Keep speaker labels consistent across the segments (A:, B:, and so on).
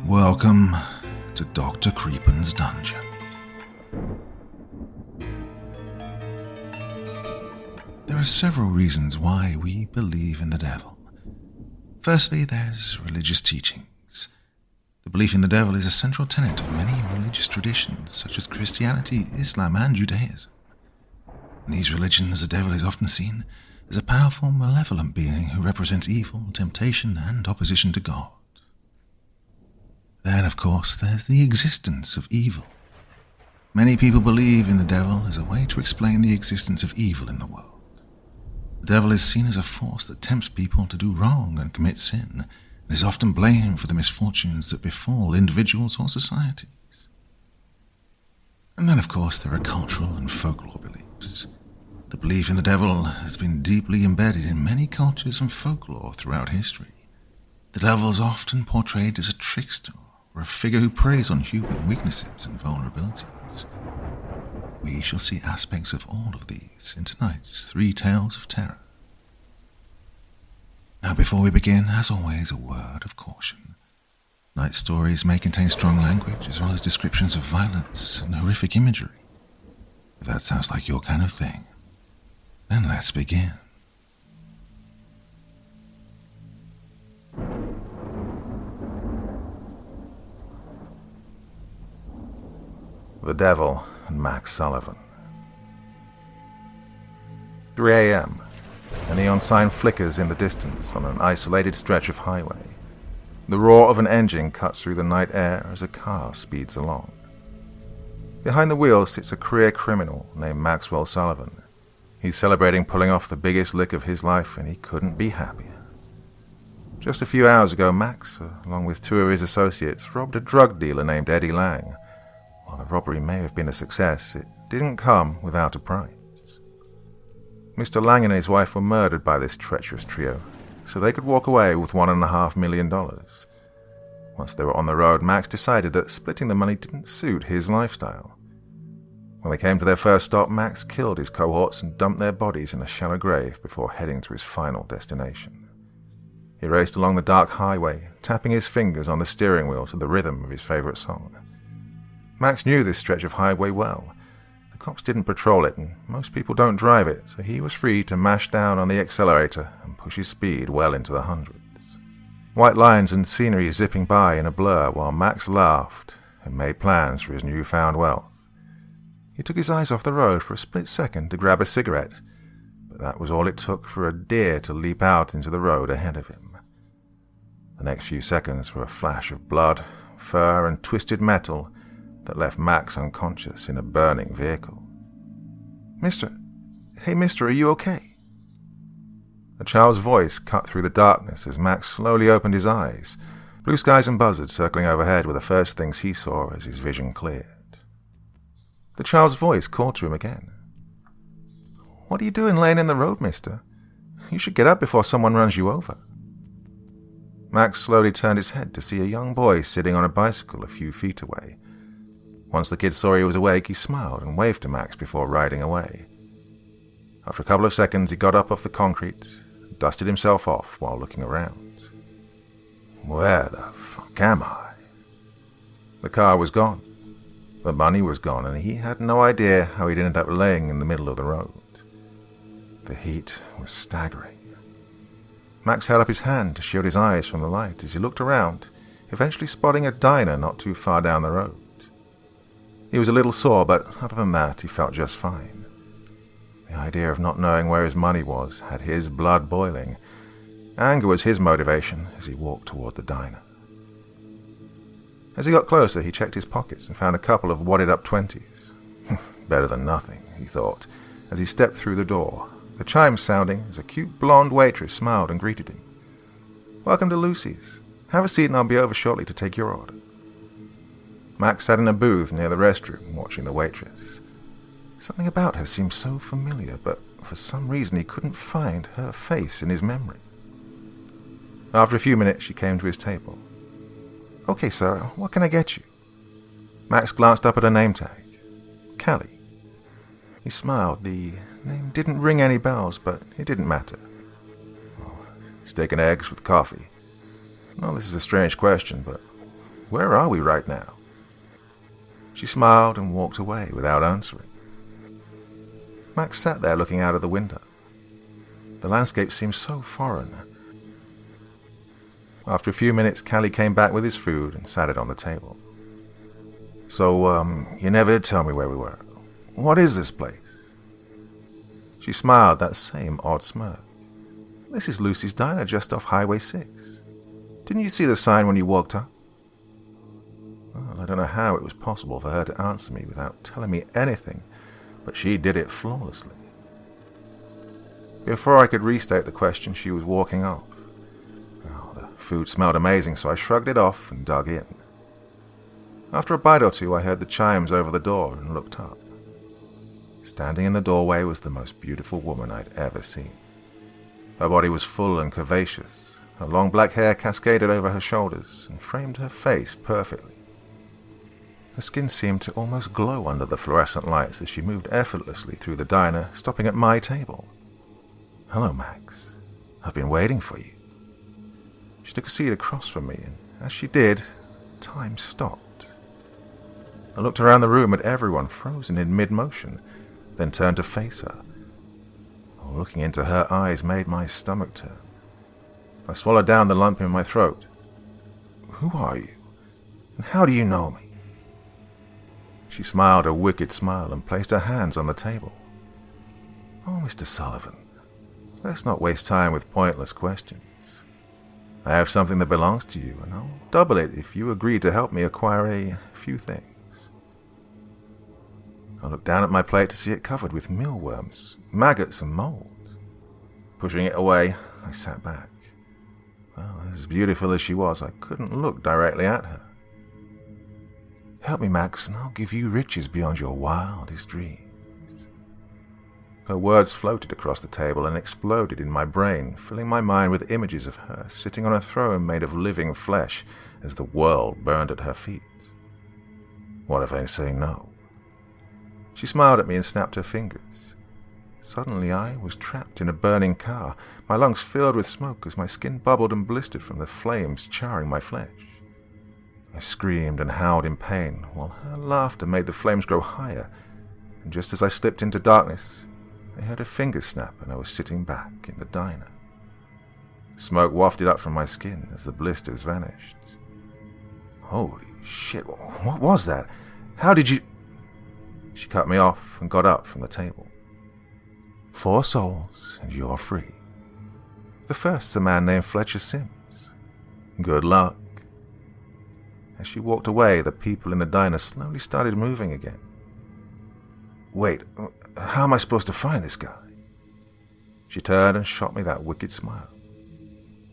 A: Welcome to Dr. Creepin's Dungeon. There are several reasons why we believe in the devil. Firstly, there's religious teachings. The belief in the devil is a central tenet of many religious traditions, such as Christianity, Islam, and Judaism. In these religions, the devil is often seen as a powerful, malevolent being who represents evil, temptation, and opposition to God. Then, of course, there's the existence of evil. Many people believe in the devil as a way to explain the existence of evil in the world. The devil is seen as a force that tempts people to do wrong and commit sin, and is often blamed for the misfortunes that befall individuals or societies. And then, of course, there are cultural and folklore beliefs. The belief in the devil has been deeply embedded in many cultures and folklore throughout history. The devil is often portrayed as a trickster, or a figure who preys on human weaknesses and vulnerabilities. We shall see aspects of all of these in tonight's 3 Tales of Terror. Now, before we begin, as always, a word of caution. Tonight's stories may contain strong language as well as descriptions of violence and horrific imagery. If that sounds like your kind of thing, then let's begin. The Devil and Max Sullivan. 3 a.m. A neon sign flickers in the distance on an isolated stretch of highway. The roar of an engine cuts through the night air as a car speeds along. Behind the wheel sits a career criminal named Maxwell Sullivan. He's celebrating pulling off the biggest lick of his life, and he couldn't be happier. Just a few hours ago, Max, along with 2 of his associates, robbed a drug dealer named Eddie Lang. While the robbery may have been a success, it didn't come without a price. Mr. Lang and his wife were murdered by this treacherous trio, so they could walk away with $1.5 million. Once they were on the road, Max decided that splitting the money didn't suit his lifestyle. When they came to their first stop, Max killed his cohorts and dumped their bodies in a shallow grave before heading to his final destination. He raced along the dark highway, tapping his fingers on the steering wheel to the rhythm of his favorite song. Max knew this stretch of highway well. The cops didn't patrol it, and most people don't drive it, so he was free to mash down on the accelerator and push his speed well into the hundreds. White lines and scenery zipping by in a blur while Max laughed and made plans for his newfound wealth. He took his eyes off the road for a split second to grab a cigarette, but that was all it took for a deer to leap out into the road ahead of him. The next few seconds were a flash of blood, fur, and twisted metal that left Max unconscious in a burning vehicle. Hey mister, are you okay? A child's voice cut through the darkness as Max slowly opened his eyes. Blue skies and buzzards circling overhead were the first things he saw as his vision cleared. The child's voice called to him again. What are you doing laying in the road, mister? You should get up before someone runs you over. Max slowly turned his head to see a young boy sitting on a bicycle a few feet away. Once the kid saw he was awake, he smiled and waved to Max before riding away. After a couple of seconds, he got up off the concrete, dusted himself off while looking around. Where the fuck am I? The car was gone. The money was gone, and he had no idea how he'd ended up laying in the middle of the road. The heat was staggering. Max held up his hand to shield his eyes from the light as he looked around, eventually spotting a diner not too far down the road. He was a little sore, but other than that, he felt just fine. The idea of not knowing where his money was had his blood boiling. Anger was his motivation as he walked toward the diner. As he got closer, he checked his pockets and found a couple of wadded-up 20s. Better than nothing, he thought, as he stepped through the door, the chimes sounding as a cute blonde waitress smiled and greeted him. Welcome to Lucy's. Have a seat and I'll be over shortly to take your order. Max sat in a booth near the restroom, watching the waitress. Something about her seemed so familiar, but for some reason he couldn't find her face in his memory. After a few minutes, she came to his table. Okay, sir, what can I get you? Max glanced up at her name tag. Callie. He smiled. The name didn't ring any bells, but it didn't matter. Steak and eggs with coffee. Well, this is a strange question, but Where are we right now?" She smiled and walked away without answering. Max sat there looking out of the window. The landscape seemed so foreign. After a few minutes, Callie came back with his food and sat it on the table. "So, you never did tell me where we were. What is this place?" She smiled, that same odd smirk. "This is Lucy's Diner just off Highway 6. Didn't you see the sign when you walked up?" Well, I don't know how it was possible for her to answer me without telling me anything, but she did it flawlessly. Before I could restate the question, she was walking off. Oh, the food smelled amazing, so I shrugged it off and dug in. After a bite or two, I heard the chimes over the door and looked up. Standing in the doorway was the most beautiful woman I'd ever seen. Her body was full and curvaceous. Her long black hair cascaded over her shoulders and framed her face perfectly. Her skin seemed to almost glow under the fluorescent lights as she moved effortlessly through the diner, stopping at my table. "Hello, Max. I've been waiting for you." She took a seat across from me, and as she did, time stopped. I looked around the room at everyone frozen in mid-motion, then turned to face her. Looking into her eyes made my stomach turn. I swallowed down the lump in my throat. "Who are you? And how do you know me?" She smiled a wicked smile and placed her hands on the table. "Oh, Mr. Sullivan, let's not waste time with pointless questions. I have something that belongs to you, and I'll double it if you agree to help me acquire a few things." I looked down at my plate to see it covered with mealworms, maggots, and mold. Pushing it away, I sat back. Well, as beautiful as she was, I couldn't look directly at her. "Help me, Max, and I'll give you riches beyond your wildest dreams." Her words floated across the table and exploded in my brain, filling my mind with images of her sitting on a throne made of living flesh as the world burned at her feet. What if I say no? She smiled at me and snapped her fingers. Suddenly I was trapped in a burning car, my lungs filled with smoke as my skin bubbled and blistered from the flames charring my flesh. I screamed and howled in pain, while her laughter made the flames grow higher, and just as I slipped into darkness, I heard a finger snap and I was sitting back in the diner. Smoke wafted up from my skin as the blisters vanished. "Holy shit, what was that? How did you—" She cut me off and got up from the table. "4 souls, and you're free. The first's a man named Fletcher Sims. Good luck." As she walked away, the people in the diner slowly started moving again. "Wait, how am I supposed to find this guy?" She turned and shot me that wicked smile.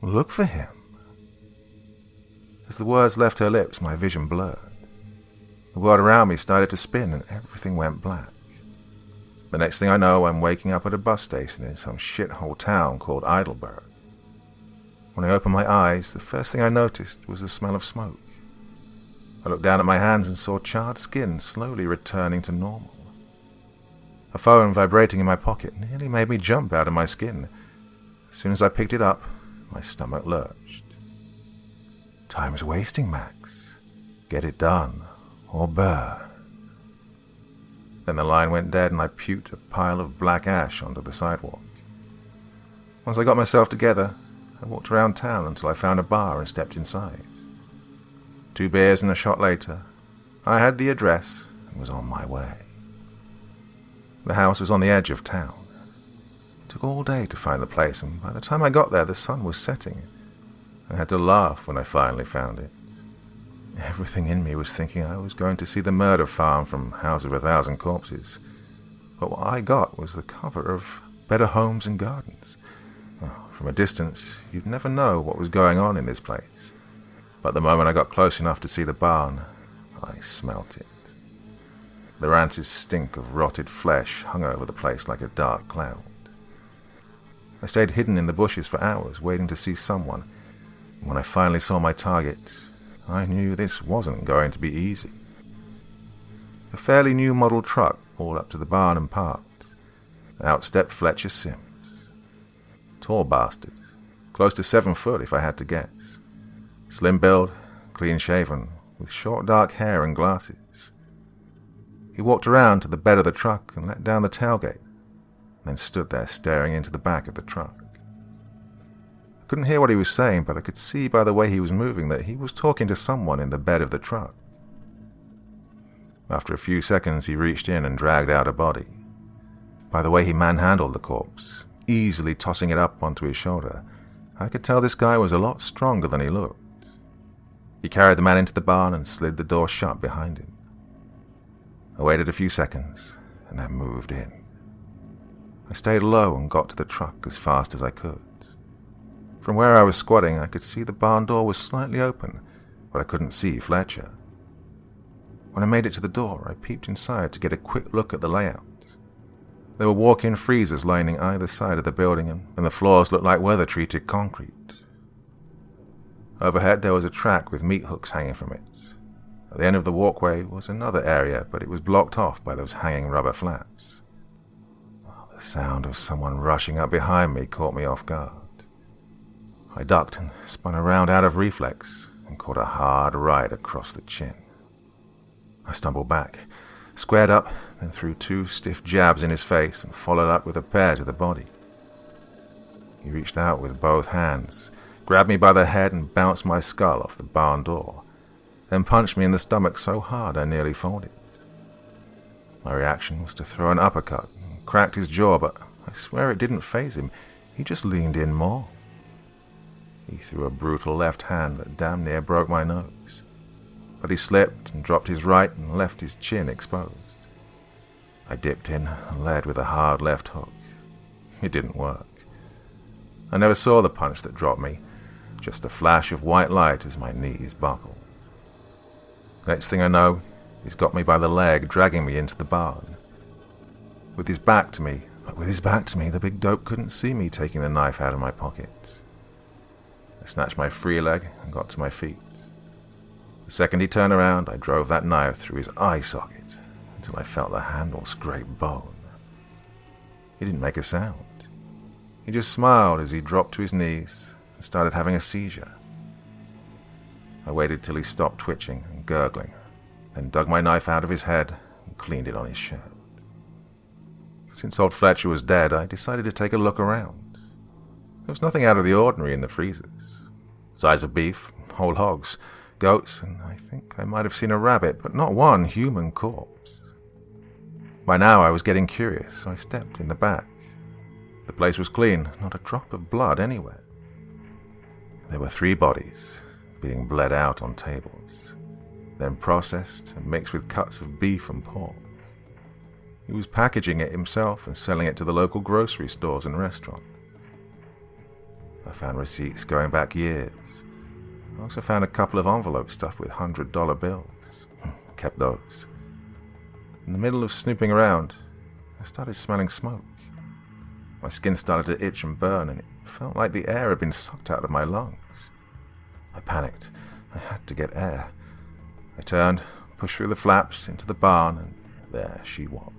A: "Look for him." As the words left her lips, my vision blurred. The world around me started to spin and everything went black. The next thing I know, I'm waking up at a bus station in some shithole town called Heidelberg. When I opened my eyes, the first thing I noticed was the smell of smoke. I looked down at my hands and saw charred skin slowly returning to normal. A phone vibrating in my pocket nearly made me jump out of my skin. As soon as I picked it up, my stomach lurched. "Time's wasting, Max. Get it done, or burn." Then the line went dead and I puked a pile of black ash onto the sidewalk. Once I got myself together, I walked around town until I found a bar and stepped inside. 2 beers and a shot later, I had the address and was on my way. The house was on the edge of town. It took all day to find the place, and by the time I got there, the sun was setting. I had to laugh when I finally found it. Everything in me was thinking I was going to see the murder farm from House of 1,000 Corpses. But what I got was the cover of Better Homes and Gardens. Well, from a distance, you'd never know what was going on in this place. But the moment I got close enough to see the barn, I smelt it. The rancid stink of rotted flesh hung over the place like a dark cloud. I stayed hidden in the bushes for hours, waiting to see someone. When I finally saw my target, I knew this wasn't going to be easy. A fairly new model truck pulled up to the barn and parked. Out stepped Fletcher Sims. Tall bastard, close to 7 foot if I had to guess. Slim build, clean shaven, with short dark hair and glasses. He walked around to the bed of the truck and let down the tailgate, then stood there staring into the back of the truck. I couldn't hear what he was saying, but I could see by the way he was moving that he was talking to someone in the bed of the truck. After a few seconds, he reached in and dragged out a body. By the way he manhandled the corpse, easily tossing it up onto his shoulder, I could tell this guy was a lot stronger than he looked. He carried the man into the barn and slid the door shut behind him. I waited a few seconds and then moved in. I stayed low and got to the truck as fast as I could. From where I was squatting, I could see the barn door was slightly open, but I couldn't see Fletcher. When I made it to the door, I peeped inside to get a quick look at the layout. There were walk-in freezers lining either side of the building, and the floors looked like weather-treated concrete. Overhead, there was a track with meat hooks hanging from it. At the end of the walkway was another area, but it was blocked off by those hanging rubber flaps. The sound of someone rushing up behind me caught me off guard. I ducked and spun around out of reflex and caught a hard right across the chin. I stumbled back, squared up, then threw 2 stiff jabs in his face and followed up with a pair to the body. He reached out with both hands, grabbed me by the head and bounced my skull off the barn door, then punched me in the stomach so hard I nearly folded. My reaction was to throw an uppercut and cracked his jaw, but I swear it didn't faze him. He just leaned in more. He threw a brutal left hand that damn near broke my nose, but he slipped and dropped his right and left his chin exposed. I dipped in and led with a hard left hook. It didn't work. I never saw the punch that dropped me, just a flash of white light as my knees buckled. Next thing I know, he's got me by the leg, dragging me into the barn. With his back to me, the big dope couldn't see me taking the knife out of my pocket. I snatched my free leg and got to my feet. The second he turned around, I drove that knife through his eye socket until I felt the handle scrape bone. He didn't make a sound. He just smiled as he dropped to his knees and started having a seizure. I waited till he stopped twitching and gurgling, then dug my knife out of his head and cleaned it on his shirt. Since old Fletcher was dead, I decided to take a look around. There was nothing out of the ordinary in the freezers. Sides of beef, whole hogs, goats, and I think I might have seen a rabbit, but not one human corpse. By now I was getting curious, so I stepped in the back. The place was clean, not a drop of blood anywhere. There were 3 bodies, being bled out on tables, then processed and mixed with cuts of beef and pork. He was packaging it himself and selling it to the local grocery stores and restaurants. I found receipts going back years. I also found a couple of envelopes stuffed with $100 bills. Kept those. In the middle of snooping around, I started smelling smoke. My skin started to itch and burn, and it felt like the air had been sucked out of my lungs. I panicked. I had to get air. I turned, pushed through the flaps into the barn, and there she was.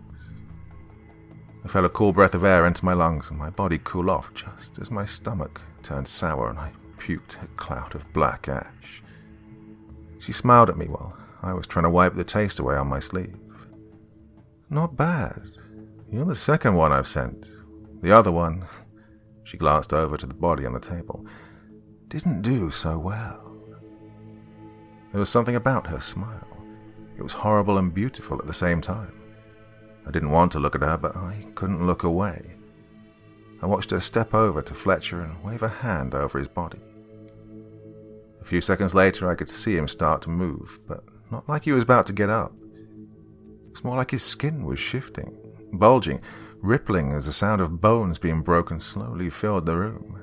A: I felt a cool breath of air into my lungs and my body cool off just as my stomach turned sour and I puked a cloud of black ash. She smiled at me while I was trying to wipe the taste away on my sleeve. Not bad. You're the second one I've sent. The other one, she glanced over to the body on the table, didn't do so well. There was something about her smile. It was horrible and beautiful at the same time. I didn't want to look at her, but I couldn't look away. I watched her step over to Fletcher and wave a hand over his body. A few seconds later, I could see him start to move, but not like he was about to get up. It was more like his skin was shifting, bulging, rippling as the sound of bones being broken slowly filled the room.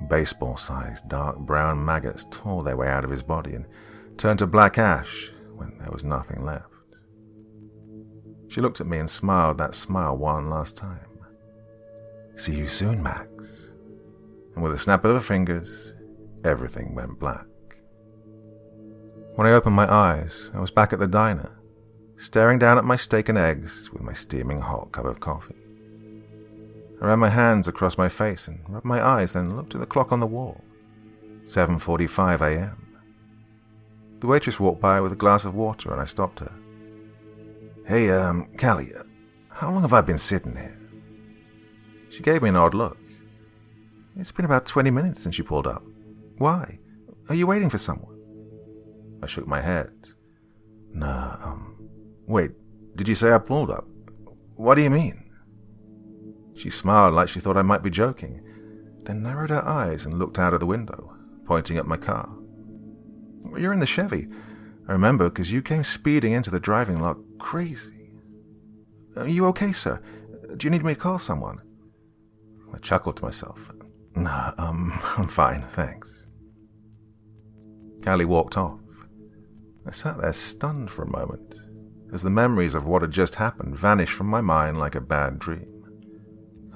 A: Baseball-sized, dark brown maggots tore their way out of his body and turned to black ash when there was nothing left. She looked at me and smiled that smile one last time. "See you soon, Max." And with a snap of her fingers, everything went black. When I opened my eyes, I was back at the diner, staring down at my steak and eggs with my steaming hot cup of coffee. I ran my hands across my face and rubbed my eyes, then looked at the clock on the wall. 7:45 a.m. The waitress walked by with a glass of water and I stopped her. "Hey, Callie, how long have I been sitting here?" She gave me an odd look. "It's been about 20 minutes since you pulled up. Why? Are you waiting for someone?" I shook my head. "Nah, wait, did you say I pulled up? What do you mean?" She smiled like she thought I might be joking, then narrowed her eyes and looked out of the window, pointing at my car. "You're in the Chevy. I remember because you came speeding into the driving lot crazy. Are you okay, sir? Do you need me to call someone?" I chuckled to myself. "Nah, I'm fine, thanks." Callie walked off. I sat there stunned for a moment, as the memories of what had just happened vanished from my mind like a bad dream.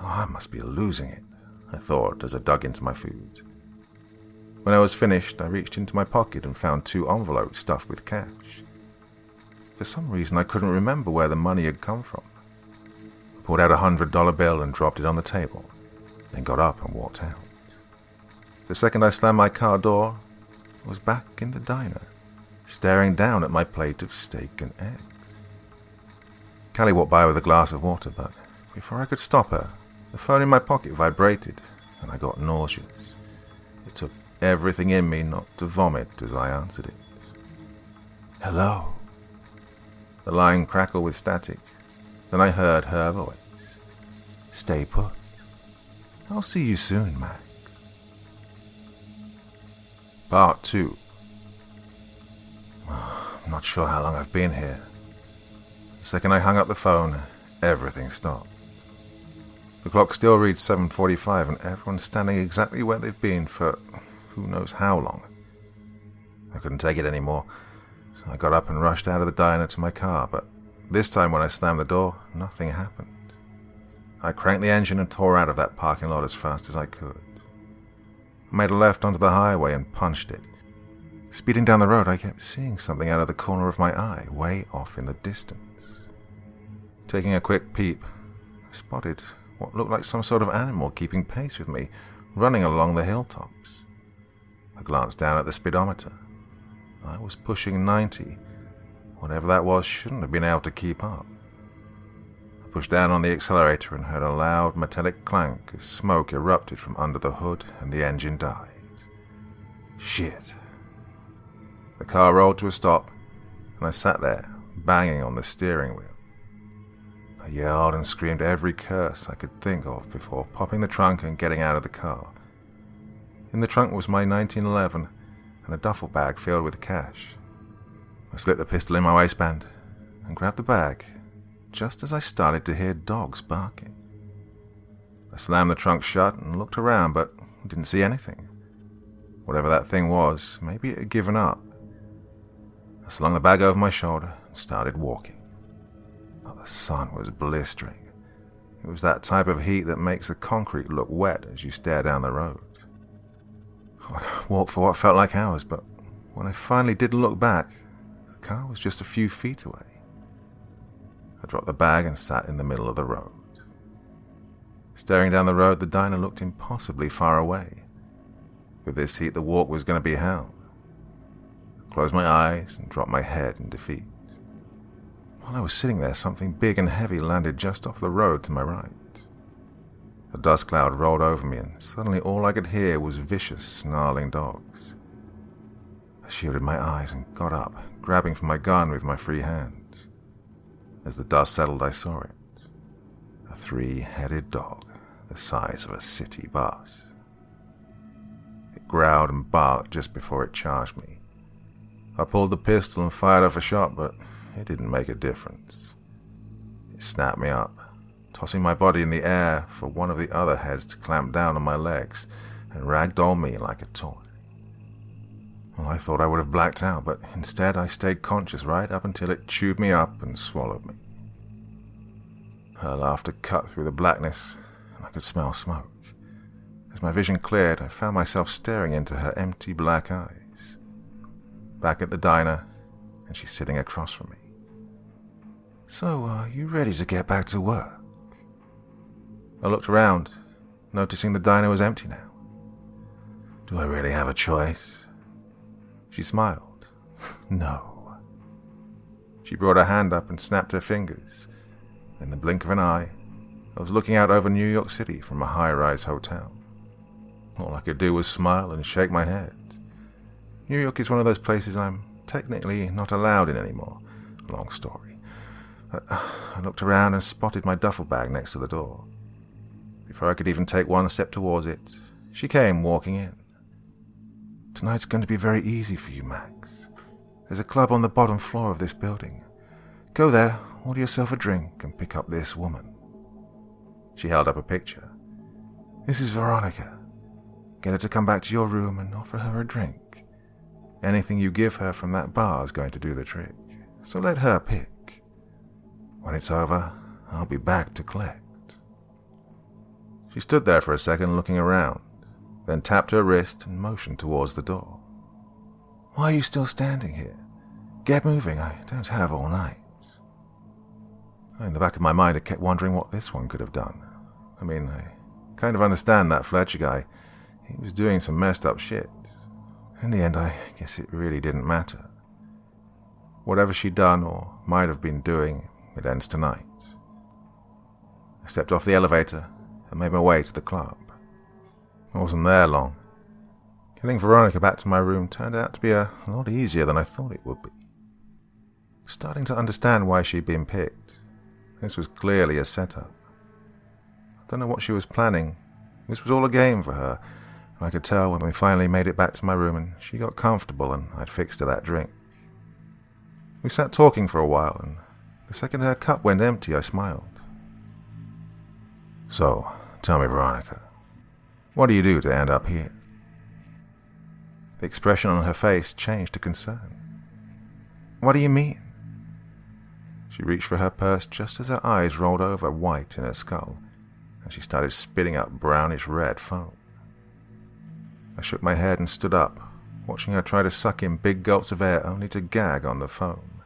A: "Oh, I must be losing it," I thought as I dug into my food. When I was finished, I reached into my pocket and found 2 envelopes stuffed with cash. For some reason, I couldn't remember where the money had come from. I pulled out a $100 bill and dropped it on the table, then got up and walked out. The second I slammed my car door, I was back in the diner, staring down at my plate of steak and eggs. Callie walked by with a glass of water, but before I could stop her, the phone in my pocket vibrated and I got nauseous. It took everything in me not to vomit as I answered it. "Hello." The line crackled with static. Then I heard her voice. "Stay put. I'll see you soon, Max." Part 2. I'm not sure how long I've been here. The second I hung up the phone, everything stopped. The clock still reads 7:45 and everyone's standing exactly where they've been for who knows how long. I couldn't take it anymore, so I got up and rushed out of the diner to my car, but this time when I slammed the door, nothing happened. I cranked the engine and tore out of that parking lot as fast as I could. I made a left onto the highway and punched it. Speeding down the road, I kept seeing something out of the corner of my eye, way off in the distance. Taking a quick peep, I spotted what looked like some sort of animal keeping pace with me, running along the hilltops. I glanced down at the speedometer. I was pushing 90. Whatever that was shouldn't have been able to keep up. I pushed down on the accelerator and heard a loud metallic clank as smoke erupted from under the hood and the engine died. Shit. The car rolled to a stop, and I sat there, banging on the steering wheel. I yelled and screamed every curse I could think of before popping the trunk and getting out of the car. In the trunk was my 1911 and a duffel bag filled with cash. I slipped the pistol in my waistband and grabbed the bag just as I started to hear dogs barking. I slammed the trunk shut and looked around, but didn't see anything. Whatever that thing was, maybe it had given up. I slung the bag over my shoulder and started walking. The sun was blistering. It was that type of heat that makes the concrete look wet as you stare down the road. I walked for what felt like hours, but when I finally did look back, the car was just a few feet away. I dropped the bag and sat in the middle of the road. Staring down the road, the diner looked impossibly far away. With this heat, the walk was going to be hell. I closed my eyes and dropped my head in defeat. While I was sitting there, something big and heavy landed just off the road to my right. A dust cloud rolled over me, and suddenly all I could hear was vicious, snarling dogs. I shielded my eyes and got up, grabbing for my gun with my free hand. As the dust settled, I saw it. A 3-headed dog, the size of a city bus. It growled and barked just before it charged me. I pulled the pistol and fired off a shot, but it didn't make a difference. It snapped me up, tossing my body in the air for one of the other heads to clamp down on my legs and ragdoll me like a toy. Well, I thought I would have blacked out, but instead I stayed conscious right up until it chewed me up and swallowed me. Her laughter cut through the blackness, and I could smell smoke. As my vision cleared, I found myself staring into her empty black eyes. Back at the diner, and she's sitting across from me. "So, are you ready to get back to work?" I looked around, noticing the diner was empty now. "Do I really have a choice?" She smiled. No. She brought her hand up and snapped her fingers. In the blink of an eye, I was looking out over New York City from a high-rise hotel. All I could do was smile and shake my head. New York is one of those places I'm technically not allowed in anymore. Long story. I looked around and spotted my duffel bag next to the door. Before I could even take one step towards it, she came walking in. Tonight's going to be very easy for you, Max. There's a club on the bottom floor of this building. Go there, order yourself a drink, and pick up this woman. She held up a picture. This is Veronica. Get her to come back to your room and offer her a drink. Anything you give her from that bar is going to do the trick, so let her pick. When it's over, I'll be back to collect. She stood there for a second looking around, then tapped her wrist and motioned towards the door. Why are you still standing here? Get moving, I don't have all night. In the back of my mind, I kept wondering what this one could have done. I mean, I kind of understand that Fletcher guy. He was doing some messed up shit. In the end, I guess it really didn't matter. Whatever she'd done or might have been doing, it ends tonight. I stepped off the elevator and made my way to the club. I wasn't there long. Getting Veronica back to my room turned out to be a lot easier than I thought it would be. Starting to understand why she'd been picked. This was clearly a setup. I don't know what she was planning. This was all a game for her. I could tell when we finally made it back to my room and she got comfortable and I'd fixed her that drink. We sat talking for a while, and the second her cup went empty, I smiled. So, tell me, Veronica, what do you do to end up here? The expression on her face changed to concern. What do you mean? She reached for her purse just as her eyes rolled over white in her skull, and she started spitting up brownish-red foam. I shook my head and stood up, watching her try to suck in big gulps of air only to gag on the foam.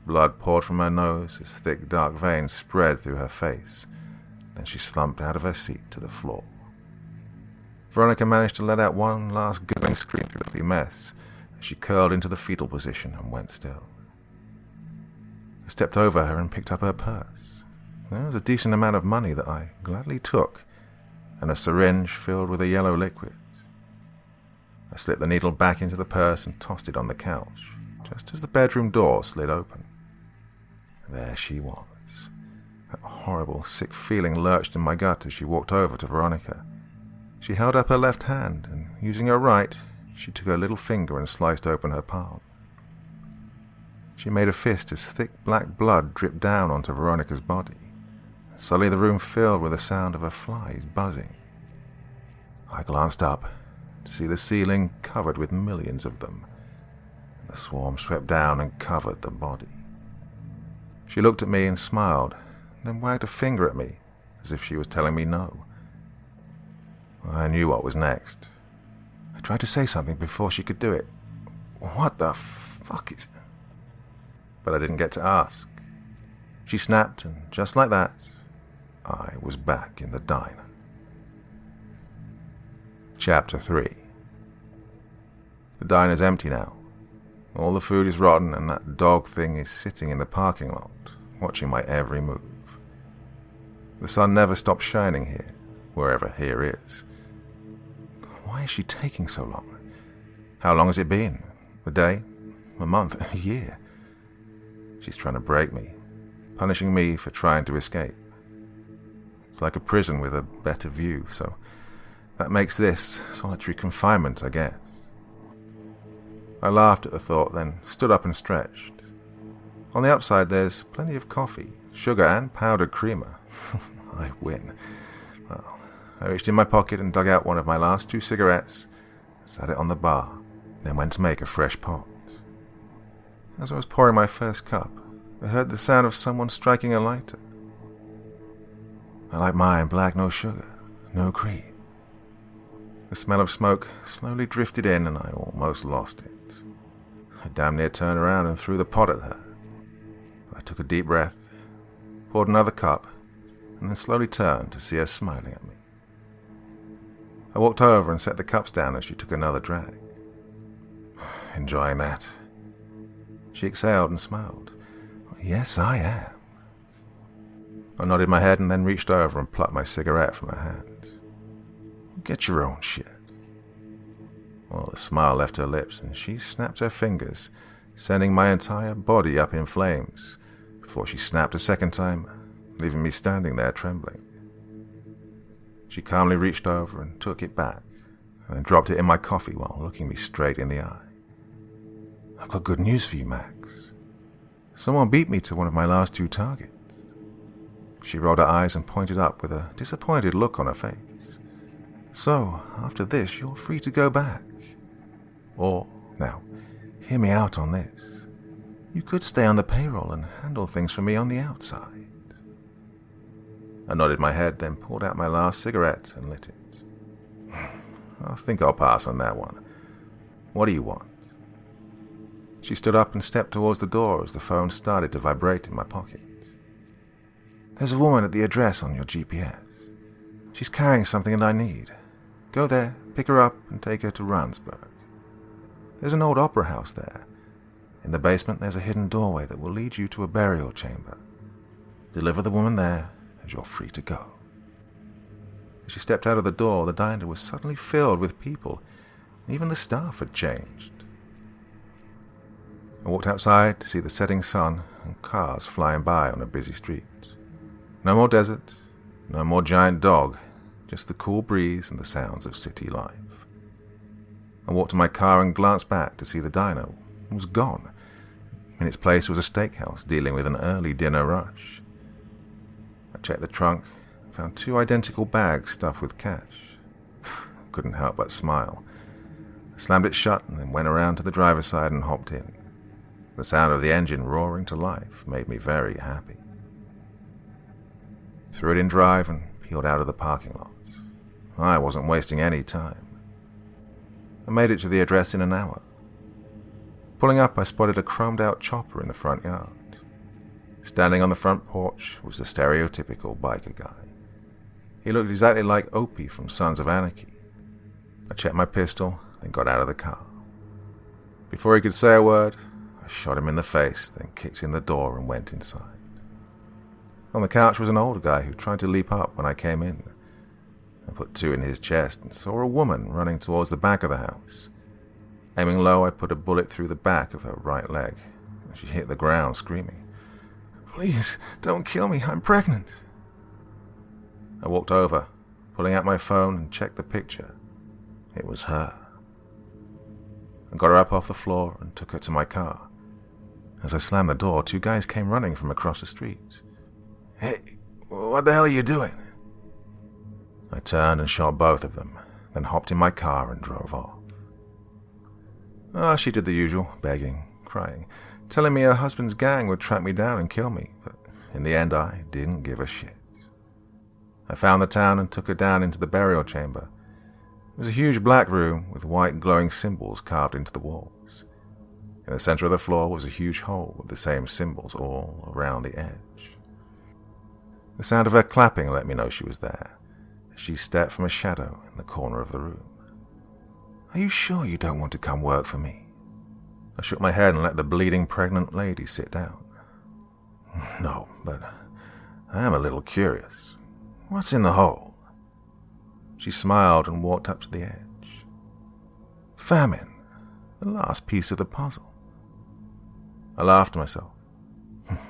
A: Blood poured from her nose as thick, dark veins spread through her face. Then she slumped out of her seat to the floor. Veronica managed to let out one last gurgling scream through the mess as she curled into the fetal position and went still. I stepped over her and picked up her purse. There was a decent amount of money that I gladly took, and a syringe filled with a yellow liquid. I slipped the needle back into the purse and tossed it on the couch, just as the bedroom door slid open. There she was. That horrible, sick feeling lurched in my gut as she walked over to Veronica. She held up her left hand, and using her right, she took her little finger and sliced open her palm. She made a fist as thick black blood dripped down onto Veronica's body. Suddenly the room filled with the sound of her flies buzzing. I glanced up to see the ceiling covered with millions of them. The swarm swept down and covered the body. She looked at me and smiled, then wagged a finger at me as if she was telling me no. I knew what was next. I tried to say something before she could do it. What the fuck is... But I didn't get to ask. She snapped, and just like that, I was back in the diner. Chapter 3. The diner's empty now. All the food is rotten, and that dog thing is sitting in the parking lot, watching my every move. The sun never stops shining here, wherever here is. Why is she taking so long? How long has it been? A day? A month? A year? She's trying to break me, punishing me for trying to escape. It's like a prison with a better view, so that makes this solitary confinement, I guess. I laughed at the thought, then stood up and stretched. On the upside, there's plenty of coffee, sugar, and powdered creamer. I win. Well, I reached in my pocket and dug out one of my last 2 cigarettes, sat it on the bar, then went to make a fresh pot. As I was pouring my first cup, I heard the sound of someone striking a lighter. I like mine black, no sugar, no cream. The smell of smoke slowly drifted in and I almost lost it. I damn near turned around and threw the pot at her. I took a deep breath, poured another cup, and then slowly turned to see her smiling at me. I walked over and set the cups down as she took another drag. Enjoying that. She exhaled and smiled. Yes, I am. I nodded my head and then reached over and plucked my cigarette from her hand. Get your own shit. Well, the smile left her lips and she snapped her fingers, sending my entire body up in flames, before she snapped a second time, leaving me standing there trembling. She calmly reached over and took it back, and then dropped it in my coffee while looking me straight in the eye. I've got good news for you, Max. Someone beat me to one of my last 2 targets. She rolled her eyes and pointed up with a disappointed look on her face. So, after this, you're free to go back. Or, now, hear me out on this. You could stay on the payroll and handle things for me on the outside. I nodded my head, then pulled out my last cigarette and lit it. I think I'll pass on that one. What do you want? She stood up and stepped towards the door as the phone started to vibrate in my pocket. There's a woman at the address on your GPS. She's carrying something that I need. Go there, pick her up, and take her to Ransburg. There's an old opera house there. In the basement, there's a hidden doorway that will lead you to a burial chamber. Deliver the woman there, and you're free to go. As she stepped out of the door, the diner was suddenly filled with people. Even the staff had changed. I walked outside to see the setting sun and cars flying by on a busy street. No more desert, no more giant dog, just the cool breeze and the sounds of city life. I walked to my car and glanced back to see the diner was gone. In its place was a steakhouse dealing with an early dinner rush. I checked the trunk, found 2 identical bags stuffed with cash. Couldn't help but smile. I slammed it shut and then went around to the driver's side and hopped in. The sound of the engine roaring to life made me very happy. Threw it in drive and peeled out of the parking lot. I wasn't wasting any time. I made it to the address in an hour. Pulling up, I spotted a chromed-out chopper in the front yard. Standing on the front porch was the stereotypical biker guy. He looked exactly like Opie from Sons of Anarchy. I checked my pistol, then got out of the car. Before he could say a word, I shot him in the face, then kicked in the door and went inside. On the couch was an older guy who tried to leap up when I came in. I put 2 in his chest and saw a woman running towards the back of the house. Aiming low, I put a bullet through the back of her right leg, and she hit the ground screaming, "Please, don't kill me, I'm pregnant." I walked over, pulling out my phone and checked the picture. It was her. I got her up off the floor and took her to my car. As I slammed the door, 2 guys came running from across the street. "Hey, what the hell are you doing?" I turned and shot both of them, then hopped in my car and drove off. She did the usual, begging, crying, telling me her husband's gang would track me down and kill me, but in the end I didn't give a shit. I found the town and took her down into the burial chamber. It was a huge black room with white glowing symbols carved into the walls. In the center of the floor was a huge hole with the same symbols all around the edge. The sound of her clapping let me know she was there, as she stepped from a shadow in the corner of the room. "Are you sure you don't want to come work for me?" I shook my head and let the bleeding pregnant lady sit down. "No, but I am a little curious. What's in the hole?" She smiled and walked up to the edge. "Famine, the last piece of the puzzle." I laughed to myself.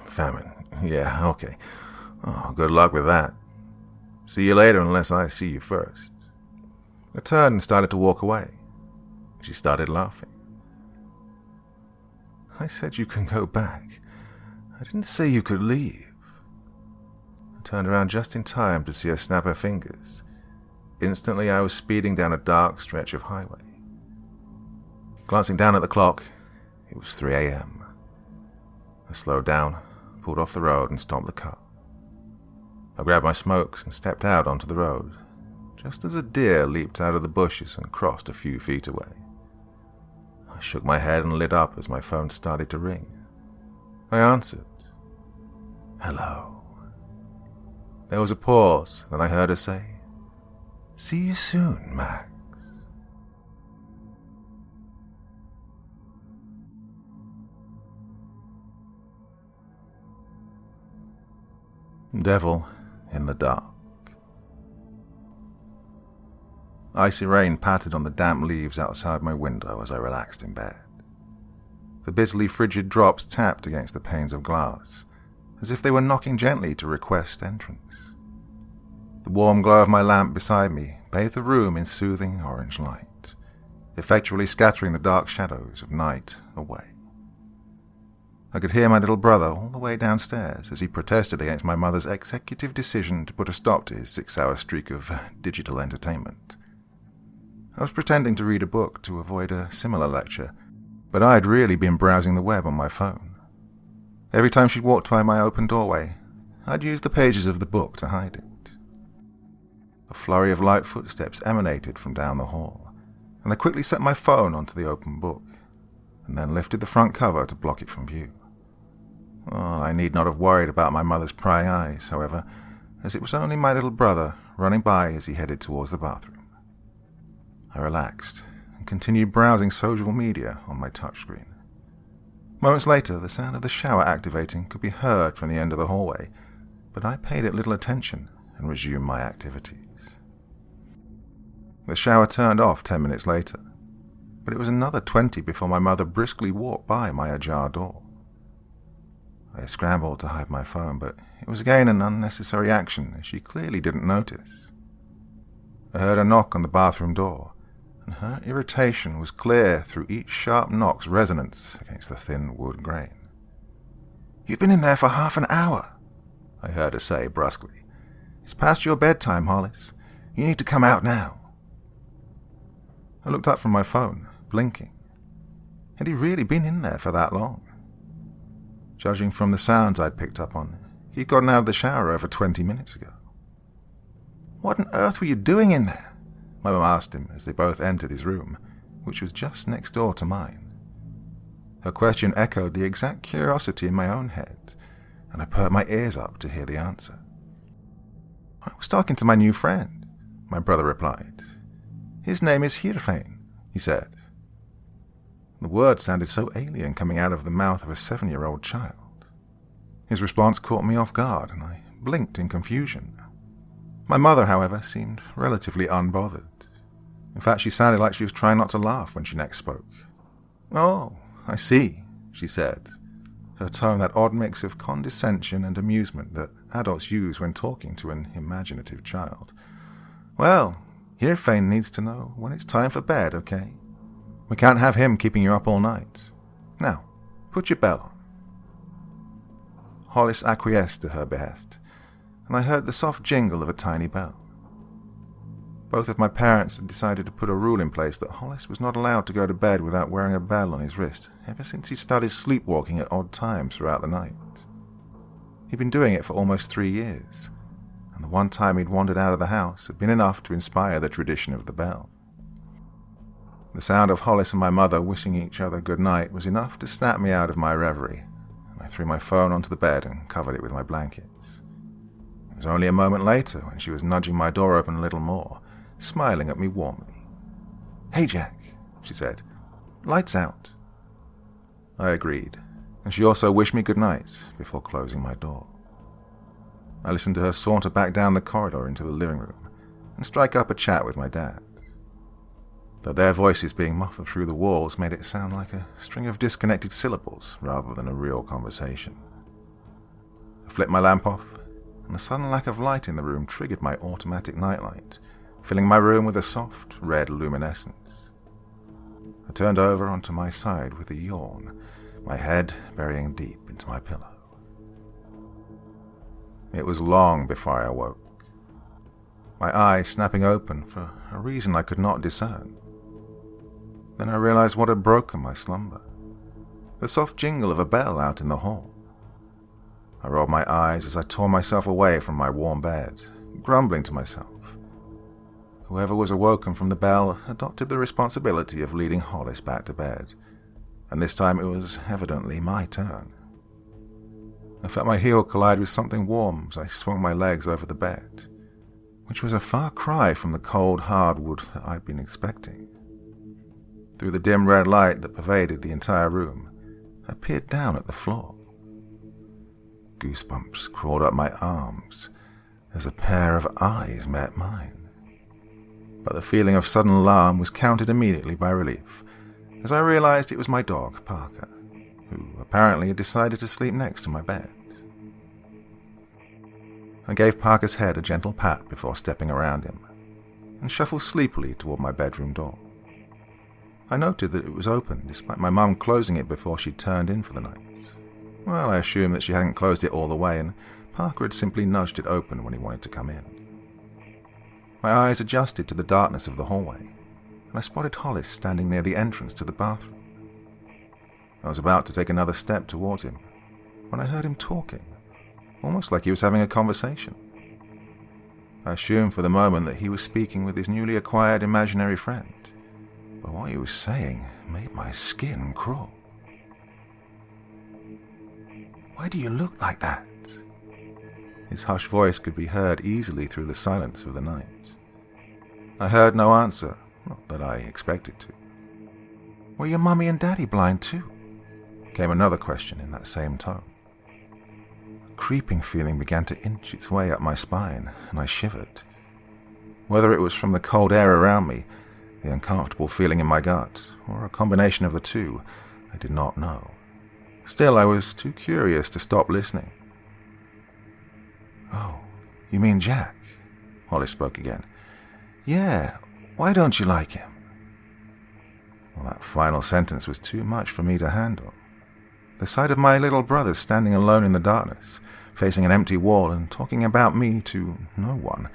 A: "Famine, yeah, okay. Oh, good luck with that. See you later unless I see you first." I turned and started to walk away. She started laughing. "I said you can go back. I didn't say you could leave." I turned around just in time to see her snap her fingers. Instantly, I was speeding down a dark stretch of highway. Glancing down at the clock, it was 3 a.m. I slowed down, pulled off the road, and stopped the car. I grabbed my smokes and stepped out onto the road, just as a deer leaped out of the bushes and crossed a few feet away. I shook my head and lit up as my phone started to ring. I answered. "Hello." There was a pause, then I heard her say, "See you soon, Max." Devil in the Dark. Icy rain pattered on the damp leaves outside my window as I relaxed in bed. The bitterly frigid drops tapped against the panes of glass, as if they were knocking gently to request entrance. The warm glow of my lamp beside me bathed the room in soothing orange light, effectually scattering the dark shadows of night away. I could hear my little brother all the way downstairs as he protested against my mother's executive decision to put a stop to his 6-hour streak of digital entertainment. I was pretending to read a book to avoid a similar lecture, but I'd really been browsing the web on my phone. Every time she walked by my open doorway, I'd use the pages of the book to hide it. A flurry of light footsteps emanated from down the hall, and I quickly set my phone onto the open book, and then lifted the front cover to block it from view. I need not have worried about my mother's prying eyes, however, as it was only my little brother running by as he headed towards the bathroom. I relaxed and continued browsing social media on my touchscreen. Moments later, the sound of the shower activating could be heard from the end of the hallway, but I paid it little attention and resumed my activities. The shower turned off 10 minutes later, but it was another 20 before my mother briskly walked by my ajar door. I scrambled to hide my phone, but it was again an unnecessary action, as she clearly didn't notice. I heard a knock on the bathroom door, and her irritation was clear through each sharp knock's resonance against the thin wood grain. "You've been in there for half an hour," I heard her say brusquely. "It's past your bedtime, Hollis. You need to come out now." I looked up from my phone, blinking. Had he really been in there for that long? Judging from the sounds I'd picked up on, he'd gotten out of the shower over 20 minutes ago. "What on earth were you doing in there?" my mum asked him as they both entered his room, which was just next door to mine. Her question echoed the exact curiosity in my own head, and I perked my ears up to hear the answer. "I was talking to my new friend," my brother replied. "His name is Hirfane," he said. The word sounded so alien coming out of the mouth of a 7-year-old child. His response caught me off guard, and I blinked in confusion. My mother, however, seemed relatively unbothered. In fact, she sounded like she was trying not to laugh when she next spoke. "Oh, I see," she said, her tone that odd mix of condescension and amusement that adults use when talking to an imaginative child. "Well, Hirfane needs to know when it's time for bed, okay? We can't have him keeping you up all night. Now, put your bell on." Hollis acquiesced to her behest, and I heard the soft jingle of a tiny bell. Both of my parents had decided to put a rule in place that Hollis was not allowed to go to bed without wearing a bell on his wrist ever since he started sleepwalking at odd times throughout the night. He'd been doing it for almost 3 years, and the one time he'd wandered out of the house had been enough to inspire the tradition of the bell. The sound of Hollis and my mother wishing each other good night was enough to snap me out of my reverie, and I threw my phone onto the bed and covered it with my blankets. It was only a moment later when she was nudging my door open a little more, smiling at me warmly. "Hey, Jack," she said. "Lights out." I agreed, and she also wished me good night before closing my door. I listened to her saunter back down the corridor into the living room and strike up a chat with my dad. Though their voices being muffled through the walls made it sound like a string of disconnected syllables rather than a real conversation. I flipped my lamp off, and the sudden lack of light in the room triggered my automatic nightlight, filling my room with a soft, red luminescence. I turned over onto my side with a yawn, my head burying deep into my pillow. It was long before I awoke, my eyes snapping open for a reason I could not discern. Then I realized what had broken my slumber, the soft jingle of a bell out in the hall. I rolled my eyes as I tore myself away from my warm bed, grumbling to myself. Whoever was awoken from the bell adopted the responsibility of leading Hollis back to bed, and this time it was evidently my turn. I felt my heel collide with something warm as I swung my legs over the bed, which was a far cry from the cold hardwood that I'd been expecting. Through the dim red light that pervaded the entire room, I peered down at the floor. goosebumps crawled up my arms as a pair of eyes met mine. But the feeling of sudden alarm was countered immediately by relief, as I realized it was my dog, Parker, who apparently had decided to sleep next to my bed. I gave Parker's head a gentle pat before stepping around him, and shuffled sleepily toward my bedroom door. I noted that it was open, despite my mum closing it before she'd turned in for the night. Well, I assumed that she hadn't closed it all the way, and Parker had simply nudged it open when he wanted to come in. My eyes adjusted to the darkness of the hallway, and I spotted Hollis standing near the entrance to the bathroom. I was about to take another step towards him when I heard him talking, almost like he was having a conversation. I assumed for the moment that he was speaking with his newly acquired imaginary friend, but what he was saying made my skin crawl. "Why do you look like that?" His hushed voice could be heard easily through the silence of the night. I heard no answer, not that I expected to. "Were your mummy and daddy blind too?" Came another question in that same tone. A creeping feeling began to inch its way up my spine, and I shivered. Whether it was from the cold air around me, the uncomfortable feeling in my gut, or a combination of the two, I did not know. Still, I was too curious to stop listening. "Oh, you mean Jack?" Hollis spoke again. "Yeah, why don't you like him?" Well, that final sentence was too much for me to handle. The sight of my little brother standing alone in the darkness, facing an empty wall and talking about me to no one,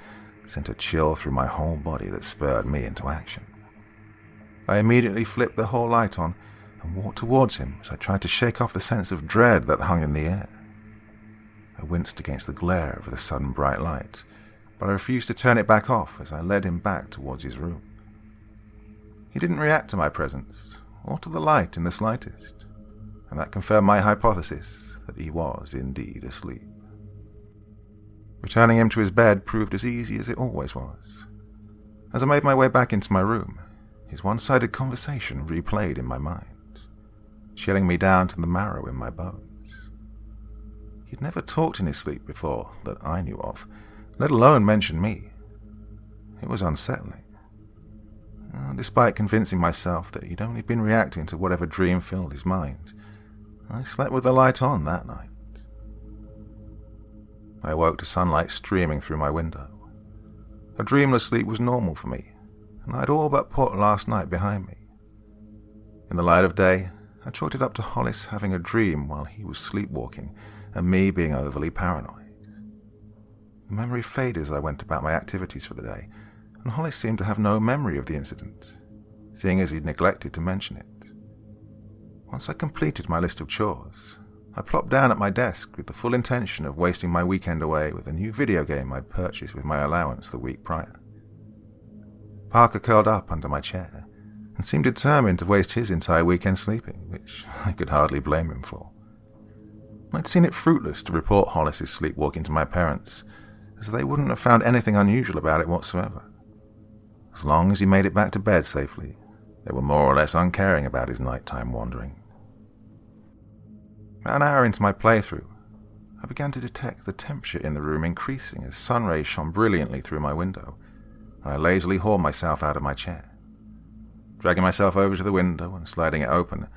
A: sent a chill through my whole body that spurred me into action. I immediately flipped the hall light on and walked towards him as I tried to shake off the sense of dread that hung in the air. I winced against the glare of the sudden bright light, but I refused to turn it back off as I led him back towards his room. He didn't react to my presence, or to the light in the slightest, and that confirmed my hypothesis that he was indeed asleep. Returning him to his bed proved as easy as it always was. As I made my way back into my room, his one-sided conversation replayed in my mind, chilling me down to the marrow in my bones. He'd never talked in his sleep before that I knew of, let alone mention me. It was unsettling. Despite convincing myself that he'd only been reacting to whatever dream filled his mind, I slept with the light on that night. I awoke to sunlight streaming through my window. A dreamless sleep was normal for me, and I'd all but put last night behind me. In the light of day, I chalked it up to Hollis having a dream while he was sleepwalking, and me being overly paranoid. The memory faded as I went about my activities for the day, and Hollis seemed to have no memory of the incident, seeing as he'd neglected to mention it. Once I completed my list of chores, I plopped down at my desk with the full intention of wasting my weekend away with a new video game I'd purchased with my allowance the week prior. Parker curled up under my chair and seemed determined to waste his entire weekend sleeping, which I could hardly blame him for. I'd seen it fruitless to report Hollis's sleepwalking to my parents, as they wouldn't have found anything unusual about it whatsoever. As long as he made it back to bed safely, they were more or less uncaring about his nighttime wandering. About an hour into my playthrough, I began to detect the temperature in the room increasing as sun rays shone brilliantly through my window, and I lazily hauled myself out of my chair. Dragging myself over to the window and sliding it open,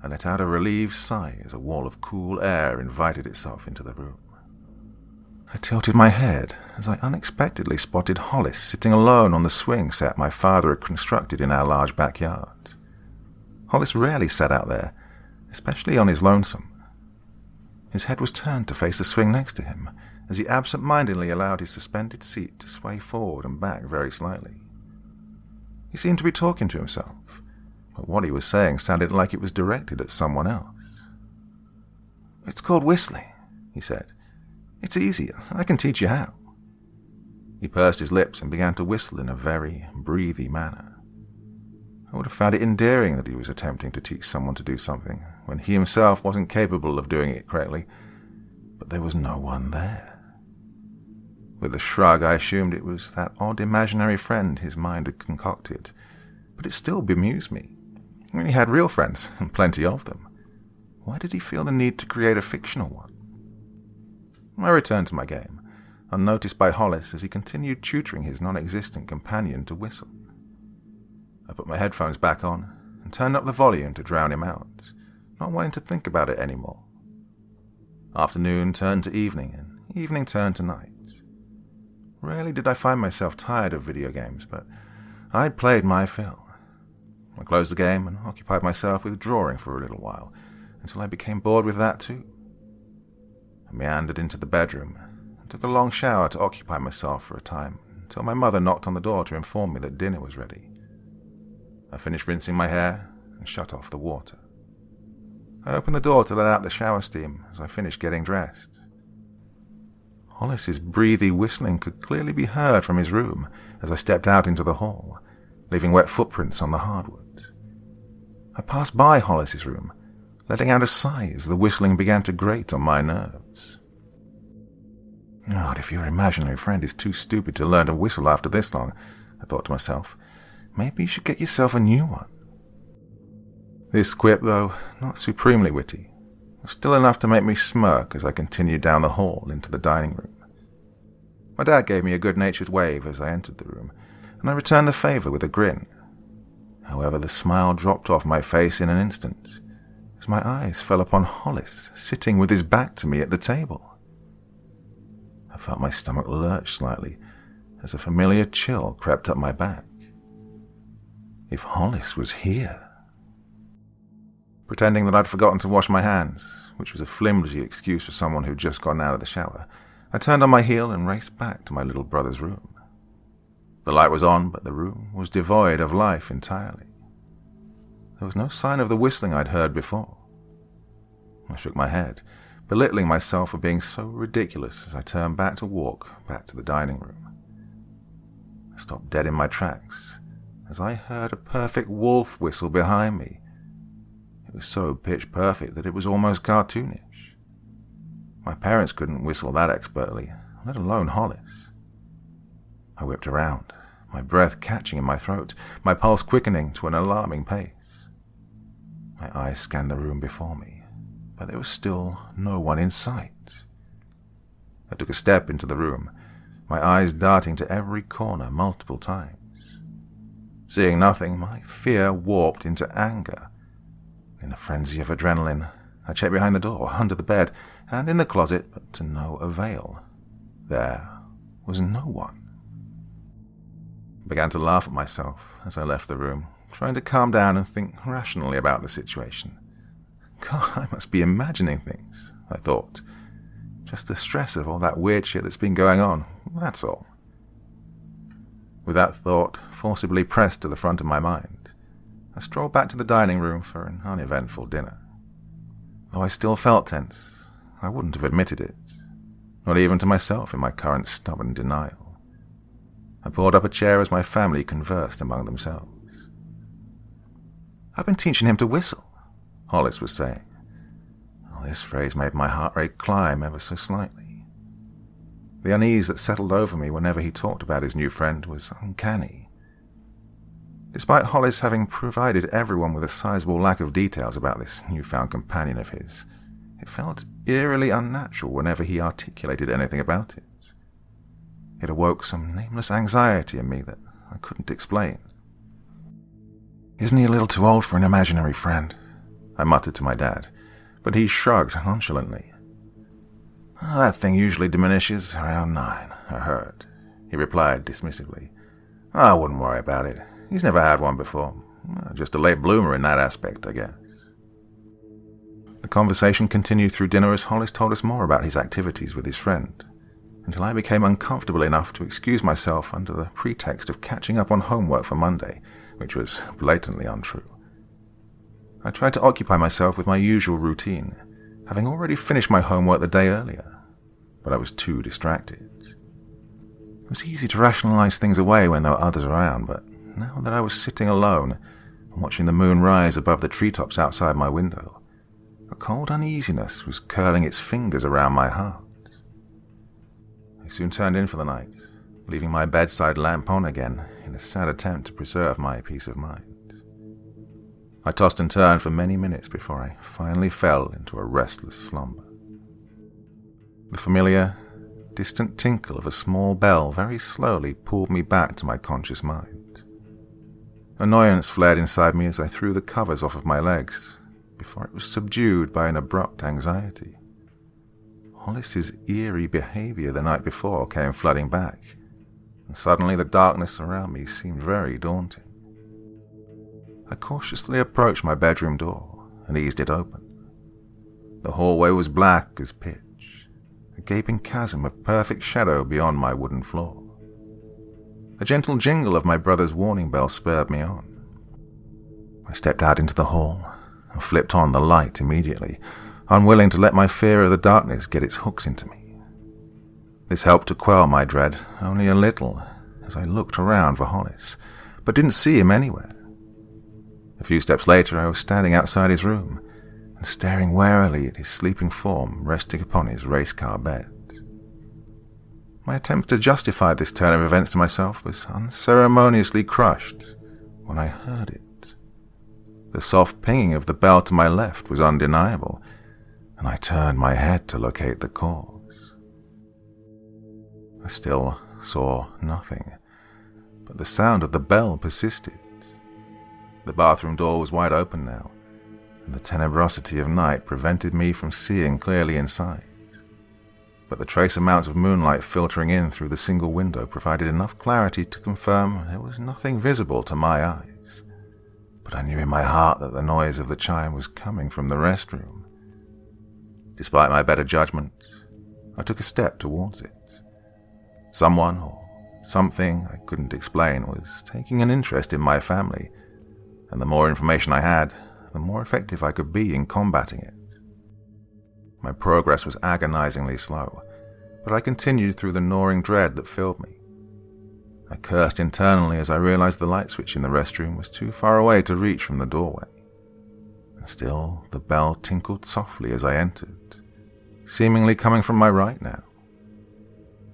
A: I let out a relieved sigh as a wall of cool air invited itself into the room. I tilted my head as I unexpectedly spotted Hollis sitting alone on the swing set my father had constructed in our large backyard. Hollis rarely sat out there, especially on his lonesome. His head was turned to face the swing next to him, as he absent-mindedly allowed his suspended seat to sway forward and back very slightly. He seemed to be talking to himself, but what he was saying sounded like it was directed at someone else. "It's called whistling," he said. "It's easy. I can teach you how." He pursed his lips and began to whistle in a very breathy manner. I would have found it endearing that he was attempting to teach someone to do something when he himself wasn't capable of doing it correctly, but there was no one there. With a shrug, I assumed it was that odd imaginary friend his mind had concocted, but it still bemused me. I mean, he had real friends, and plenty of them. Why did he feel the need to create a fictional one? I returned to my game, unnoticed by Hollis as he continued tutoring his non-existent companion to whistle. I put my headphones back on and turned up the volume to drown him out, not wanting to think about it anymore. Afternoon turned to evening, and evening turned to night. Rarely did I find myself tired of video games, but I'd played my fill. I closed the game and occupied myself with drawing for a little while, until I became bored with that too. I meandered into the bedroom and took a long shower to occupy myself for a time, until my mother knocked on the door to inform me that dinner was ready. I finished rinsing my hair and shut off the water. I opened the door to let out the shower steam as I finished getting dressed. Hollis's breathy whistling could clearly be heard from his room as I stepped out into the hall, leaving wet footprints on the hardwood. I passed by Hollis's room, letting out a sigh as the whistling began to grate on my nerves. God, if your imaginary friend is too stupid to learn to whistle after this long, I thought to myself, maybe you should get yourself a new one. This quip, though not supremely witty, was still enough to make me smirk as I continued down the hall into the dining room. My dad gave me a good-natured wave as I entered the room, and I returned the favor with a grin. However, the smile dropped off my face in an instant, as my eyes fell upon Hollis sitting with his back to me at the table. I felt my stomach lurch slightly as a familiar chill crept up my back. If Hollis was here... Pretending that I'd forgotten to wash my hands, which was a flimsy excuse for someone who'd just gotten out of the shower, I turned on my heel and raced back to my little brother's room. The light was on, but the room was devoid of life entirely. There was no sign of the whistling I'd heard before. I shook my head, belittling myself for being so ridiculous as I turned back to walk back to the dining room. I stopped dead in my tracks as I heard a perfect wolf whistle behind me. It was so pitch-perfect that it was almost cartoonish. My parents couldn't whistle that expertly, let alone Hollis. I whipped around, my breath catching in my throat, my pulse quickening to an alarming pace. My eyes scanned the room before me, but there was still no one in sight. I took a step into the room, my eyes darting to every corner multiple times. Seeing nothing, my fear warped into anger. In a frenzy of adrenaline, I checked behind the door, under the bed, and in the closet, but to no avail. There was no one. I began to laugh at myself as I left the room, trying to calm down and think rationally about the situation. God, I must be imagining things, I thought. Just the stress of all that weird shit that's been going on, that's all. With that thought forcibly pressed to the front of my mind, I strolled back to the dining room for an uneventful dinner. Though I still felt tense, I wouldn't have admitted it, not even to myself in my current stubborn denial. I pulled up a chair as my family conversed among themselves. "I've been teaching him to whistle," Hollis was saying. Oh, this phrase made my heart rate climb ever so slightly. The unease that settled over me whenever he talked about his new friend was uncanny. Despite Hollis having provided everyone with a sizable lack of details about this newfound companion of his, it felt eerily unnatural whenever he articulated anything about it. It awoke some nameless anxiety in me that I couldn't explain. "Isn't he a little too old for an imaginary friend?" I muttered to my dad, but he shrugged nonchalantly. "That thing usually diminishes around 9, I heard," he replied dismissively. "I wouldn't worry about it. He's never had one before. Just a late bloomer in that aspect, I guess." The conversation continued through dinner as Hollis told us more about his activities with his friend, until I became uncomfortable enough to excuse myself under the pretext of catching up on homework for Monday, which was blatantly untrue. I tried to occupy myself with my usual routine, having already finished my homework the day earlier, but I was too distracted. It was easy to rationalize things away when there were others around, but now that I was sitting alone and watching the moon rise above the treetops outside my window, a cold uneasiness was curling its fingers around my heart. I soon turned in for the night, leaving my bedside lamp on again in a sad attempt to preserve my peace of mind. I tossed and turned for many minutes before I finally fell into a restless slumber. The familiar, distant tinkle of a small bell very slowly pulled me back to my conscious mind. Annoyance flared inside me as I threw the covers off of my legs, before it was subdued by an abrupt anxiety. Hollis's eerie behavior the night before came flooding back, and suddenly the darkness around me seemed very daunting. I cautiously approached my bedroom door and eased it open. The hallway was black as pitch, a gaping chasm of perfect shadow beyond my wooden floor. A gentle jingle of my brother's warning bell spurred me on. I stepped out into the hall and flipped on the light immediately, unwilling to let my fear of the darkness get its hooks into me. This helped to quell my dread only a little as I looked around for Hollis, but didn't see him anywhere. A few steps later, I was standing outside his room and staring warily at his sleeping form resting upon his race car bed. My attempt to justify this turn of events to myself was unceremoniously crushed when I heard it. The soft pinging of the bell to my left was undeniable, and I turned my head to locate the cause. I still saw nothing, but the sound of the bell persisted. The bathroom door was wide open now, and the tenebrosity of night prevented me from seeing clearly inside. But the trace amounts of moonlight filtering in through the single window provided enough clarity to confirm there was nothing visible to my eyes. But I knew in my heart that the noise of the chime was coming from the restroom. Despite my better judgment, I took a step towards it. Someone or something I couldn't explain was taking an interest in my family, and the more information I had, the more effective I could be in combating it. My progress was agonizingly slow, but I continued through the gnawing dread that filled me. I cursed internally as I realized the light switch in the restroom was too far away to reach from the doorway. And still, the bell tinkled softly as I entered, seemingly coming from my right now.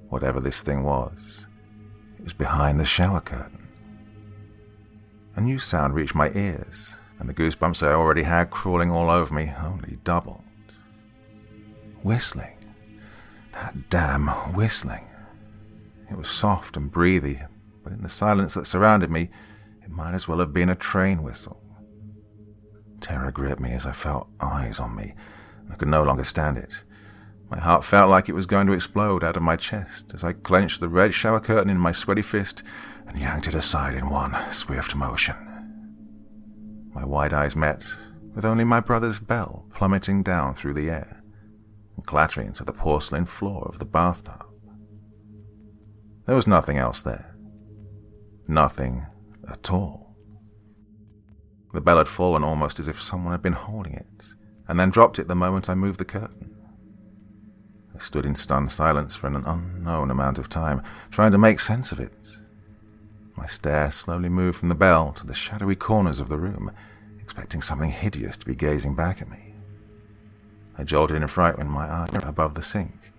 A: Whatever this thing was, it was behind the shower curtain. A new sound reached my ears, and the goosebumps I already had crawling all over me only doubled. Whistling. That damn whistling. It was soft and breathy, but in the silence that surrounded me, it might as well have been a train whistle. Terror gripped me as I felt eyes on me, and I could no longer stand it. My heart felt like it was going to explode out of my chest as I clenched the red shower curtain in my sweaty fist and yanked it aside in one swift motion. My wide eyes met, with only my brother's bell plummeting down through the air and clattering to the porcelain floor of the bathtub. There was nothing else there. Nothing at all. The bell had fallen almost as if someone had been holding it, and then dropped it the moment I moved the curtain. I stood in stunned silence for an unknown amount of time, trying to make sense of it. My stare slowly moved from the bell to the shadowy corners of the room, expecting something hideous to be gazing back at me. I jolted in fright when my eye was above the sink,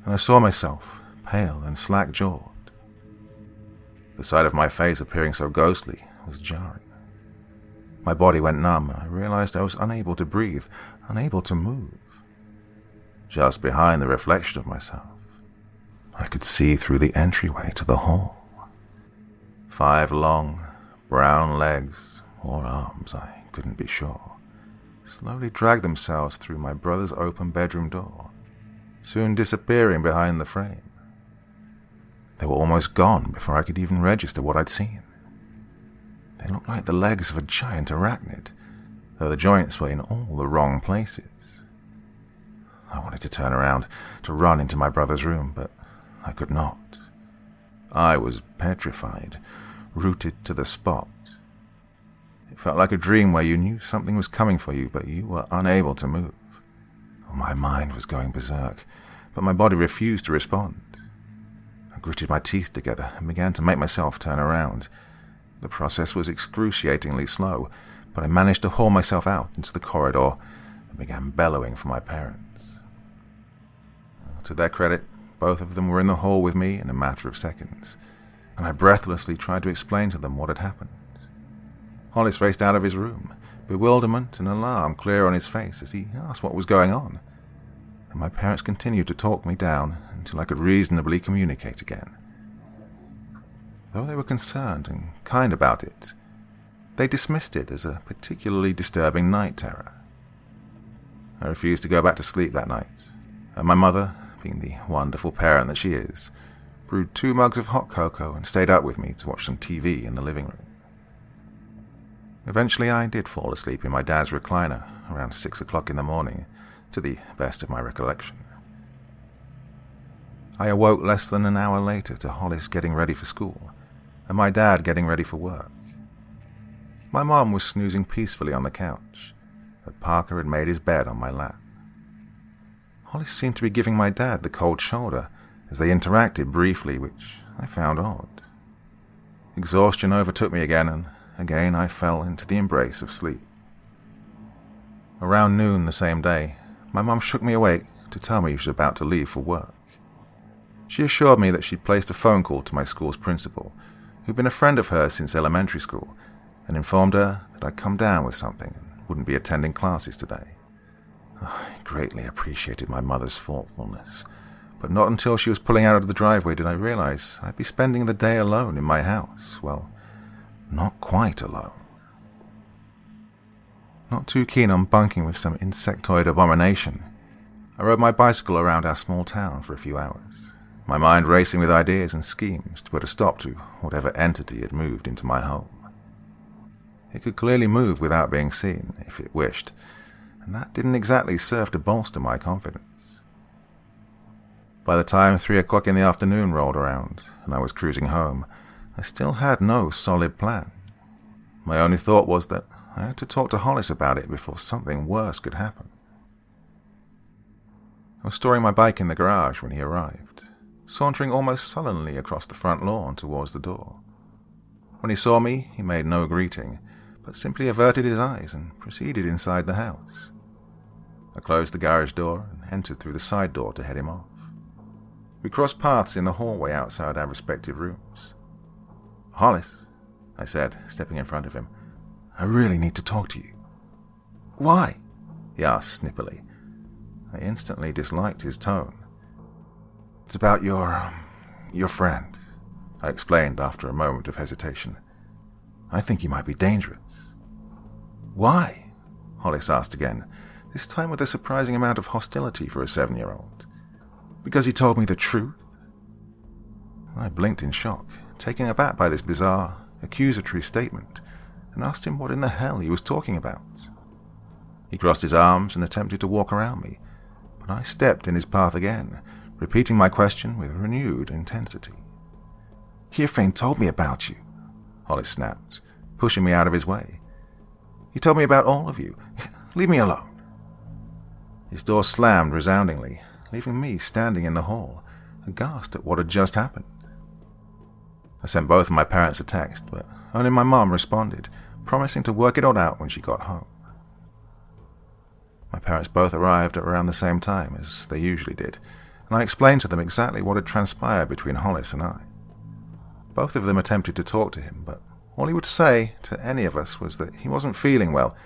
A: and I saw myself, pale and slack-jawed. The sight of my face appearing so ghostly was jarring. My body went numb, and I realized I was unable to breathe, unable to move. Just behind the reflection of myself, I could see through the entryway to the hall. 5 long, brown legs, or arms, I couldn't be sure, slowly dragged themselves through my brother's open bedroom door, soon disappearing behind the frame. They were almost gone before I could even register what I'd seen. They looked like the legs of a giant arachnid, though the joints were in all the wrong places. I wanted to turn around, to run into my brother's room, but I could not. I was petrified, rooted to the spot. It felt like a dream where you knew something was coming for you, but you were unable to move. My mind was going berserk, but my body refused to respond. I gritted my teeth together and began to make myself turn around. The process was excruciatingly slow, but I managed to haul myself out into the corridor and began bellowing for my parents. To their credit, both of them were in the hall with me in a matter of seconds, and I breathlessly tried to explain to them what had happened. Hollis raced out of his room, bewilderment and alarm clear on his face as he asked what was going on. and my parents continued to talk me down until I could reasonably communicate again. Though they were concerned and kind about it, they dismissed it as a particularly disturbing night terror. I refused to go back to sleep that night, and my mother, being the wonderful parent that she is, brewed 2 mugs of hot cocoa and stayed up with me to watch some TV in the living room. Eventually I did fall asleep in my dad's recliner around 6 o'clock in the morning, to the best of my recollection. I awoke less than an hour later to Hollis getting ready for school, and my dad getting ready for work. My mom was snoozing peacefully on the couch, but Parker had made his bed on my lap. Hollis seemed to be giving my dad the cold shoulder as they interacted briefly, which I found odd. Exhaustion overtook me again, and again I fell into the embrace of sleep. Around noon the same day, my mum shook me awake to tell me she was about to leave for work. She assured me that she'd placed a phone call to my school's principal, who'd been a friend of hers since elementary school, and informed her that I'd come down with something and wouldn't be attending classes today. I greatly appreciated my mother's thoughtfulness, but not until she was pulling out of the driveway did I realize I'd be spending the day alone in my house. Well, not quite alone. Not too keen on bunking with some insectoid abomination, I rode my bicycle around our small town for a few hours, my mind racing with ideas and schemes to put a stop to whatever entity had moved into my home. It could clearly move without being seen, if it wished, and that didn't exactly serve to bolster my confidence. By the time 3 o'clock in the afternoon rolled around, and I was cruising home, I still had no solid plan. My only thought was that I had to talk to Hollis about it before something worse could happen. I was storing my bike in the garage when he arrived, sauntering almost sullenly across the front lawn towards the door. When he saw me, he made no greeting, but simply averted his eyes and proceeded inside the house. I closed the garage door and entered through the side door to head him off. We crossed paths in the hallway outside our respective rooms. "Hollis," I said, stepping in front of him, "I really need to talk to you." "Why?" he asked snippily. I instantly disliked his tone. "It's about your friend," I explained after a moment of hesitation. "I think he might be dangerous." "Why?" Hollis asked again, this time with a surprising amount of hostility for a 7-year-old. "Because he told me the truth?" I blinked in shock, taken aback by this bizarre, accusatory statement, and asked him what in the hell he was talking about. He crossed his arms and attempted to walk around me, but I stepped in his path again, repeating my question with renewed intensity. "Hirfane told me about you," Hollis snapped, pushing me out of his way. "He told me about all of you. Leave me alone." His door slammed resoundingly, leaving me standing in the hall, aghast at what had just happened. I sent both of my parents a text, but only my mom responded, promising to work it all out when she got home. My parents both arrived at around the same time, as they usually did, and I explained to them exactly what had transpired between Hollis and I. Both of them attempted to talk to him, but all he would say to any of us was that he wasn't feeling well,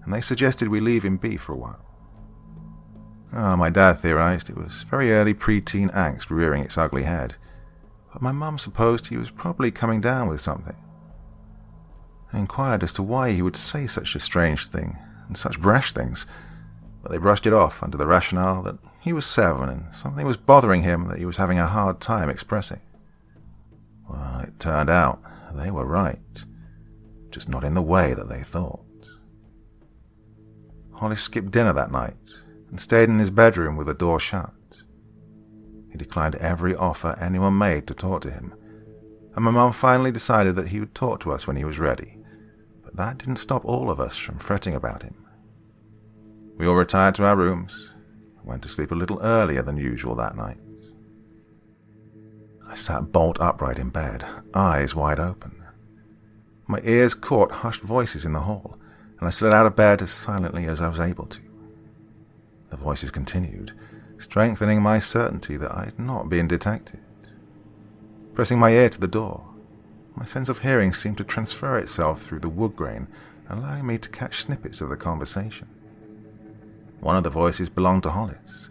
A: and they suggested we leave him be for a while. My dad theorized it was very early pre-teen angst rearing its ugly head, but my mum supposed he was probably coming down with something. I inquired as to why he would say such a strange thing, and such brash things, but they brushed it off under the rationale that he was 7 and something was bothering him that he was having a hard time expressing. Well, it turned out they were right, just not in the way that they thought. Hollis skipped dinner that night and stayed in his bedroom with the door shut. He declined every offer anyone made to talk to him, and my mum finally decided that he would talk to us when he was ready, but that didn't stop all of us from fretting about him. We all retired to our rooms and went to sleep a little earlier than usual that night. I sat bolt upright in bed, eyes wide open. My ears caught hushed voices in the hall, and I slid out of bed as silently as I was able to. The voices continued, strengthening my certainty that I had not been detected. Pressing my ear to the door, my sense of hearing seemed to transfer itself through the wood grain, allowing me to catch snippets of the conversation. One of the voices belonged to Hollis,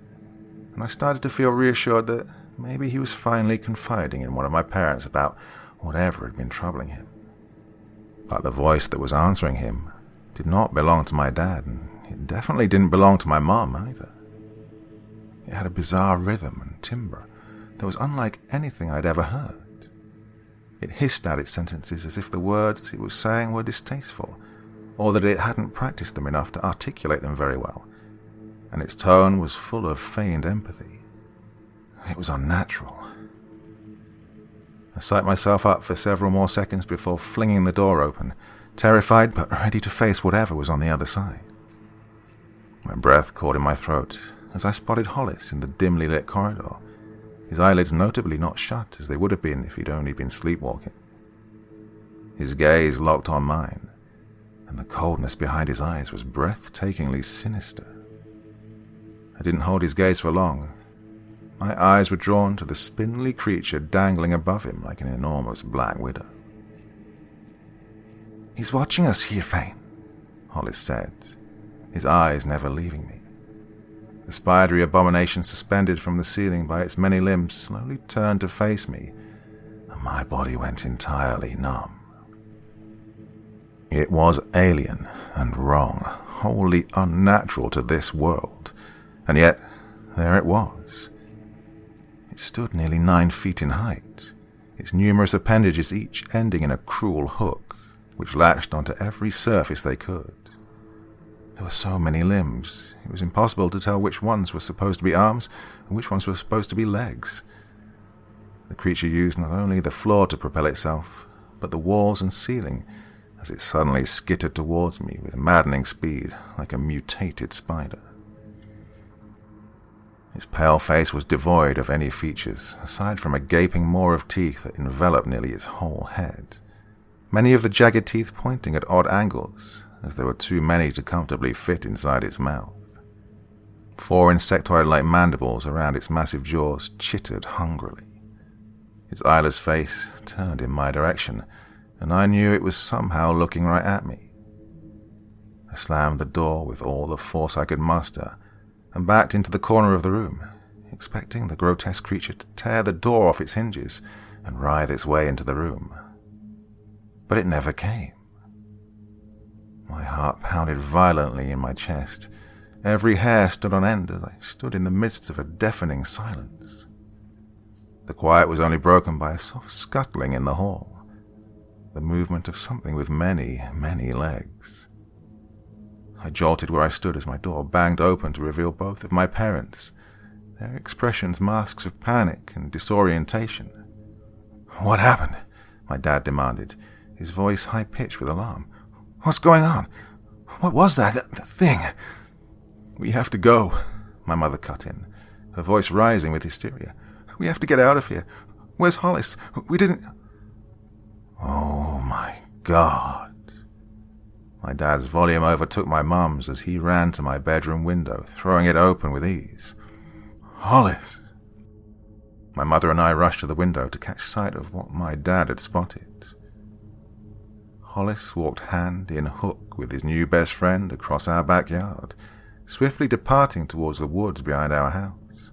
A: and I started to feel reassured that maybe he was finally confiding in one of my parents about whatever had been troubling him. But the voice that was answering him did not belong to my dad, and it definitely didn't belong to my mom either. It had a bizarre rhythm and timbre that was unlike anything I'd ever heard. It hissed out its sentences as if the words it was saying were distasteful, or that it hadn't practiced them enough to articulate them very well, and its tone was full of feigned empathy. It was unnatural. I psyched myself up for several more seconds before flinging the door open, terrified but ready to face whatever was on the other side. My breath caught in my throat as I spotted Hollis in the dimly lit corridor, his eyelids notably not shut as they would have been if he'd only been sleepwalking. His gaze locked on mine, and the coldness behind his eyes was breathtakingly sinister. I didn't hold his gaze for long. My eyes were drawn to the spindly creature dangling above him like an enormous black widow. "He's watching us here, Fane," Hollis said, his eyes never leaving me. The spidery abomination suspended from the ceiling by its many limbs slowly turned to face me, and my body went entirely numb. It was alien and wrong, wholly unnatural to this world, and yet there it was. It stood nearly 9 feet in height, its numerous appendages each ending in a cruel hook, which latched onto every surface they could. There were so many limbs, it was impossible to tell which ones were supposed to be arms and which ones were supposed to be legs. The creature used not only the floor to propel itself, but the walls and ceiling, as it suddenly skittered towards me with maddening speed like a mutated spider. Its pale face was devoid of any features, aside from a gaping maw of teeth that enveloped nearly its whole head, many of the jagged teeth pointing at odd angles, as there were too many to comfortably fit inside its mouth. 4 insectoid-like mandibles around its massive jaws chittered hungrily. Its eyeless face turned in my direction, and I knew it was somehow looking right at me. I slammed the door with all the force I could muster, and backed into the corner of the room, expecting the grotesque creature to tear the door off its hinges and writhe its way into the room. But it never came. My heart pounded violently in my chest. Every hair stood on end as I stood in the midst of a deafening silence. The quiet was only broken by a soft scuttling in the hall, the movement of something with many, many legs. I jolted where I stood as my door banged open to reveal both of my parents, their expressions masks of panic and disorientation. "What happened?" my dad demanded, his voice high-pitched with alarm. "What's going on? What was that thing?" "We have to go," my mother cut in, her voice rising with hysteria. "We have to get out of here. Where's Hollis? We didn't—" Oh my God. My dad's volume overtook my mum's as he ran to my bedroom window, throwing it open with ease. "Hollis!" My mother and I rushed to the window to catch sight of what my dad had spotted. Hollis walked hand in hook with his new best friend across our backyard, swiftly departing towards the woods behind our house.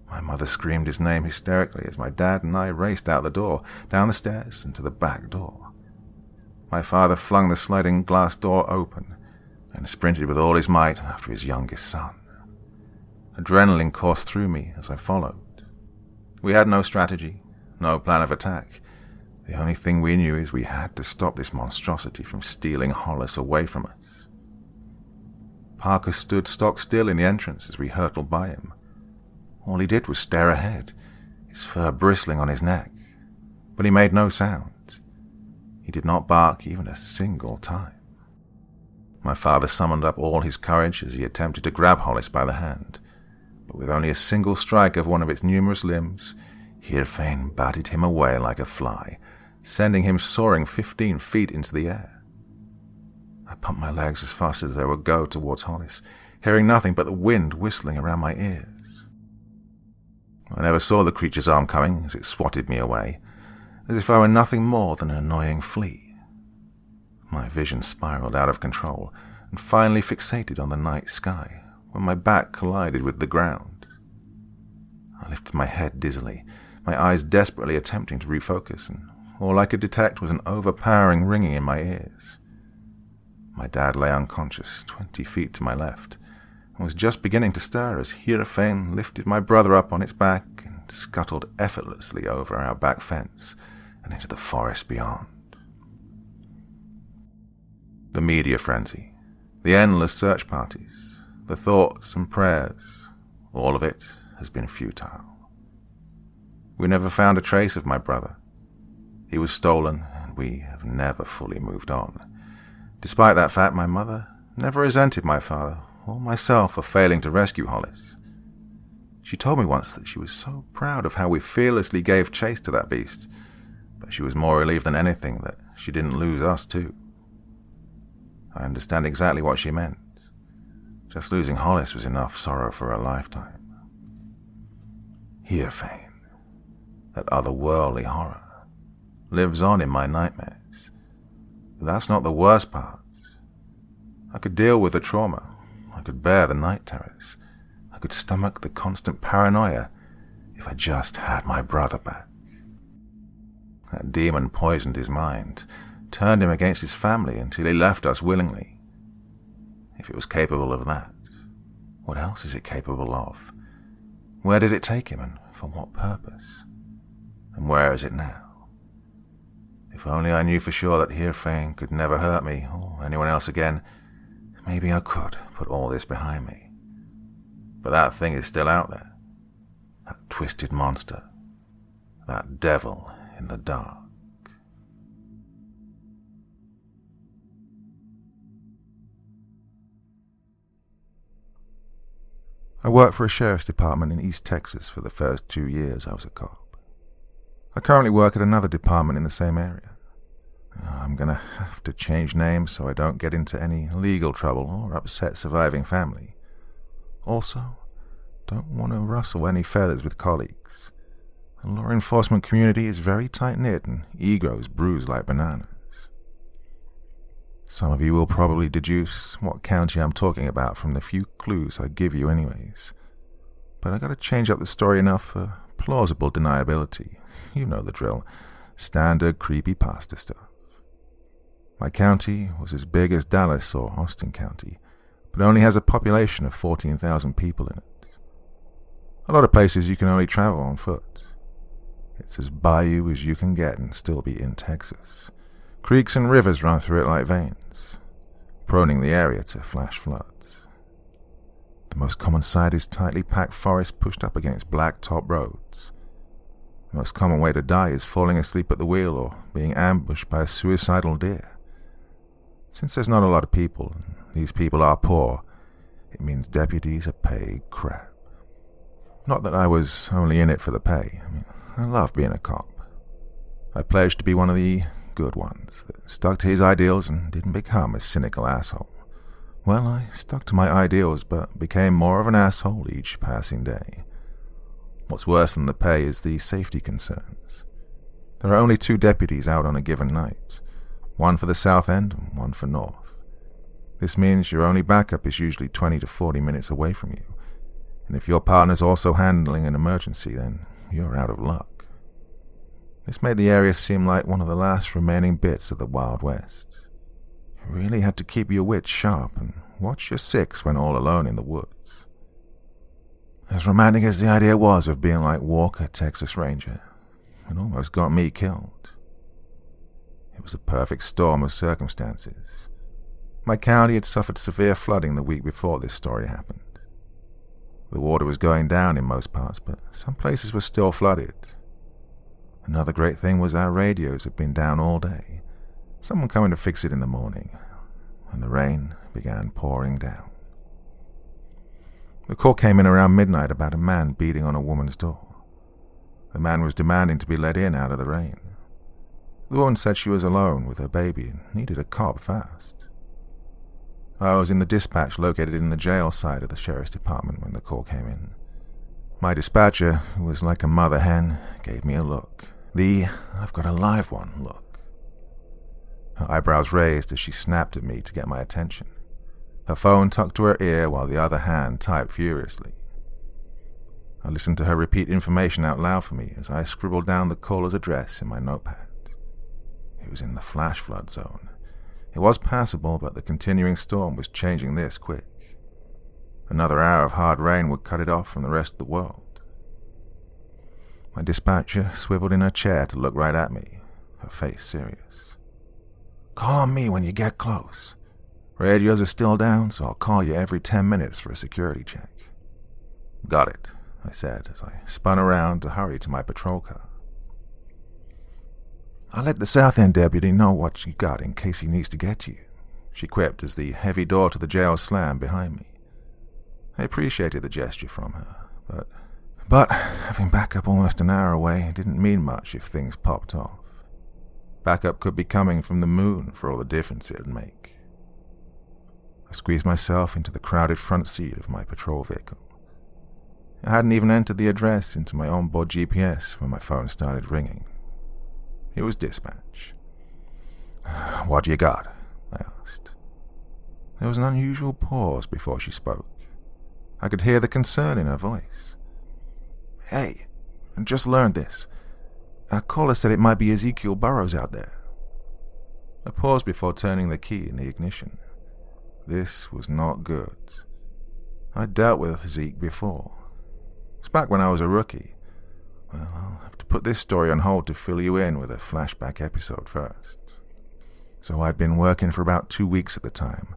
A: My mother screamed his name hysterically as my dad and I raced out the door, down the stairs, and to the back door. My father flung the sliding glass door open and sprinted with all his might after his youngest son. Adrenaline coursed through me as I followed. We had no strategy, no plan of attack. The only thing we knew is we had to stop this monstrosity from stealing Hollis away from us. Parker stood stock still in the entrance as we hurtled by him. All he did was stare ahead, his fur bristling on his neck, but he made no sound. He did not bark even a single time. My father summoned up all his courage as he attempted to grab Hollis by the hand, but with only a single strike of one of its numerous limbs, Hirfane batted him away like a fly, sending him soaring 15 feet into the air. I pumped my legs as fast as they would go towards Hollis, hearing nothing but the wind whistling around my ears. I never saw the creature's arm coming as it swatted me away, as if I were nothing more than an annoying flea. My vision spiraled out of control and finally fixated on the night sky when my back collided with the ground. I lifted my head dizzily, my eyes desperately attempting to refocus, and all I could detect was an overpowering ringing in my ears. My dad lay unconscious, 20 feet to my left, and was just beginning to stir as Hirafane lifted my brother up on its back and scuttled effortlessly over our back fence and into the forest beyond. The media frenzy, the endless search parties, the thoughts and prayers, all of it has been futile. We never found a trace of my brother. He was stolen, and we have never fully moved on. Despite that fact, my mother never resented my father or myself for failing to rescue Hollis. She told me once that she was so proud of how we fearlessly gave chase to that beast, but she was more relieved than anything that she didn't lose us too. I understand exactly what she meant. Just losing Hollis was enough sorrow for a lifetime. Hirafane, that otherworldly horror, lives on in my nightmares. But that's not the worst part. I could deal with the trauma. I could bear the night terrors. I could stomach the constant paranoia if I just had my brother back. That demon poisoned his mind, turned him against his family until he left us willingly. If it was capable of that, what else is it capable of? Where did it take him, and for what purpose? And where is it now? If only I knew for sure that Hirafane could never hurt me or anyone else again, maybe I could put all this behind me. But that thing is still out there. That twisted monster. That devil in the dark. I worked for a sheriff's department in East Texas for the first 2 years I was a cop. I currently work at another department in the same area. I'm going to have to change names so I don't get into any legal trouble or upset surviving family. Also, don't want to rustle any feathers with colleagues. The law enforcement community is very tight-knit and egos bruise like bananas. Some of you will probably deduce what county I'm talking about from the few clues I give you anyways. But I gotta change up the story enough for plausible deniability. You know the drill. Standard creepypasta stuff. My county was as big as Dallas or Austin County, but only has a population of 14,000 people in it. A lot of places you can only travel on foot. It's as bayou as you can get and still be in Texas. Creeks and rivers run through it like veins, proning the area to flash floods. The most common sight is tightly packed forest pushed up against black-top roads. The most common way to die is falling asleep at the wheel or being ambushed by a suicidal deer. Since there's not a lot of people, and these people are poor, it means deputies are paid crap. Not that I was only in it for the pay. I love being a cop. I pledged to be one of the good ones that stuck to his ideals and didn't become a cynical asshole. Well, I stuck to my ideals but became more of an asshole each passing day. What's worse than the pay is the safety concerns. There are only 2 deputies out on a given night, one for the south end and one for north. This means your only backup is usually 20 to 40 minutes away from you, and if your partner's also handling an emergency, then you're out of luck. This made the area seem like one of the last remaining bits of the Wild West. You really had to keep your wits sharp and watch your six when all alone in the woods. As romantic as the idea was of being like Walker, Texas Ranger, it almost got me killed. It was a perfect storm of circumstances. My county had suffered severe flooding the week before this story happened. The water was going down in most parts, but some places were still flooded. Another great thing was our radios had been down all day, someone coming to fix it in the morning, and the rain began pouring down. The call came in around midnight about a man beating on a woman's door. The man was demanding to be let in out of the rain. The woman said she was alone with her baby and needed a cop fast. I was in the dispatch located in the jail side of the sheriff's department when the call came in. My dispatcher, who was like a mother hen, gave me a look. The "I've got a live one" look. Her eyebrows raised as she snapped at me to get my attention, her phone tucked to her ear while the other hand typed furiously. I listened to her repeat information out loud for me as I scribbled down the caller's address in my notepad. It was in the flash flood zone. It was passable, but the continuing storm was changing this quick. Another hour of hard rain would cut it off from the rest of the world. My dispatcher swiveled in her chair to look right at me, her face serious. "Call on me when you get close. Radios are still down, so I'll call you every 10 minutes for a security check." "Got it," I said as I spun around to hurry to my patrol car. "I'll let the South End deputy know what you got in case he needs to get you," she quipped as the heavy door to the jail slammed behind me. I appreciated the gesture from her, but having backup almost an hour away didn't mean much if things popped off. Backup could be coming from the moon for all the difference it would make. I squeezed myself into the crowded front seat of my patrol vehicle. I hadn't even entered the address into my onboard GPS when my phone started ringing. It was dispatch. "What do you got?" I asked. There was an unusual pause before she spoke. I could hear the concern in her voice. "Hey, I just learned this. Our caller said it might be Ezekiel Burrows out there." I paused before turning the key in the ignition. This was not good. I'd dealt with Zeke before. It was back when I was a rookie. Well, I'll have to put this story on hold to fill you in with a flashback episode first. So I'd been working for about 2 weeks at the time.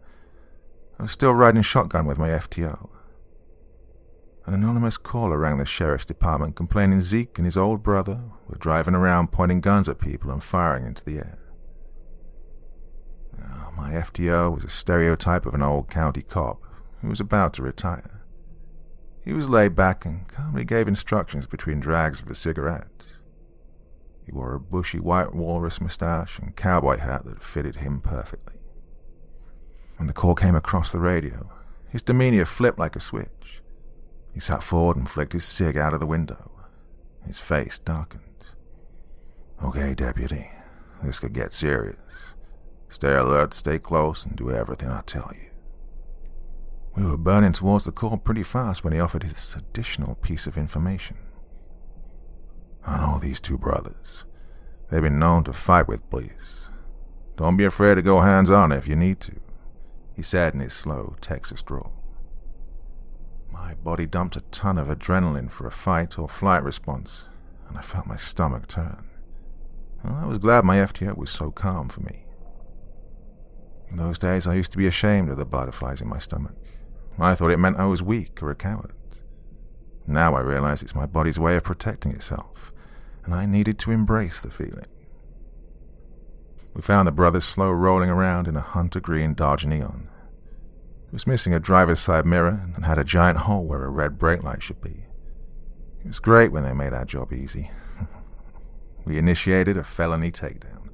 A: I was still riding shotgun with my FTO. An anonymous caller rang the sheriff's department complaining Zeke and his old brother were driving around pointing guns at people and firing into the air. My FTO was a stereotype of an old county cop who was about to retire. He was laid back and calmly gave instructions between drags of a cigarette. He wore a bushy white walrus mustache and cowboy hat that fitted him perfectly. When the call came across the radio, his demeanor flipped like a switch. He sat forward and flicked his cig out of the window. His face darkened. "Okay, deputy, this could get serious. Stay alert, stay close, and do everything I tell you." We were burning towards the call pretty fast when he offered his additional piece of information. "I know these two brothers. They've been known to fight with police. Don't be afraid to go hands-on if you need to," he said in his slow Texas drawl. My body dumped a ton of adrenaline for a fight or flight response, and I felt my stomach turn. Well, I was glad my FTO was so calm for me. In those days, I used to be ashamed of the butterflies in my stomach. I thought it meant I was weak or a coward. Now I realize it's my body's way of protecting itself, and I needed to embrace the feeling. We found the brothers slow rolling around in a hunter green Dodge Neon. It was missing a driver's side mirror and had a giant hole where a red brake light should be. It was great when they made our job easy. We initiated a felony takedown.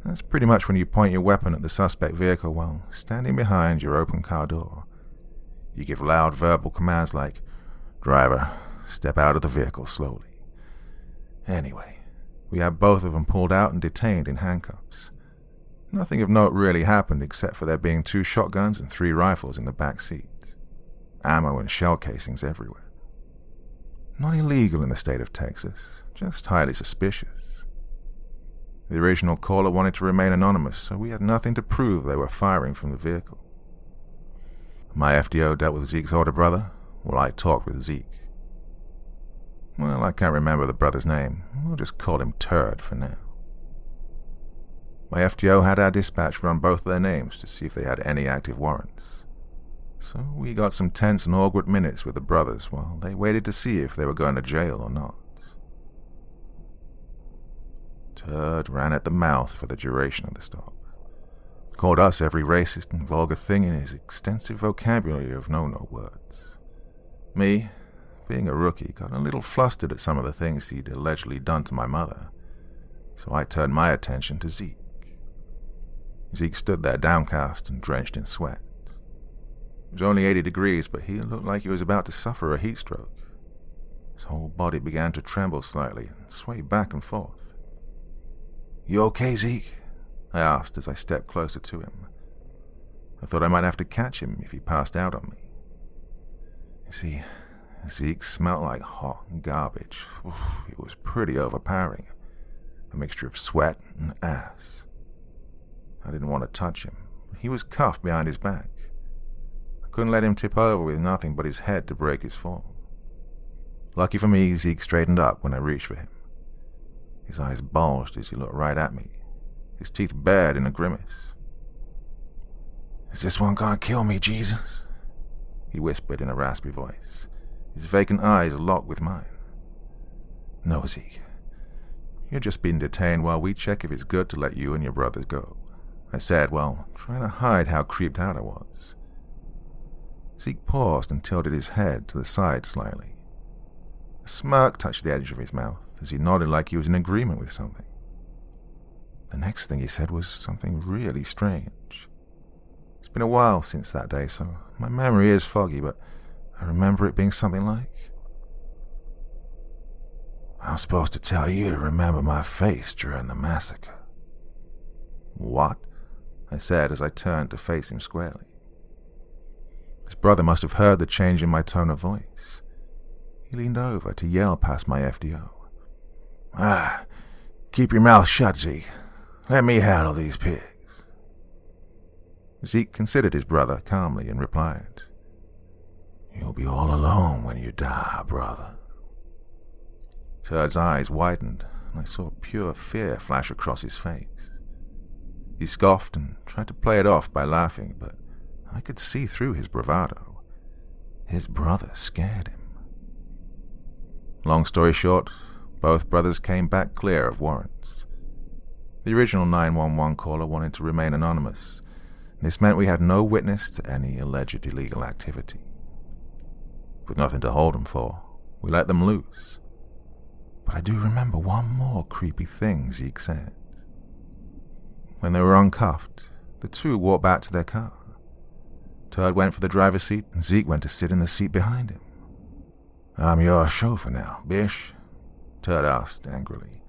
A: That's pretty much when you point your weapon at the suspect vehicle while standing behind your open car door. You give loud verbal commands like, "Driver, step out of the vehicle slowly." Anyway, we had both of them pulled out and detained in handcuffs. Nothing of note really happened except for there being 2 shotguns and 3 rifles in the back seat. Ammo and shell casings everywhere. Not illegal in the state of Texas, just highly suspicious. The original caller wanted to remain anonymous, so we had nothing to prove they were firing from the vehicle. My FDO dealt with Zeke's older brother, while I talked with Zeke. Well, I can't remember the brother's name. We'll just call him Turd for now. My FTO had our dispatch run both their names to see if they had any active warrants. So we got some tense and awkward minutes with the brothers while they waited to see if they were going to jail or not. Turd ran at the mouth for the duration of the stop. Called us every racist and vulgar thing in his extensive vocabulary of no-no words. Me, being a rookie, got a little flustered at some of the things he'd allegedly done to my mother, so I turned my attention to Zeke. Zeke stood there downcast and drenched in sweat. It was only 80 degrees, but he looked like he was about to suffer a heat stroke. His whole body began to tremble slightly and sway back and forth. "You okay, Zeke?" I asked as I stepped closer to him. I thought I might have to catch him if he passed out on me. You see, Zeke smelled like hot garbage. Oof, it was pretty overpowering. A mixture of sweat and ass. I didn't want to touch him. He was cuffed behind his back. I couldn't let him tip over with nothing but his head to break his fall. Lucky for me, Zeke straightened up when I reached for him. His eyes bulged as he looked right at me, his teeth bared in a grimace. "Is this one gonna kill me, Jesus?" he whispered in a raspy voice, his vacant eyes locked with mine. "No, Zeke. You're just being detained while we check if it's good to let you and your brothers go," I said, while trying to hide how creeped out I was. Zeke paused and tilted his head to the side slightly. A smirk touched the edge of his mouth as he nodded like he was in agreement with something. The next thing he said was something really strange. It's been a while since that day, so my memory is foggy, but I remember it being something like, "I'm supposed to tell you to remember my face during the massacre." "What?" I said as I turned to face him squarely. His brother must have heard the change in my tone of voice. He leaned over to yell past my FDO. Keep your mouth shut, Zeke. Let me handle these pigs." Zeke considered his brother calmly and replied, "You'll be all alone when you die, brother." Turd's eyes widened, and I saw pure fear flash across his face. He scoffed and tried to play it off by laughing, but I could see through his bravado. His brother scared him. Long story short, both brothers came back clear of warrants. The original 911 caller wanted to remain anonymous. This meant we had no witness to any alleged illegal activity. With nothing to hold them for, we let them loose. But I do remember one more creepy thing Zeke said. When they were uncuffed, the two walked back to their car. Turd went for the driver's seat, and Zeke went to sit in the seat behind him. "I'm your chauffeur now, bish?" Turd asked angrily.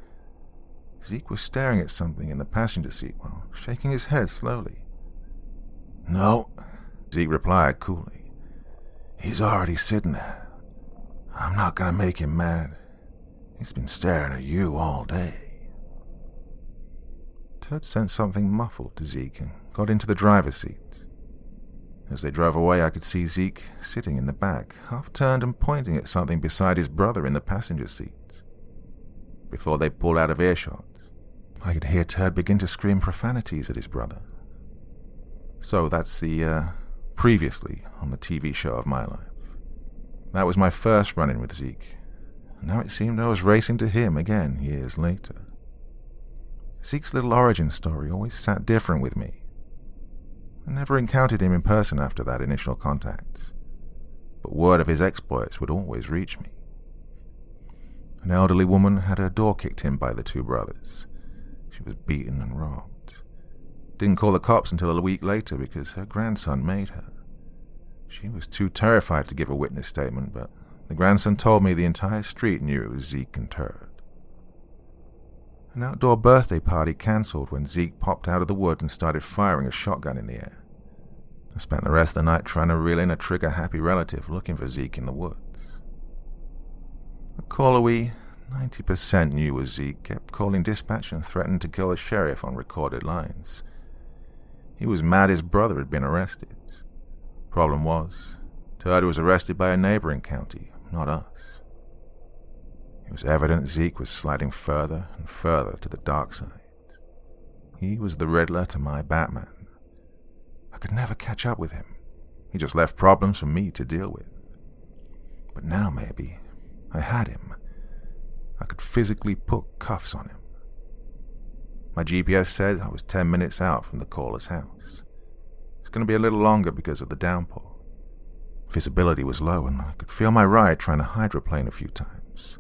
A: Zeke was staring at something in the passenger seat while shaking his head slowly. "No," Zeke replied coolly. "He's already sitting there. I'm not gonna make him mad. He's been staring at you all day." Turd sent something muffled to Zeke and got into the driver's seat. As they drove away, I could see Zeke sitting in the back, half-turned and pointing at something beside his brother in the passenger seat. Before they pulled out of earshot, I could hear Turd begin to scream profanities at his brother. So that's the previously on the TV show of my life. That was my first run-in with Zeke, and now it seemed I was racing to him again years later. Zeke's little origin story always sat different with me. I never encountered him in person after that initial contact, but word of his exploits would always reach me. An elderly woman had her door kicked in by the two brothers. She was beaten and robbed. Didn't call the cops until a week later because her grandson made her. She was too terrified to give a witness statement, but the grandson told me the entire street knew it was Zeke and Turd. An outdoor birthday party cancelled when Zeke popped out of the wood and started firing a shotgun in the air. I spent the rest of the night trying to reel in a trigger-happy relative looking for Zeke in the woods. The caller we 90% knew was Zeke kept calling dispatch and threatened to kill the sheriff on recorded lines. He was mad his brother had been arrested. Problem was, Turd was arrested by a neighboring county, not us. It was evident Zeke was sliding further and further to the dark side. He was the Riddler to my Batman. I could never catch up with him. He just left problems for me to deal with. But now maybe I had him. I could physically put cuffs on him. My GPS said I was 10 minutes out from the caller's house. It's going to be a little longer because of the downpour. Visibility was low and I could feel my ride trying to hydroplane a few times.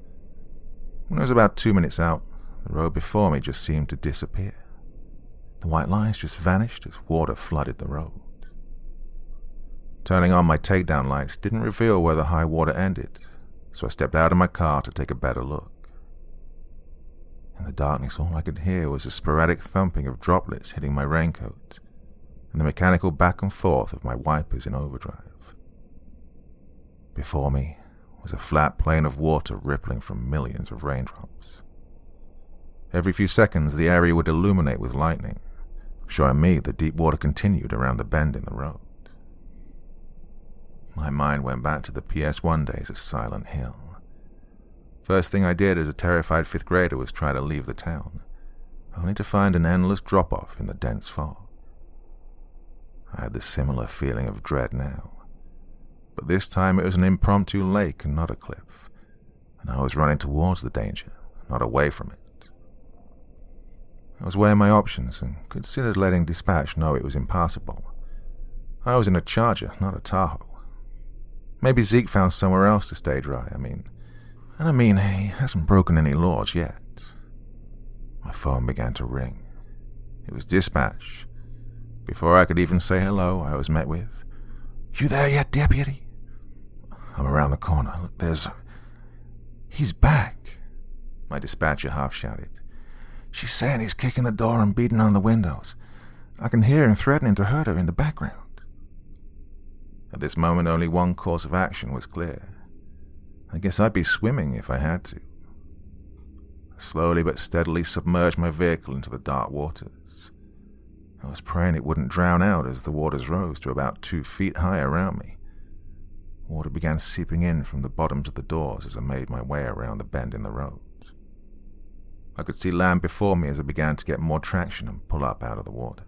A: When I was about 2 minutes out, the road before me just seemed to disappear. The white lines just vanished as water flooded the road. Turning on my takedown lights didn't reveal where the high water ended, so I stepped out of my car to take a better look. In the darkness, all I could hear was the sporadic thumping of droplets hitting my raincoat and the mechanical back and forth of my wipers in overdrive. Before me was a flat plane of water rippling from millions of raindrops. Every few seconds, the area would illuminate with lightning, showing me the deep water continued around the bend in the road. My mind went back to the PS1 days at Silent Hill. First thing I did as a terrified 5th grader was try to leave the town, only to find an endless drop-off in the dense fog. I had the similar feeling of dread now, but this time it was an impromptu lake and not a cliff, and I was running towards the danger, not away from it. I was weighing my options and considered letting dispatch know it was impassable. I was in a Charger, not a Tahoe. Maybe Zeke found somewhere else to stay dry, he hasn't broken any laws yet. My phone began to ring. It was dispatch. Before I could even say hello, I was met with, "You there yet, deputy?" "I'm around the corner. Look, He's back," my dispatcher half shouted. "She's saying he's kicking the door and beating on the windows. I can hear him threatening to hurt her in the background." At this moment, only one course of action was clear. I guess I'd be swimming if I had to. I slowly but steadily submerged my vehicle into the dark waters. I was praying it wouldn't drown out as the waters rose to about 2 feet high around me. Water began seeping in from the bottoms of the doors as I made my way around the bend in the road. I could see land before me as I began to get more traction and pull up out of the water.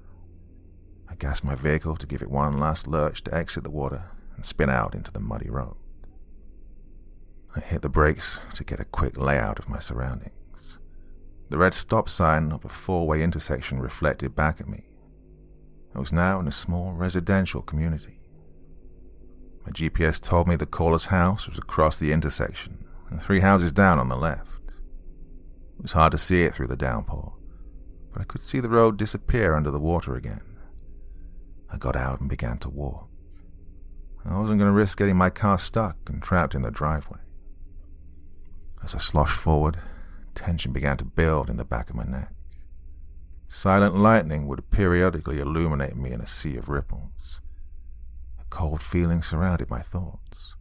A: I gassed my vehicle to give it one last lurch to exit the water and spin out into the muddy road. I hit the brakes to get a quick layout of my surroundings. The red stop sign of a 4-way intersection reflected back at me. I was now in a small residential community. My GPS told me the caller's house was across the intersection and 3 houses down on the left. It was hard to see it through the downpour, but I could see the road disappear under the water again. I got out and began to walk. I wasn't going to risk getting my car stuck and trapped in the driveway. As I sloshed forward, tension began to build in the back of my neck. Silent lightning would periodically illuminate me in a sea of ripples. A cold feeling surrounded my thoughts.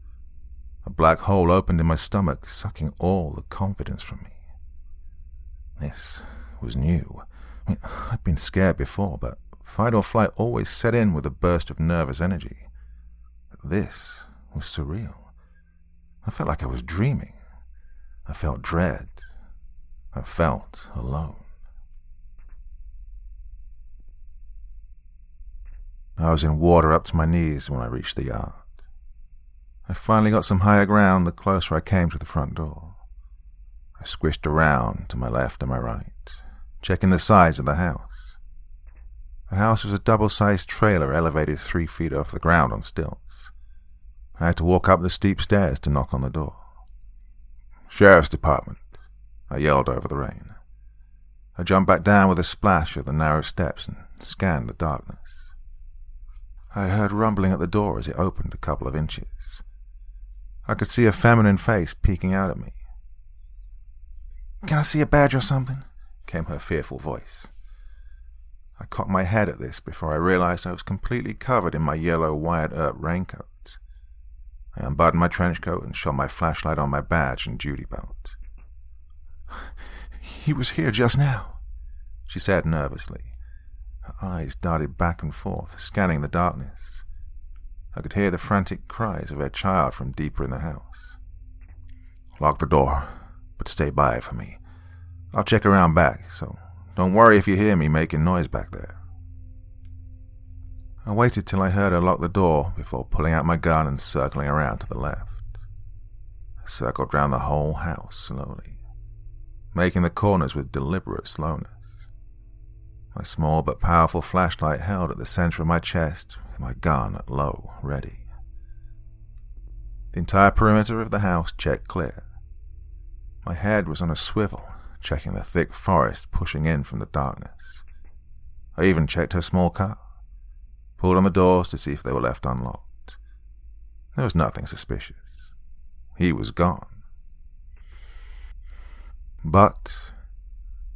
A: A black hole opened in my stomach, sucking all the confidence from me. This was new. I'd been scared before, but fight or flight always set in with a burst of nervous energy. But this was surreal. I felt like I was dreaming. I felt dread. I felt alone. I was in water up to my knees when I reached the yard. I finally got some higher ground the closer I came to the front door. I squished around to my left and my right, checking the sides of the house. The house was a double-sized trailer elevated 3 feet off the ground on stilts. I had to walk up the steep stairs to knock on the door. "Sheriff's Department," I yelled over the rain. I jumped back down with a splash of the narrow steps and scanned the darkness. I had heard rumbling at the door as it opened a couple of inches. I could see a feminine face peeking out at me. "Can I see a badge or something?" came her fearful voice. I cocked my head at this before I realized I was completely covered in my yellow wired-up raincoat. I unbuttoned my trench coat and shone my flashlight on my badge and duty belt. "He was here just now," she said nervously. Her eyes darted back and forth, scanning the darkness. I could hear the frantic cries of her child from deeper in the house. "Lock the door, but stay by it for me. I'll check around back, so don't worry if you hear me making noise back there." I waited till I heard her lock the door before pulling out my gun and circling around to the left. I circled round the whole house slowly, making the corners with deliberate slowness. My small but powerful flashlight held at the center of my chest with my gun at low, ready. The entire perimeter of the house checked clear. My head was on a swivel, checking the thick forest pushing in from the darkness. I even checked her small car, pulled on the doors to see if they were left unlocked. There was nothing suspicious. He was gone. But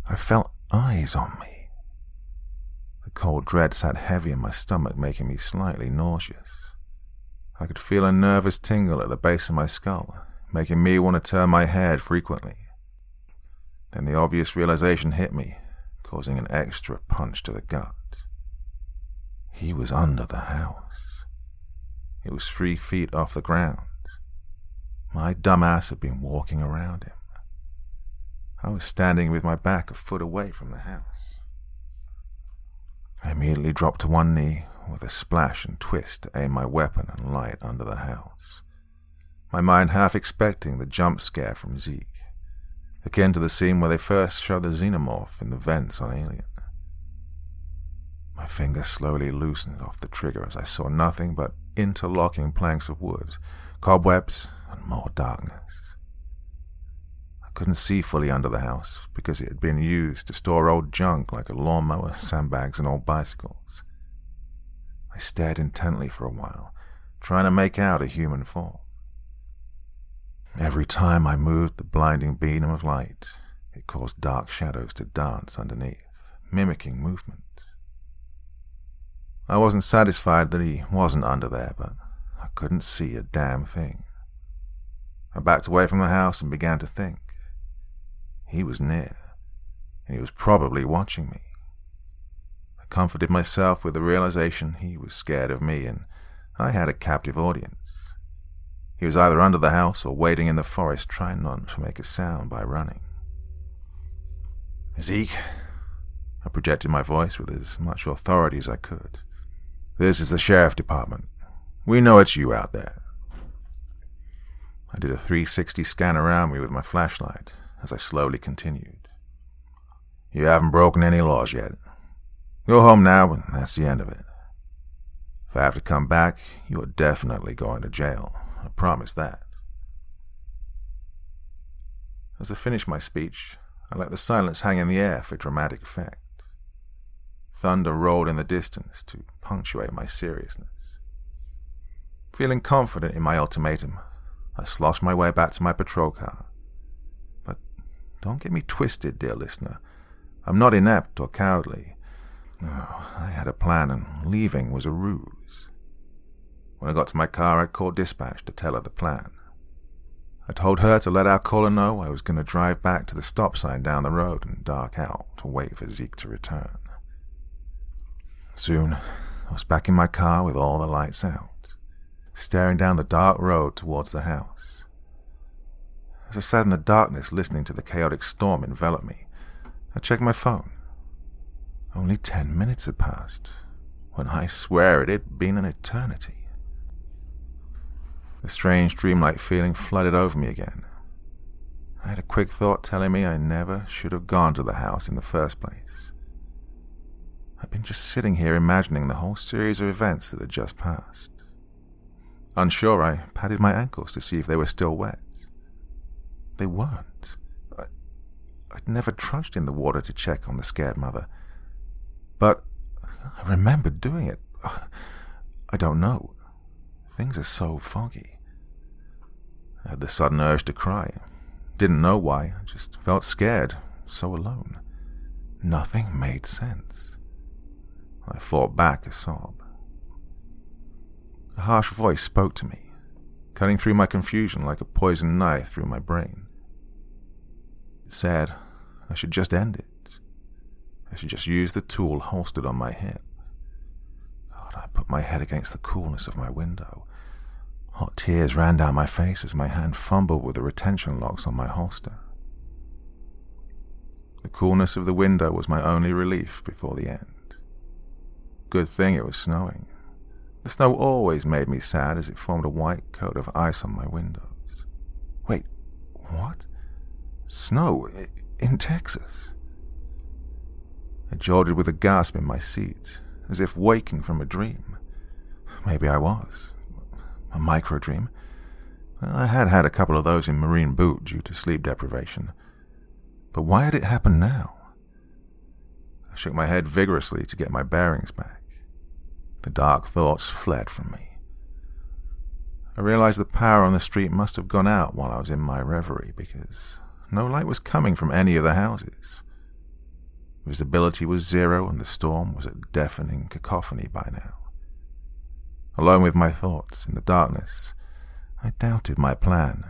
A: I felt eyes on me. The cold dread sat heavy in my stomach, making me slightly nauseous. I could feel a nervous tingle at the base of my skull, making me want to turn my head frequently. Then the obvious realization hit me, causing an extra punch to the gut. He was under the house. It was 3 feet off the ground. My dumbass had been walking around him. I was standing with my back a foot away from the house. I immediately dropped to one knee with a splash and twist to aim my weapon and light under the house, my mind half expecting the jump scare from Zeke, akin to the scene where they first show the xenomorph in the vents on Alien. My finger slowly loosened off the trigger as I saw nothing but interlocking planks of wood, cobwebs, and more darkness. I couldn't see fully under the house because it had been used to store old junk like a lawnmower, sandbags, and old bicycles. I stared intently for a while, trying to make out a human form. Every time I moved the blinding beam of light, it caused dark shadows to dance underneath, mimicking movement. I wasn't satisfied that he wasn't under there, but I couldn't see a damn thing. I backed away from the house and began to think. He was near, and he was probably watching me. I comforted myself with the realization he was scared of me, and I had a captive audience. He was either under the house or waiting in the forest, trying not to make a sound by running. "Zeke," I projected my voice with as much authority as I could. "This is the sheriff department. We know it's you out there." I did a 360 scan around me with my flashlight as I slowly continued. "You haven't broken any laws yet. Go home now, and that's the end of it. If I have to come back, you are definitely going to jail. I promise that." As I finished my speech, I let the silence hang in the air for dramatic effect. Thunder rolled in the distance to punctuate my seriousness. Feeling confident in my ultimatum, I sloshed my way back to my patrol car. But don't get me twisted, dear listener. I'm not inept or cowardly. No, I had a plan, and leaving was a ruse. When I got to my car, I called dispatch to tell her the plan. I told her to let our caller know I was going to drive back to the stop sign down the road and dark out to wait for Zeke to return. Soon, I was back in my car with all the lights out, staring down the dark road towards the house. As I sat in the darkness listening to the chaotic storm envelop me, I checked my phone. Only 10 minutes had passed, when I swear it had been an eternity. The strange dreamlike feeling flooded over me again. I had a quick thought telling me I never should have gone to the house in the first place. I'd been just sitting here imagining the whole series of events that had just passed. Unsure, I patted my ankles to see if they were still wet. They weren't. I'd never trudged in the water to check on the scared mother. But I remembered doing it. I don't know. Things are so foggy. I had the sudden urge to cry. Didn't know why. I just felt scared, so alone. Nothing made sense. I fought back a sob. A harsh voice spoke to me, cutting through my confusion like a poisoned knife through my brain. It said I should just end it. I should just use the tool holstered on my hip. God, I put my head against the coolness of my window. Hot tears ran down my face as my hand fumbled with the retention locks on my holster. The coolness of the window was my only relief before the end. Good thing it was snowing. The snow always made me sad as it formed a white coat of ice on my windows. Wait, what? Snow? In Texas? I jolted with a gasp in my seat, as if waking from a dream. Maybe I was. A micro-dream. I had had a couple of those in Marine Boot due to sleep deprivation. But why had it happened now? I shook my head vigorously to get my bearings back. The dark thoughts fled from me. I realized the power on the street must have gone out while I was in my reverie, because no light was coming from any of the houses. Visibility was zero, and the storm was a deafening cacophony by now. Alone with my thoughts in the darkness, I doubted my plan.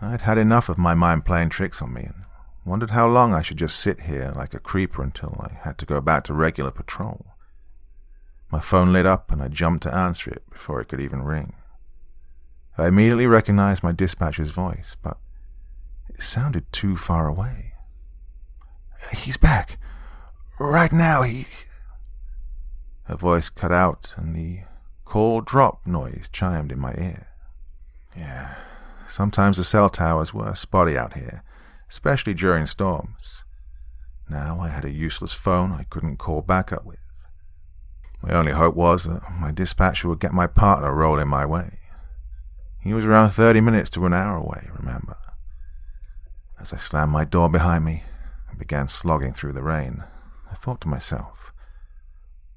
A: I'd had enough of my mind playing tricks on me and wondered how long I should just sit here like a creeper until I had to go back to regular patrol. My phone lit up and I jumped to answer it before it could even ring. I immediately recognized my dispatcher's voice, but it sounded too far away. "He's back. Right now, Her voice cut out and the call drop noise chimed in my ear. Yeah, sometimes the cell towers were spotty out here, especially during storms. Now I had a useless phone I couldn't call backup with. My only hope was that my dispatcher would get my partner rolling my way. He was around 30 minutes to an hour away, remember? As I slammed my door behind me and began slogging through the rain, I thought to myself,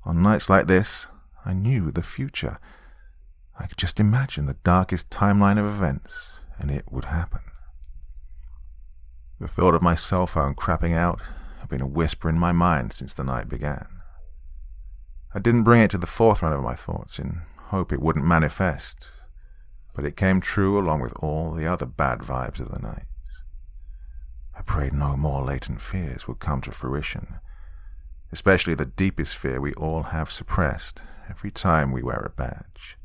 A: on nights like this, I knew the future. I could just imagine the darkest timeline of events, and it would happen. The thought of my cell phone crapping out had been a whisper in my mind since the night began. I didn't bring it to the forefront of my thoughts in hope it wouldn't manifest, but it came true along with all the other bad vibes of the night. I prayed no more latent fears would come to fruition, especially the deepest fear we all have suppressed every time we wear a badge.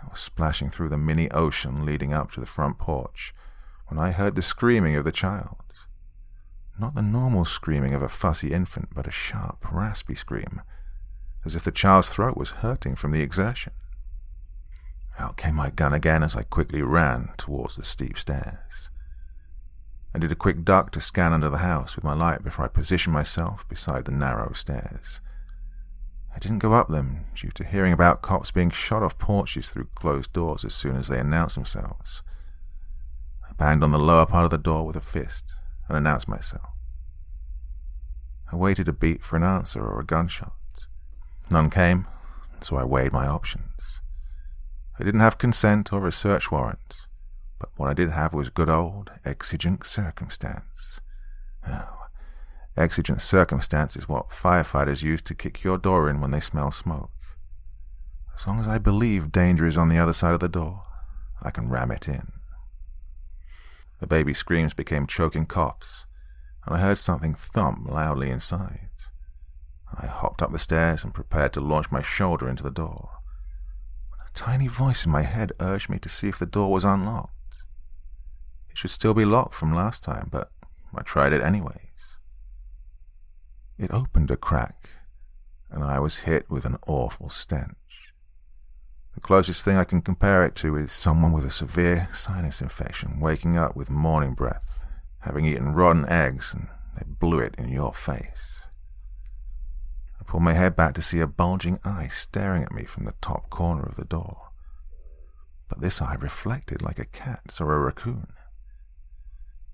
A: I was splashing through the mini ocean leading up to the front porch when I heard the screaming of the child. Not the normal screaming of a fussy infant, but a sharp, raspy scream, as if the child's throat was hurting from the exertion. Out came my gun again as I quickly ran towards the steep stairs. I did a quick duck to scan under the house with my light before I positioned myself beside the narrow stairs. I didn't go up them due to hearing about cops being shot off porches through closed doors as soon as they announced themselves. I banged on the lower part of the door with a fist and announced myself. I waited a beat for an answer or a gunshot. None came, so I weighed my options. I didn't have consent or a search warrant, but what I did have was good old exigent circumstance. Oh, exigent circumstance is what firefighters use to kick your door in when they smell smoke. As long as I believe danger is on the other side of the door, I can ram it in. The baby's screams became choking coughs, and I heard something thump loudly inside. I hopped up the stairs and prepared to launch my shoulder into the door. A tiny voice in my head urged me to see if the door was unlocked. It should still be locked from last time, but I tried it anyways. It opened a crack, and I was hit with an awful stench. The closest thing I can compare it to is someone with a severe sinus infection waking up with morning breath, having eaten rotten eggs, and they blew it in your face. I pulled my head back to see a bulging eye staring at me from the top corner of the door. But this eye reflected like a cat's or a raccoon.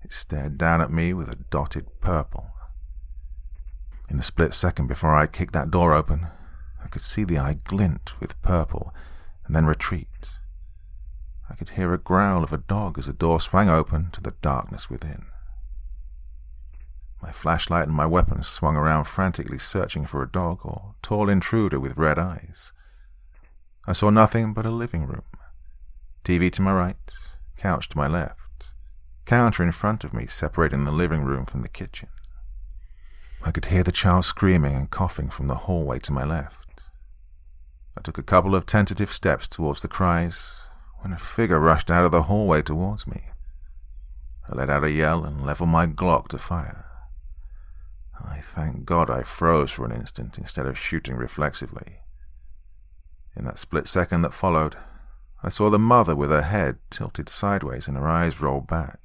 A: It stared down at me with a dotted purple. In the split second before I kicked that door open, I could see the eye glint with purple and then retreat. I could hear a growl of a dog as the door swung open to the darkness within. My flashlight and my weapons swung around frantically searching for a dog or tall intruder with red eyes. I saw nothing but a living room. TV to my right, couch to my left, counter in front of me separating the living room from the kitchen. I could hear the child screaming and coughing from the hallway to my left. I took a couple of tentative steps towards the cries when a figure rushed out of the hallway towards me. I let out a yell and leveled my Glock to fire. I thank God I froze for an instant instead of shooting reflexively. In that split second that followed, I saw the mother with her head tilted sideways and her eyes rolled back.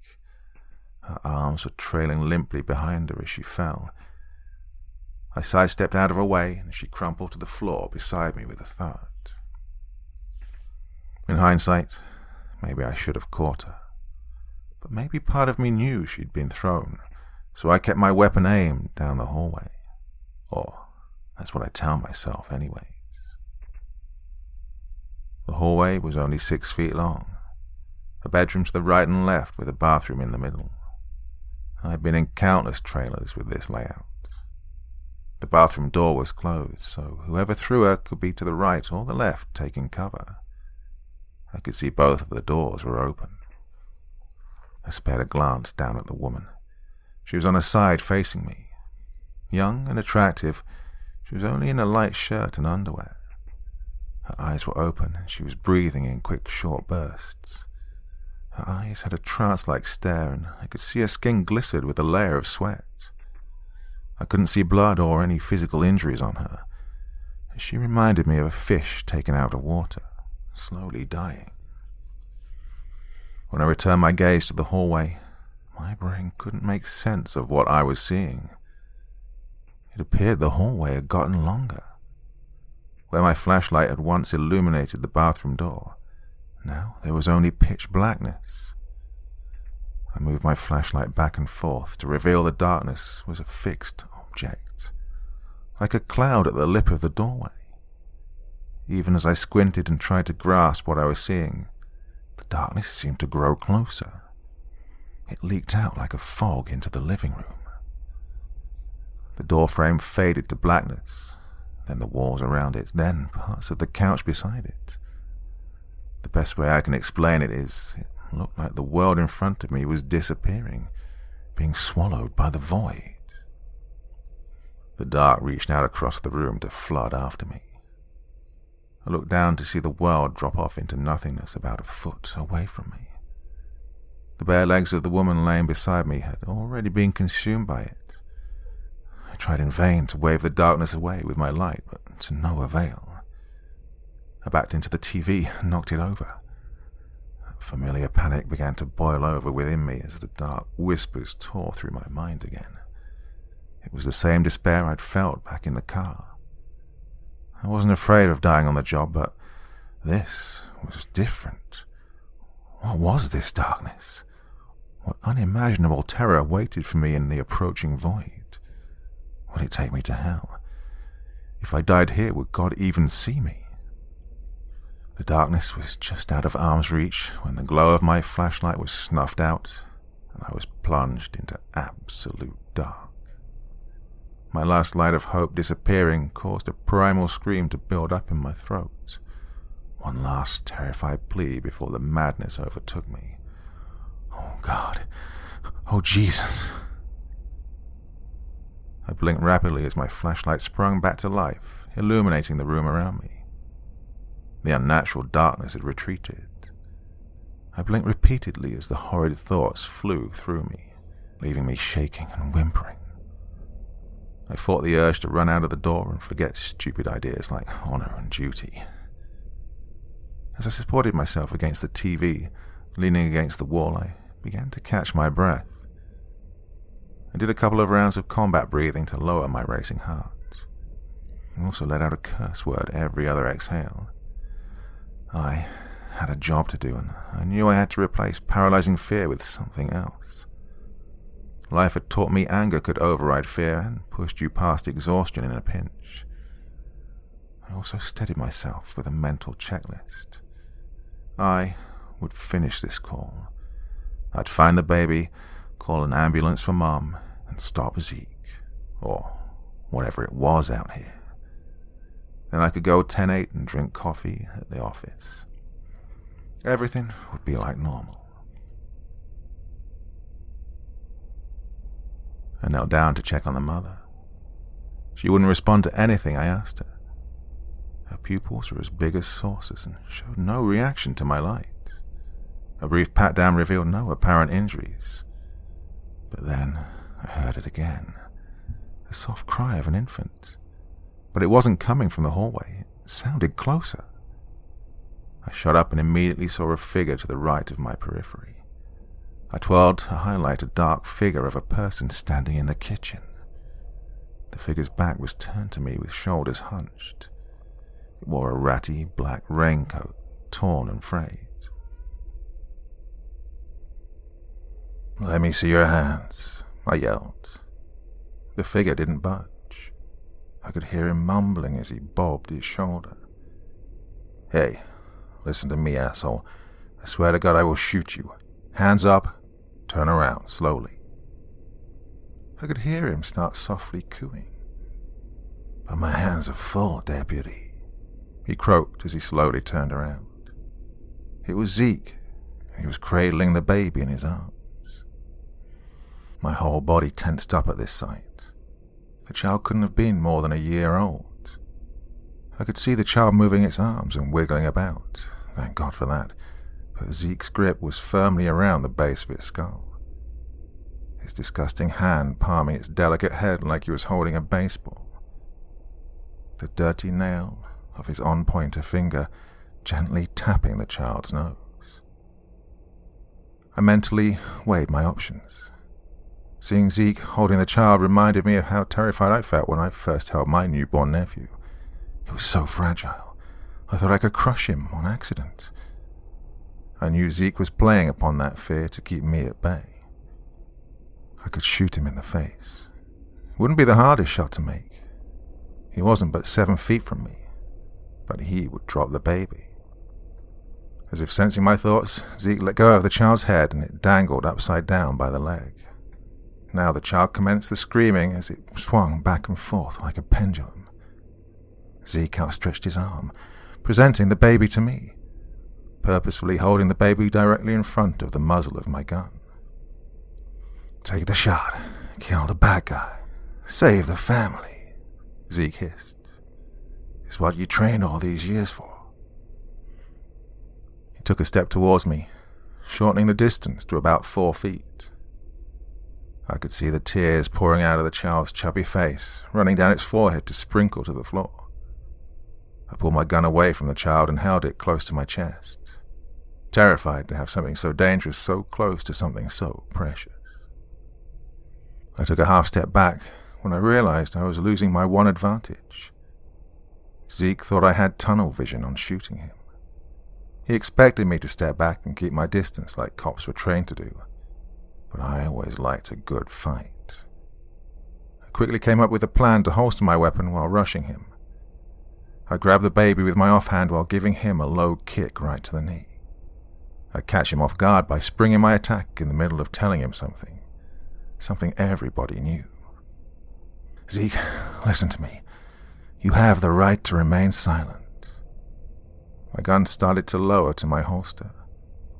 A: Her arms were trailing limply behind her as she fell. I sidestepped out of her way and she crumpled to the floor beside me with a thud. In hindsight, maybe I should have caught her, but maybe part of me knew she'd been thrown, so I kept my weapon aimed down the hallway. Or, that's what I tell myself anyways. The hallway was only 6 feet long, a bedroom to the right and left with a bathroom in the middle. I'd been in countless trailers with this layout. The bathroom door was closed, so whoever threw her could be to the right or the left taking cover. I could see both of the doors were open. I spared a glance down at the woman. She was on her side facing me. Young and attractive, she was only in a light shirt and underwear. Her eyes were open and she was breathing in quick, short bursts. Her eyes had a trance-like stare and I could see her skin glistered with a layer of sweat. I couldn't see blood or any physical injuries on her. She reminded me of a fish taken out of water, slowly dying. When I returned my gaze to the hallway, my brain couldn't make sense of what I was seeing. It appeared the hallway had gotten longer. Where my flashlight had once illuminated the bathroom door, now there was only pitch blackness. I moved my flashlight back and forth to reveal the darkness was a fixed object, like a cloud at the lip of the doorway. Even as I squinted and tried to grasp what I was seeing, the darkness seemed to grow closer. It leaked out like a fog into the living room. The door frame faded to blackness, then the walls around it, then parts of the couch beside it. The best way I can explain it is, it looked like the world in front of me was disappearing, being swallowed by the void. The dark reached out across the room to flood after me. I looked down to see the world drop off into nothingness about a foot away from me. The bare legs of the woman laying beside me had already been consumed by it. I tried in vain to wave the darkness away with my light, but to no avail. I backed into the TV and knocked it over. A familiar panic began to boil over within me as the dark whispers tore through my mind again. It was the same despair I'd felt back in the car. I wasn't afraid of dying on the job, but this was different. What was this darkness? What unimaginable terror waited for me in the approaching void? Would it take me to hell? If I died here, would God even see me? The darkness was just out of arm's reach when the glow of my flashlight was snuffed out and I was plunged into absolute dark. My last light of hope disappearing caused a primal scream to build up in my throat. One last terrified plea before the madness overtook me. Oh God! Oh Jesus! I blinked rapidly as my flashlight sprung back to life, illuminating the room around me. The unnatural darkness had retreated. I blinked repeatedly as the horrid thoughts flew through me, leaving me shaking and whimpering. I fought the urge to run out of the door and forget stupid ideas like honor and duty. As I supported myself against the TV, leaning against the wall, I began to catch my breath. I did a couple of rounds of combat breathing to lower my racing heart. I also let out a curse word every other exhale. I had a job to do, and I knew I had to replace paralyzing fear with something else. Life had taught me anger could override fear and pushed you past exhaustion in a pinch. I also steadied myself with a mental checklist. I would finish this call. I'd find the baby, call an ambulance for Mom, and stop Zeke, or whatever it was out here. Then I could go 10-8 and drink coffee at the office. Everything would be like normal. I knelt down to check on the mother. She wouldn't respond to anything I asked her. Her pupils were as big as saucers and showed no reaction to my light. A brief pat-down revealed no apparent injuries. But then I heard it again, the soft cry of an infant. But it wasn't coming from the hallway. It sounded closer. I shot up and immediately saw a figure to the right of my periphery. I twirled to highlight a dark figure of a person standing in the kitchen. The figure's back was turned to me with shoulders hunched. It wore a ratty black raincoat, torn and frayed. "Let me see your hands," I yelled. The figure didn't budge. I could hear him mumbling as he bobbed his shoulder. "Hey, listen to me, asshole. I swear to God I will shoot you. Hands up, turn around, slowly." I could hear him start softly cooing. "But my hands are full, deputy," he croaked as he slowly turned around. It was Zeke, and he was cradling the baby in his arms. My whole body tensed up at this sight. The child couldn't have been more than a year old. I could see the child moving its arms and wiggling about, thank God for that, but Zeke's grip was firmly around the base of its skull. His disgusting hand palming its delicate head like he was holding a baseball. The dirty nail of his on-pointer finger gently tapping the child's nose. I mentally weighed my options. Seeing Zeke holding the child reminded me of how terrified I felt when I first held my newborn nephew. He was so fragile, I thought I could crush him on accident. I knew Zeke was playing upon that fear to keep me at bay. I could shoot him in the face. It wouldn't be the hardest shot to make. He wasn't but 7 feet from me, but he would drop the baby. As if sensing my thoughts, Zeke let go of the child's head and it dangled upside down by the leg. Now the child commenced the screaming as it swung back and forth like a pendulum. Zeke outstretched his arm, presenting the baby to me, purposefully holding the baby directly in front of the muzzle of my gun. "Take the shot. Kill the bad guy. Save the family," Zeke hissed. "It's what you trained all these years for." He took a step towards me, shortening the distance to about 4 feet. I could see the tears pouring out of the child's chubby face, running down its forehead to sprinkle to the floor. I pulled my gun away from the child and held it close to my chest, terrified to have something so dangerous so close to something so precious. I took a half step back when I realized I was losing my one advantage. Zeke thought I had tunnel vision on shooting him. He expected me to step back and keep my distance like cops were trained to do, but I always liked a good fight. I quickly came up with a plan to holster my weapon while rushing him. I grabbed the baby with my offhand while giving him a low kick right to the knee. I'd catch him off guard by springing my attack in the middle of telling him something everybody knew. "Zeke, listen to me. You have the right to remain silent." My gun started to lower to my holster,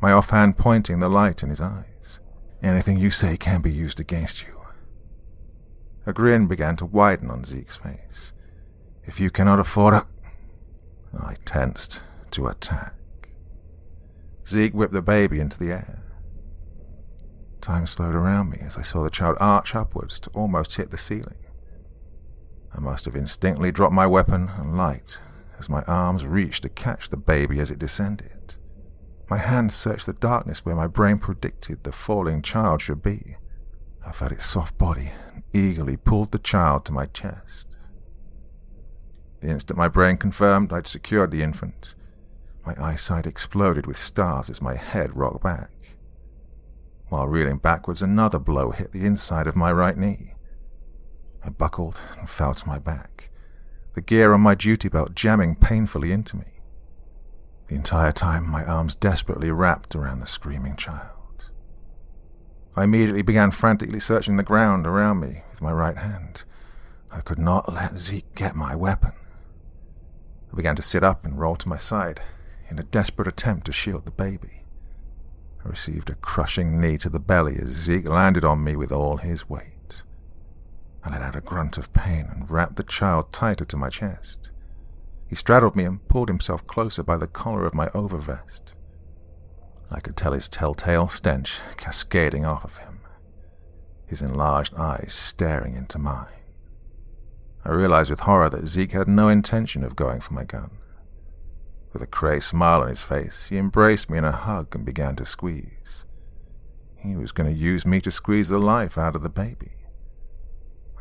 A: my offhand pointing the light in his eyes. "Anything you say can be used against you." A grin began to widen on Zeke's face. "If you cannot afford a—" I tensed to attack. Zeke whipped the baby into the air. Time slowed around me as I saw the child arch upwards to almost hit the ceiling. I must have instinctively dropped my weapon and light as my arms reached to catch the baby as it descended. My hands searched the darkness where my brain predicted the falling child should be. I felt its soft body and eagerly pulled the child to my chest. The instant my brain confirmed I'd secured the infant, my eyesight exploded with stars as my head rocked back. While reeling backwards, another blow hit the inside of my right knee. I buckled and fell to my back, the gear on my duty belt jamming painfully into me. The entire time, my arms desperately wrapped around the screaming child. I immediately began frantically searching the ground around me with my right hand. I could not let Zeke get my weapon. I began to sit up and roll to my side in a desperate attempt to shield the baby. I received a crushing knee to the belly as Zeke landed on me with all his weight. I let out a grunt of pain and wrapped the child tighter to my chest. He straddled me and pulled himself closer by the collar of my overvest. I could tell his telltale stench cascading off of him, his enlarged eyes staring into mine. I realized with horror that Zeke had no intention of going for my gun. With a crazed smile on his face, he embraced me in a hug and began to squeeze. He was going to use me to squeeze the life out of the baby.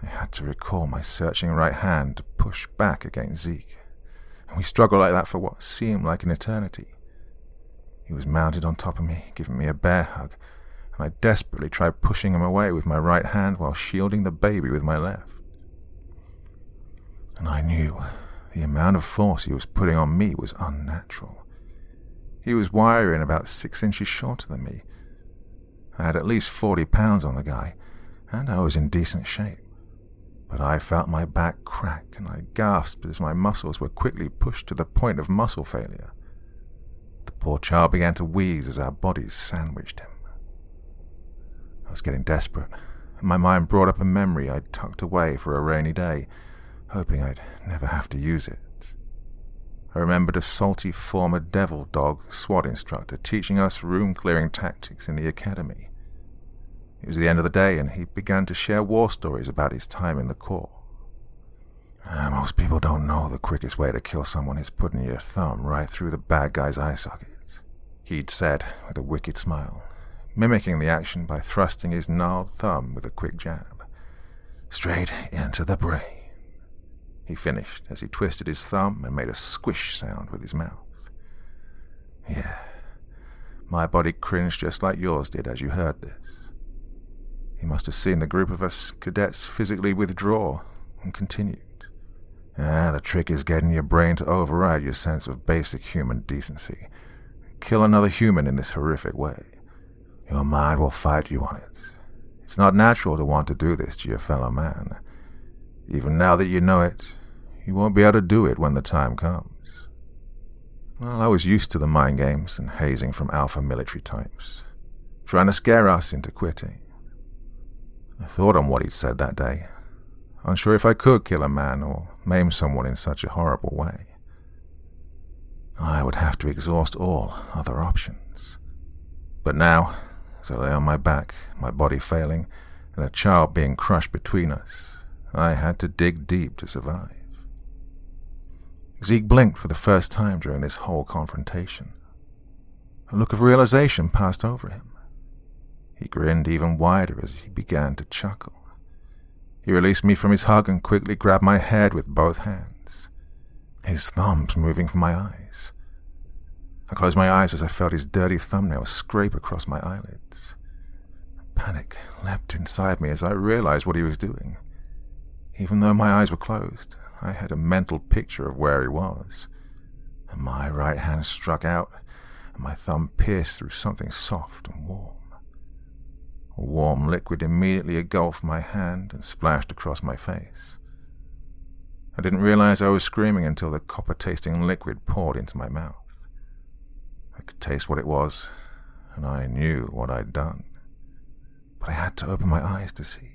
A: I had to recall my searching right hand to push back against Zeke, and we struggled like that for what seemed like an eternity. He was mounted on top of me, giving me a bear hug, and I desperately tried pushing him away with my right hand while shielding the baby with my left. And I knew the amount of force he was putting on me was unnatural. He was wiry and about 6 inches shorter than me. I had at least 40 pounds on the guy, and I was in decent shape. But I felt my back crack, and I gasped as my muscles were quickly pushed to the point of muscle failure. The poor child began to wheeze as our bodies sandwiched him. I was getting desperate, and my mind brought up a memory I'd tucked away for a rainy day, hoping I'd never have to use it. I remembered a salty former devil dog SWAT instructor teaching us room-clearing tactics in the academy. It was the end of the day, and he began to share war stories about his time in the Corps. Most people don't know the quickest way to kill someone is putting your thumb right through the bad guy's eye socket, he'd said with a wicked smile, mimicking the action by thrusting his gnarled thumb with a quick jab. Straight into the brain, he finished as he twisted his thumb and made a squish sound with his mouth. Yeah, my body cringed just like yours did as you heard this. He must have seen the group of us cadets physically withdraw and continued. The trick is getting your brain to override your sense of basic human decency. Kill another human in this horrific way. Your mind will fight you on it. It's not natural to want to do this to your fellow man. Even now that you know it, you won't be able to do it when the time comes. Well, I was used to the mind games and hazing from alpha military types, trying to scare us into quitting. I thought on what he'd said that day, unsure if I could kill a man or maim someone in such a horrible way. I would have to exhaust all other options. But now, as I lay on my back, my body failing, and a child being crushed between us, I had to dig deep to survive. Zeke blinked for the first time during this whole confrontation. A look of realization passed over him. He grinned even wider as he began to chuckle. He released me from his hug and quickly grabbed my head with both hands, his thumbs moving from my eyes. I closed my eyes as I felt his dirty thumbnails scrape across my eyelids. Panic leapt inside me as I realized what he was doing. Even though my eyes were closed, I had a mental picture of where he was, and my right hand struck out, and my thumb pierced through something soft and warm. A warm liquid immediately engulfed my hand and splashed across my face. I didn't realize I was screaming until the copper-tasting liquid poured into my mouth. I could taste what it was, and I knew what I'd done, but I had to open my eyes to see.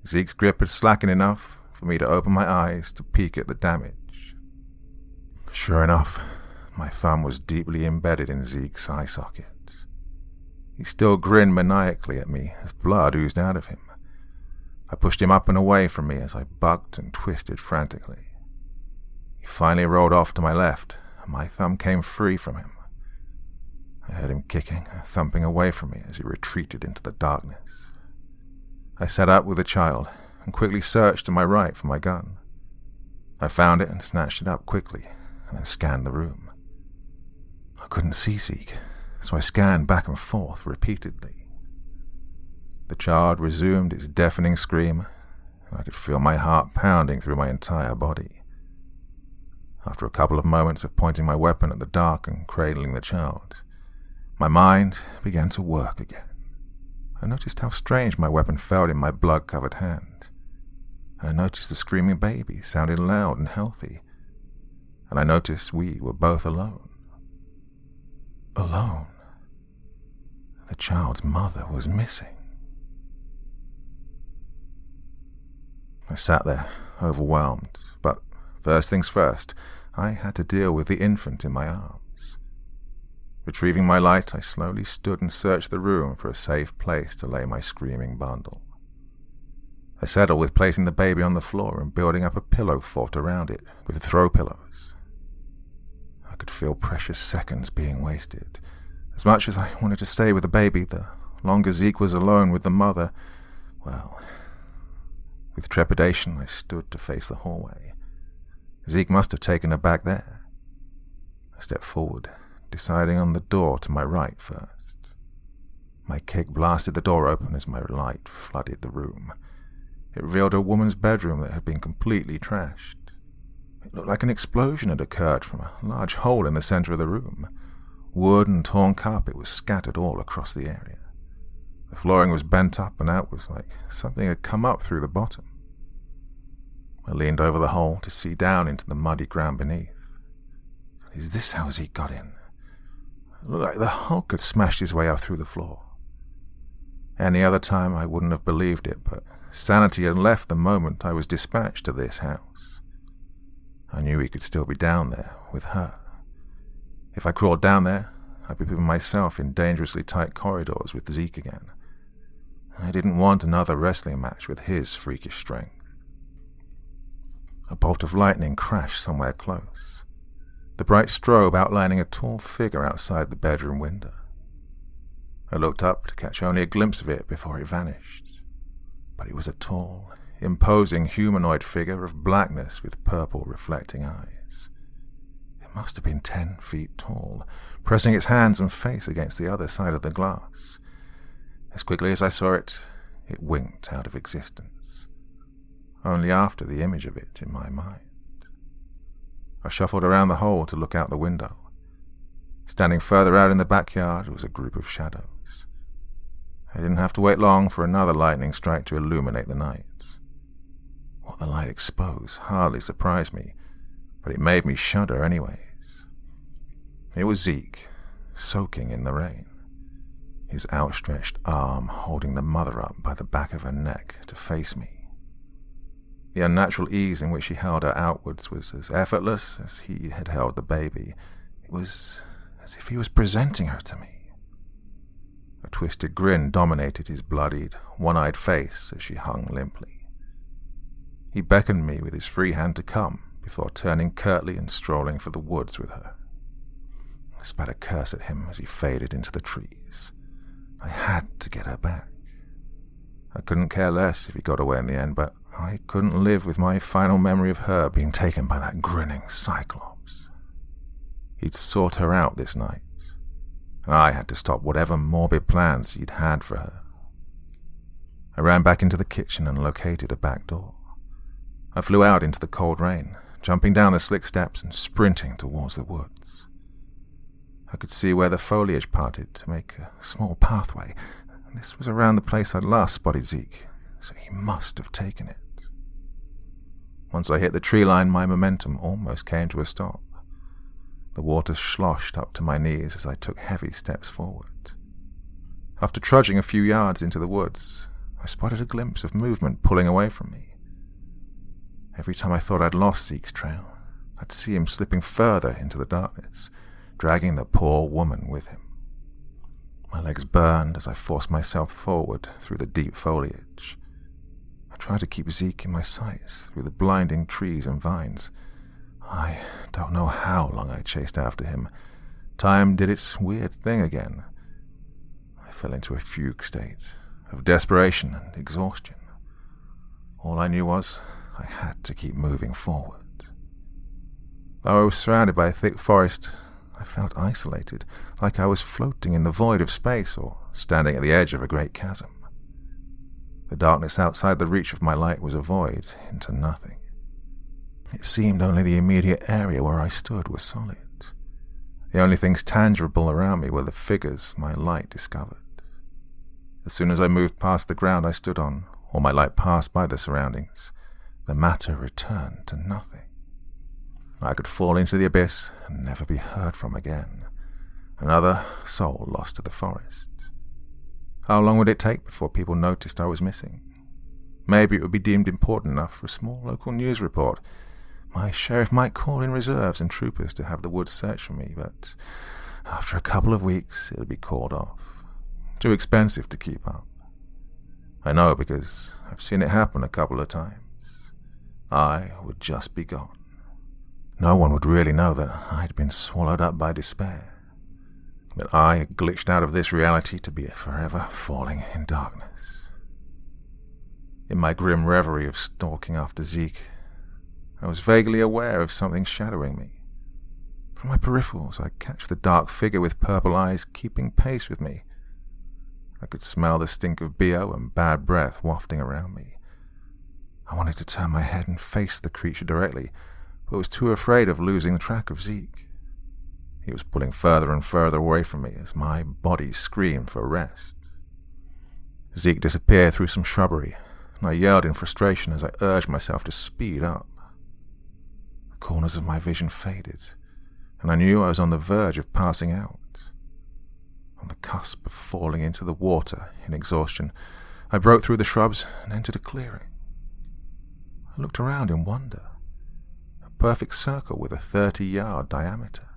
A: Zeke's grip had slackened enough for me to open my eyes to peek at the damage. Sure enough, my thumb was deeply embedded in Zeke's eye socket. He still grinned maniacally at me as blood oozed out of him. I pushed him up and away from me as I bucked and twisted frantically. He finally rolled off to my left, and my thumb came free from him. I heard him kicking and thumping away from me as he retreated into the darkness. I sat up with the child and quickly searched to my right for my gun. I found it and snatched it up quickly and then scanned the room. I couldn't see Zeke, so I scanned back and forth repeatedly. The child resumed its deafening scream, and I could feel my heart pounding through my entire body. After a couple of moments of pointing my weapon at the dark and cradling the child, my mind began to work again. I noticed how strange my weapon felt in my blood-covered hand, and I noticed the screaming baby sounded loud and healthy, and I noticed we were both alone. Alone. The child's mother was missing. I sat there, overwhelmed, but first things first, I had to deal with the infant in my arms. Retrieving my light, I slowly stood and searched the room for a safe place to lay my screaming bundle. I settled with placing the baby on the floor and building up a pillow fort around it with throw pillows. I could feel precious seconds being wasted. As much as I wanted to stay with the baby, the longer Zeke was alone with the mother, well, with trepidation I stood to face the hallway. Zeke must have taken her back there. I stepped forward, deciding on the door to my right first. My kick blasted the door open as my light flooded the room. It revealed a woman's bedroom that had been completely trashed. It looked like an explosion had occurred from a large hole in the center of the room. Wood and torn carpet was scattered all across the area. The flooring was bent up and outwards like something had come up through the bottom. I leaned over the hole to see down into the muddy ground beneath. Is this how Zeke got in? It looked like the Hulk had smashed his way up through the floor. Any other time I wouldn't have believed it, but sanity had left the moment I was dispatched to this house. I knew he could still be down there with her. If I crawled down there, I'd be putting myself in dangerously tight corridors with Zeke again. I didn't want another wrestling match with his freakish strength. A bolt of lightning crashed somewhere close, the bright strobe outlining a tall figure outside the bedroom window. I looked up to catch only a glimpse of it before it vanished, but it was a tall, imposing humanoid figure of blackness with purple reflecting eyes. It must have been 10 feet tall, pressing its hands and face against the other side of the glass. As quickly as I saw it, it winked out of existence, only after the image of it in my mind. I shuffled around the hole to look out the window. Standing further out in the backyard was a group of shadows. I didn't have to wait long for another lightning strike to illuminate the night. What the light exposed hardly surprised me, but it made me shudder anyways. It was Zeke, soaking in the rain, his outstretched arm holding the mother up by the back of her neck to face me. The unnatural ease in which he held her outwards was as effortless as he had held the baby. It was as if he was presenting her to me. A twisted grin dominated his bloodied, one-eyed face as she hung limply. He beckoned me with his free hand to come, before turning curtly and strolling for the woods with her. I spat a curse at him as he faded into the trees. I had to get her back. I couldn't care less if he got away in the end, but I couldn't live with my final memory of her being taken by that grinning Cyclops. He'd sought her out this night, and I had to stop whatever morbid plans he'd had for her. I ran back into the kitchen and located a back door. I flew out into the cold rain, jumping down the slick steps and sprinting towards the woods. I could see where the foliage parted to make a small pathway. This was around the place I'd last spotted Zeke, so he must have taken it. Once I hit the tree line, my momentum almost came to a stop. The water sloshed up to my knees as I took heavy steps forward. After trudging a few yards into the woods, I spotted a glimpse of movement pulling away from me. Every time I thought I'd lost Zeke's trail, I'd see him slipping further into the darkness, dragging the poor woman with him. My legs burned as I forced myself forward through the deep foliage. I tried to keep Zeke in my sights through the blinding trees and vines. I don't know how long I chased after him. Time did its weird thing again. I fell into a fugue state of desperation and exhaustion. All I knew was I had to keep moving forward. Though I was surrounded by a thick forest, I felt isolated, like I was floating in the void of space or standing at the edge of a great chasm. The darkness outside the reach of my light was a void into nothing. It seemed only the immediate area where I stood was solid. The only things tangible around me were the figures my light discovered. As soon as I moved past the ground I stood on, or my light passed by the surroundings, the matter returned to nothing. I could fall into the abyss and never be heard from again. Another soul lost to the forest. How long would it take before people noticed I was missing? Maybe it would be deemed important enough for a small local news report. My sheriff might call in reserves and troopers to have the woods search for me, but after a couple of weeks it would be called off. Too expensive to keep up. I know because I've seen it happen a couple of times. I would just be gone. No one would really know that I'd been swallowed up by despair, that I had glitched out of this reality to be forever falling in darkness. In my grim reverie of stalking after Zeke, I was vaguely aware of something shadowing me. From my peripherals, I'd catch the dark figure with purple eyes keeping pace with me. I could smell the stink of BO and bad breath wafting around me. I wanted to turn my head and face the creature directly, but was too afraid of losing track of Zeke. He was pulling further and further away from me as my body screamed for rest. Zeke disappeared through some shrubbery, and I yelled in frustration as I urged myself to speed up. The corners of my vision faded, and I knew I was on the verge of passing out. on the cusp of falling into the water in exhaustion, I broke through the shrubs and entered a clearing. I looked around in wonder. A perfect circle with a 30-yard diameter.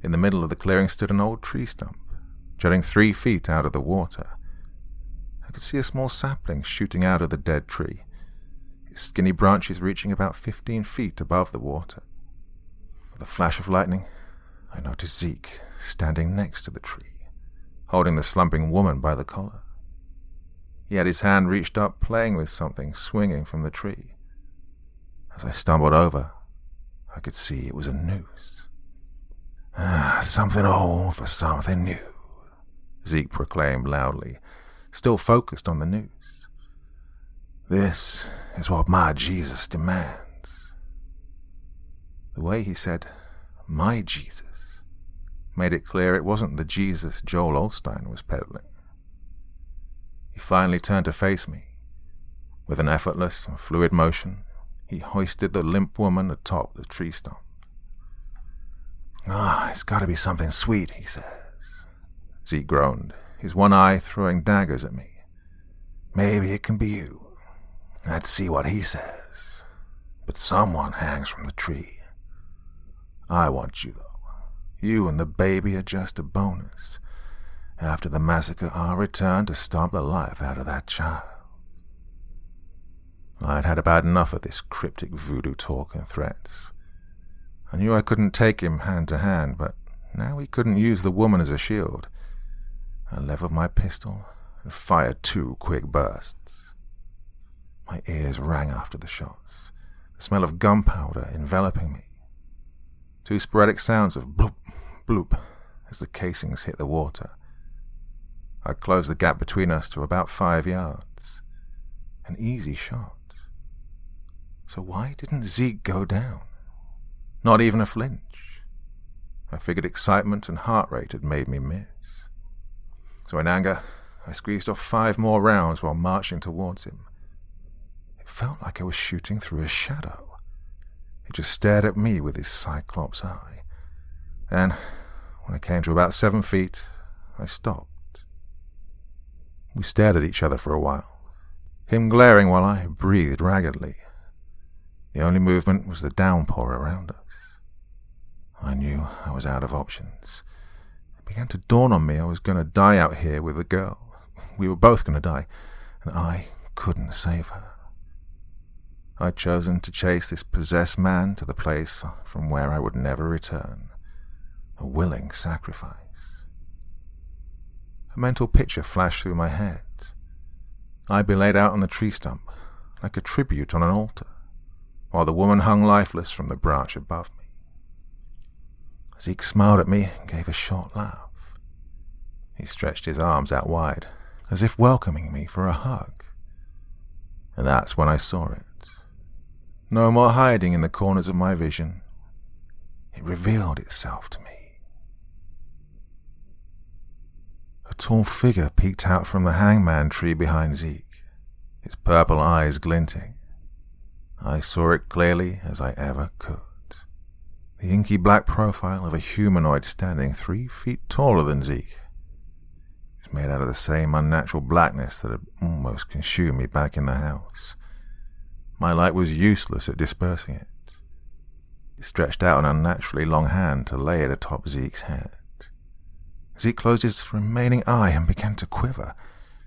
A: In the middle of the clearing stood an old tree stump, jutting 3 feet out of the water. I could see a small sapling shooting out of the dead tree, its skinny branches reaching about 15 feet above the water. With a flash of lightning, I noticed Zeke standing next to the tree, holding the slumping woman by the collar. He had his hand reached up, playing with something swinging from the tree. As I stumbled over, I could see it was a noose. Something old for something new, Zeke proclaimed loudly, still focused on the noose. This is what my Jesus demands. The way he said, my Jesus, made it clear it wasn't the Jesus Joel Osteen was peddling. He finally turned to face me. With an effortless and fluid motion, he hoisted the limp woman atop the tree stump. It's got to be something sweet, he says. Zeke groaned, his one eye throwing daggers at me. Maybe it can be you. Let's see what he says. But someone hangs from the tree. I want you, though. You and the baby are just a bonus. After the massacre, I'll return to stomp the life out of that child. I'd had about enough of this cryptic voodoo talk and threats. I knew I couldn't take him hand to hand, but now he couldn't use the woman as a shield. I leveled my pistol and fired 2 quick bursts. My ears rang after the shots, the smell of gunpowder enveloping me. 2 sporadic sounds of bloop, bloop as the casings hit the water. I closed the gap between us to about 5 yards. An easy shot. So why didn't Zeke go down? Not even a flinch. I figured excitement and heart rate had made me miss. So in anger, I squeezed off 5 more rounds while marching towards him. It felt like I was shooting through a shadow. He just stared at me with his cyclops eye. And when I came to about 7 feet, I stopped. We stared at each other for a while, him glaring while I breathed raggedly. The only movement was the downpour around us. I knew I was out of options. It began to dawn on me I was going to die out here with the girl. We were both going to die, and I couldn't save her. I'd chosen to chase this possessed man to the place from where I would never return. A willing sacrifice. A mental picture flashed through my head. I'd be laid out on the tree stump, like a tribute on an altar, while the woman hung lifeless from the branch above me. Zeke smiled at me and gave a short laugh. He stretched his arms out wide, as if welcoming me for a hug. And that's when I saw it. No more hiding in the corners of my vision. It revealed itself to me. A tall figure peeked out from the hangman tree behind Zeke, its purple eyes glinting. I saw it clearly as I ever could. The inky black profile of a humanoid standing 3 feet taller than Zeke. It was made out of the same unnatural blackness that had almost consumed me back in the house. My light was useless at dispersing it. It stretched out an unnaturally long hand to lay it atop Zeke's head. Zeke closed his remaining eye and began to quiver,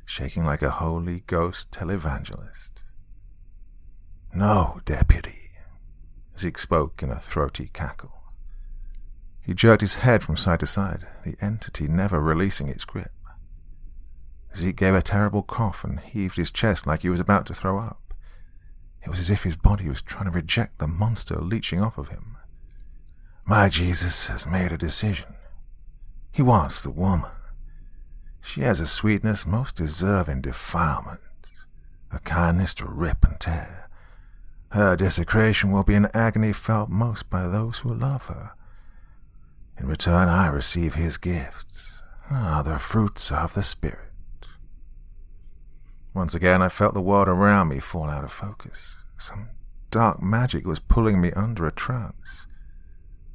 A: shaking like a Holy Ghost televangelist. "No, deputy," Zeke spoke in a throaty cackle. He jerked his head from side to side, the entity never releasing its grip. Zeke gave a terrible cough and heaved his chest like he was about to throw up. It was as if his body was trying to reject the monster leeching off of him. "My Jesus has made a decision. He wants the woman. She has a sweetness most deserving defilement, a kindness to rip and tear. Her desecration will be an agony felt most by those who love her. In return, I receive his gifts, the fruits of the Spirit." Once again, I felt the world around me fall out of focus. Some dark magic was pulling me under a trance.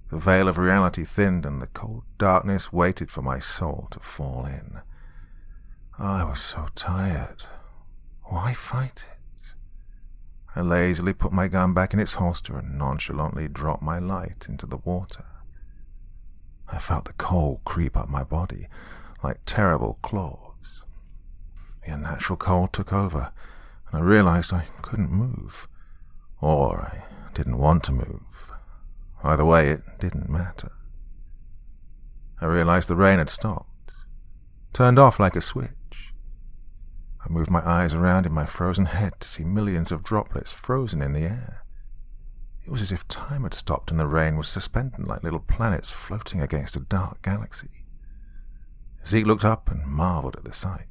A: The veil of reality thinned, and the cold darkness waited for my soul to fall in. I was so tired. Why fight it? I lazily put my gun back in its holster and nonchalantly dropped my light into the water. I felt the cold creep up my body like terrible claws. The unnatural cold took over, and I realized I couldn't move. Or I didn't want to move. Either way, it didn't matter. I realized the rain had stopped, turned off like a switch. I moved my eyes around in my frozen head to see millions of droplets frozen in the air. It was as if time had stopped and the rain was suspended like little planets floating against a dark galaxy. Zeke looked up and marveled at the sight.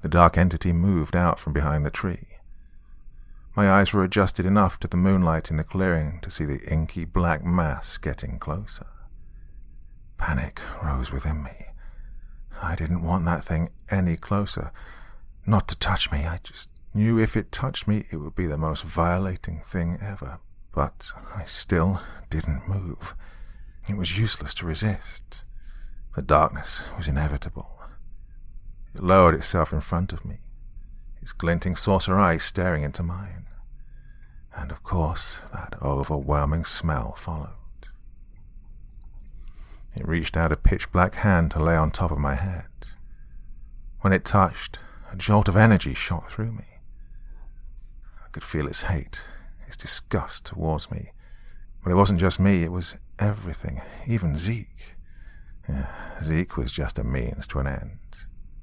A: The dark entity moved out from behind the tree. My eyes were adjusted enough to the moonlight in the clearing to see the inky black mass getting closer. Panic rose within me. I didn't want that thing any closer. Not to touch me. I just knew if it touched me, it would be the most violating thing ever. But I still didn't move. It was useless to resist. The darkness was inevitable. It lowered itself in front of me, its glinting saucer eyes staring into mine. And of course, that overwhelming smell followed. It reached out a pitch-black hand to lay on top of my head. When it touched, a jolt of energy shot through me. I could feel its hate, its disgust towards me. But it wasn't just me, it was everything, even Zeke. Zeke was just a means to an end.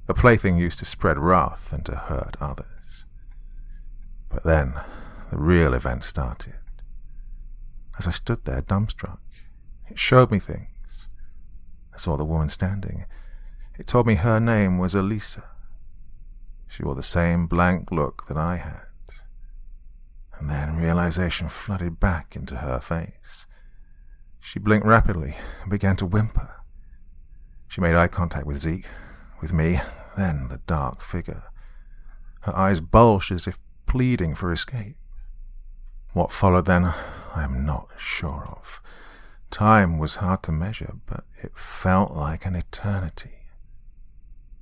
A: A plaything used to spread wrath and to hurt others. But then, the real event started. As I stood there, dumbstruck, it showed me things. I saw the woman standing. It told me her name was Elisa. She wore the same blank look that I had. And then realization flooded back into her face. She blinked rapidly and began to whimper. She made eye contact with Zeke, with me, then the dark figure. Her eyes bulged as if pleading for escape. What followed then, I am not sure of. Time was hard to measure, but it felt like an eternity.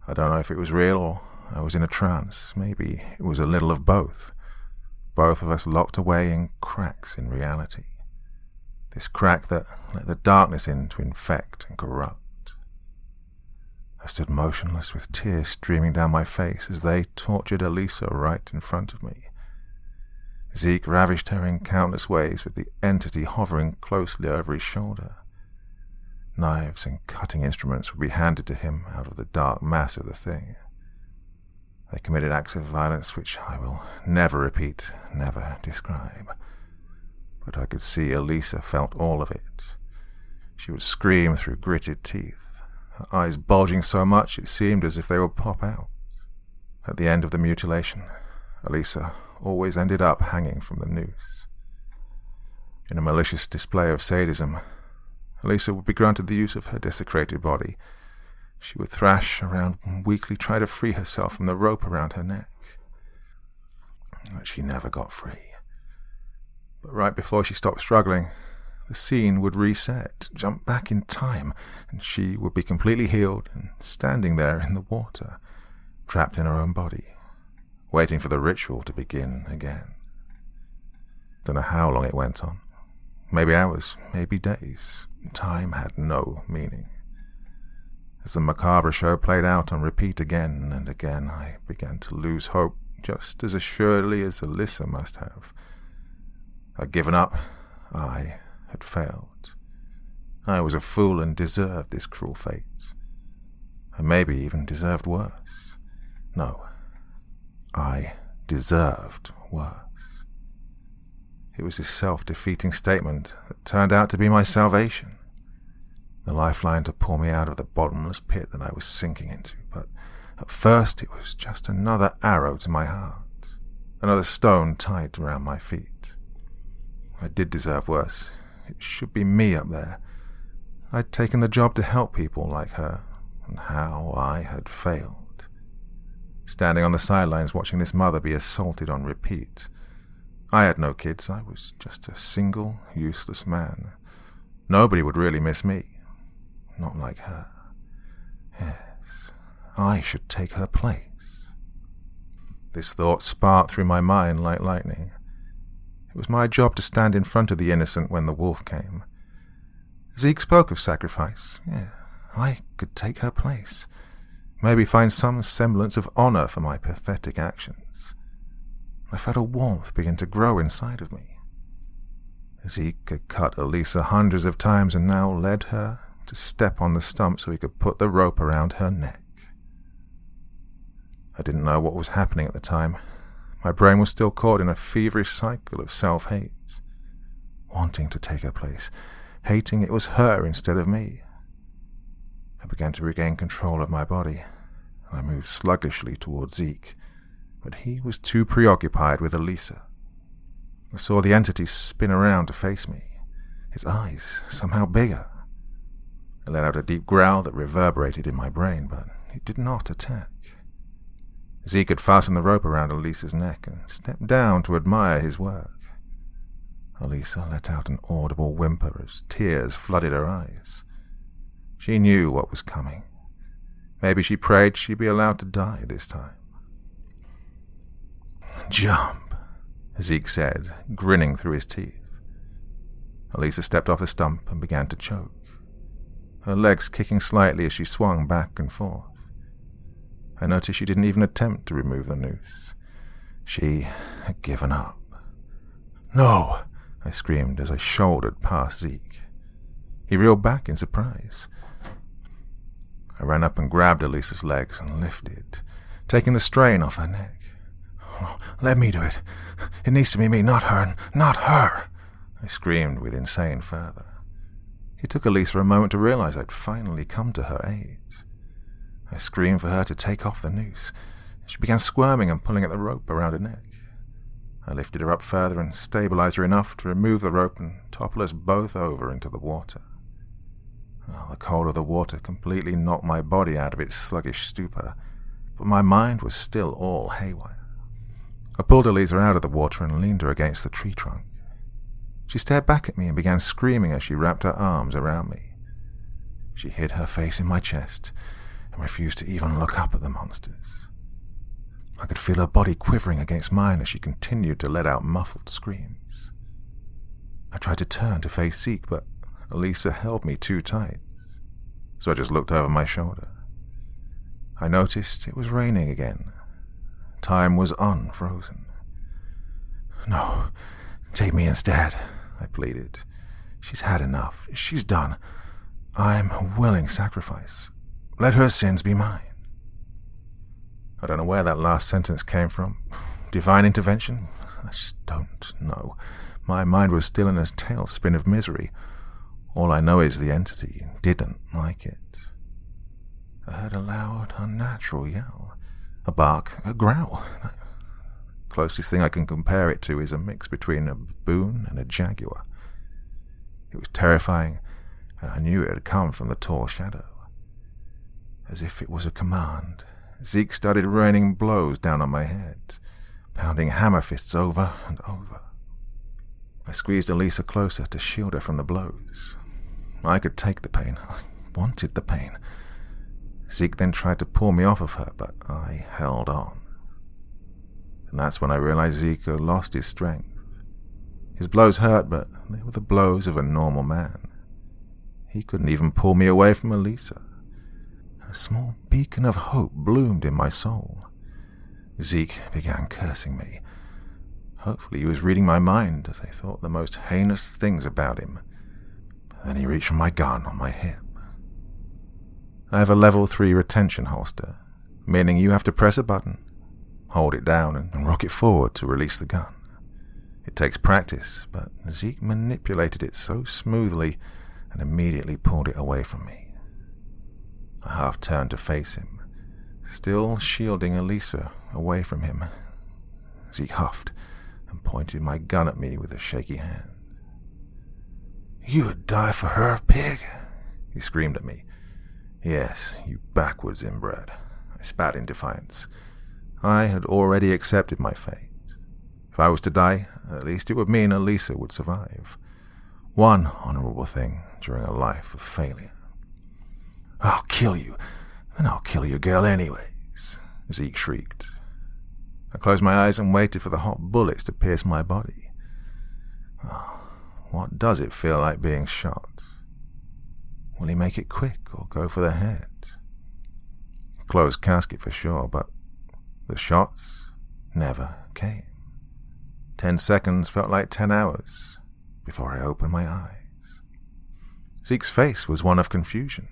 A: I don't know if it was real or I was in a trance. Maybe it was a little of both. Both of us locked away in cracks in reality. This crack that let the darkness in to infect and corrupt. I stood motionless with tears streaming down my face as they tortured Elisa right in front of me. Zeke ravished her in countless ways with the entity hovering closely over his shoulder. Knives and cutting instruments would be handed to him out of the dark mass of the thing. They committed acts of violence which I will never repeat, never describe. But I could see Elisa felt all of it. She would scream through gritted teeth, her eyes bulging so much it seemed as if they would pop out. At the end of the mutilation, Elisa always ended up hanging from the noose. In a malicious display of sadism, Elisa would be granted the use of her desecrated body. She would thrash around and weakly try to free herself from the rope around her neck. But she never got free. But right before she stopped struggling, the scene would reset, jump back in time, and she would be completely healed and standing there in the water, trapped in her own body, waiting for the ritual to begin again. Don't know how long it went on. Maybe hours, maybe days. Time had no meaning. As the macabre show played out on repeat again and again, I began to lose hope just as assuredly as Elisa must have. I'd given up. I had failed. I was a fool and deserved this cruel fate. I maybe even deserved worse. No, I deserved worse. It was this self-defeating statement that turned out to be my salvation, the lifeline to pull me out of the bottomless pit that I was sinking into. But at first it was just another arrow to my heart, another stone tied around my feet. I did deserve worse. It should be me up there. I'd taken the job to help people like her, and how I had failed. Standing on the sidelines watching this mother be assaulted on repeat. I had no kids. I was just a single, useless man, Nobody would really miss me. Not like her. Yes, I should take her place. This thought sparked through my mind like lightning. It was my job to stand in front of the innocent when the wolf came. Zeke spoke of sacrifice. Yeah, I could take her place. Maybe find some semblance of honor for my pathetic actions. I felt a warmth begin to grow inside of me. Zeke had cut Elisa hundreds of times and now led her to step on the stump so he could put the rope around her neck. I didn't know what was happening at the time. My brain was still caught in a feverish cycle of self-hate. Wanting to take her place, hating it was her instead of me. I began to regain control of my body. I moved sluggishly towards Zeke, but he was too preoccupied with Elisa. I saw the entity spin around to face me, its eyes somehow bigger. I let out a deep growl that reverberated in my brain, but it did not attack. Zeke had fastened the rope around Elisa's neck and stepped down to admire his work. Elisa let out an audible whimper as tears flooded her eyes. She knew what was coming. Maybe she prayed she'd be allowed to die this time. "Jump," Zeke said, grinning through his teeth. Elisa stepped off the stump and began to choke, her legs kicking slightly as she swung back and forth. I noticed she didn't even attempt to remove the noose. She had given up. "No!" I screamed as I shouldered past Zeke. He reeled back in surprise. I ran up and grabbed Elisa's legs and lifted, taking the strain off her neck. "Oh, let me do it. It needs to be me, not her, not her!" I screamed with insane fervor. It took Elisa a moment to realize I'd finally come to her aid. I screamed for her to take off the noose. She began squirming and pulling at the rope around her neck. I lifted her up further and stabilized her enough to remove the rope and topple us both over into the water. The cold of the water completely knocked my body out of its sluggish stupor, but my mind was still all haywire. I pulled Elisa out of the water and leaned her against the tree trunk. She stared back at me and began screaming as she wrapped her arms around me. She hid her face in my chest and refused to even look up at the monsters. I could feel her body quivering against mine as she continued to let out muffled screams. I tried to turn to face Zeke, but Elisa held me too tight, so I just looked over my shoulder. I noticed it was raining again. Time was unfrozen. "No, take me instead," I pleaded. "She's had enough. She's done. I'm a willing sacrifice. Let her sins be mine." I don't know where that last sentence came from. Divine intervention? I just don't know. My mind was still in a tailspin of misery. All I know is the entity didn't like it. I heard a loud, unnatural yell. A bark, a growl. The closest thing I can compare it to is a mix between a baboon and a jaguar. It was terrifying, and I knew it had come from the tall shadow. As if it was a command, Zeke started raining blows down on my head, pounding hammer fists over and over. I squeezed Elisa closer to shield her from the blows. I could take the pain. I wanted the pain. Zeke then tried to pull me off of her, but I held on. And that's when I realized Zeke had lost his strength. His blows hurt, but they were the blows of a normal man. He couldn't even pull me away from Elisa. A small beacon of hope bloomed in my soul. Zeke began cursing me. Hopefully he was reading my mind as I thought the most heinous things about him. Then he reached for my gun on my hip. I have a level 3 retention holster, meaning you have to press a button, hold it down, and rock it forward to release the gun. It takes practice, but Zeke manipulated it so smoothly and immediately pulled it away from me. I half turned to face him, still shielding Elisa away from him. Zeke huffed and pointed my gun at me with a shaky hand. "You would die for her, pig?" he screamed at me. "Yes, you backwards inbred," I spat in defiance. I had already accepted my fate. If I was to die, at least it would mean Elisa would survive. One honorable thing during a life of failure. "I'll kill you, and I'll kill your girl anyways," Zeke shrieked. I closed my eyes and waited for the hot bullets to pierce my body. Oh, what does it feel like being shot? Will he make it quick or go for the head? Closed casket for sure, but the shots never came. 10 seconds felt like 10 hours before I opened my eyes. Zeke's face was one of confusion.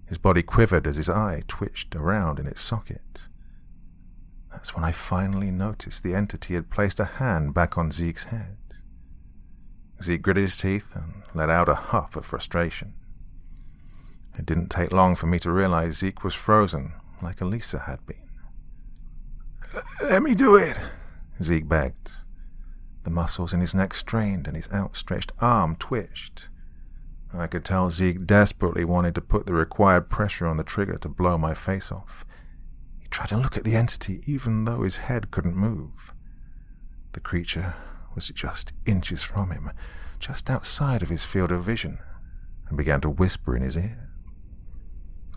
A: His body quivered as his eye twitched around in its socket. That's when I finally noticed the entity had placed a hand back on Zeke's head. Zeke gritted his teeth and let out a huff of frustration. It didn't take long for me to realize Zeke was frozen, like Elisa had been. "Let me do it," Zeke begged. The muscles in his neck strained and his outstretched arm twitched. I could tell Zeke desperately wanted to put the required pressure on the trigger to blow my face off. He tried to look at the entity even though his head couldn't move. The creature was just inches from him, just outside of his field of vision, and began to whisper in his ear.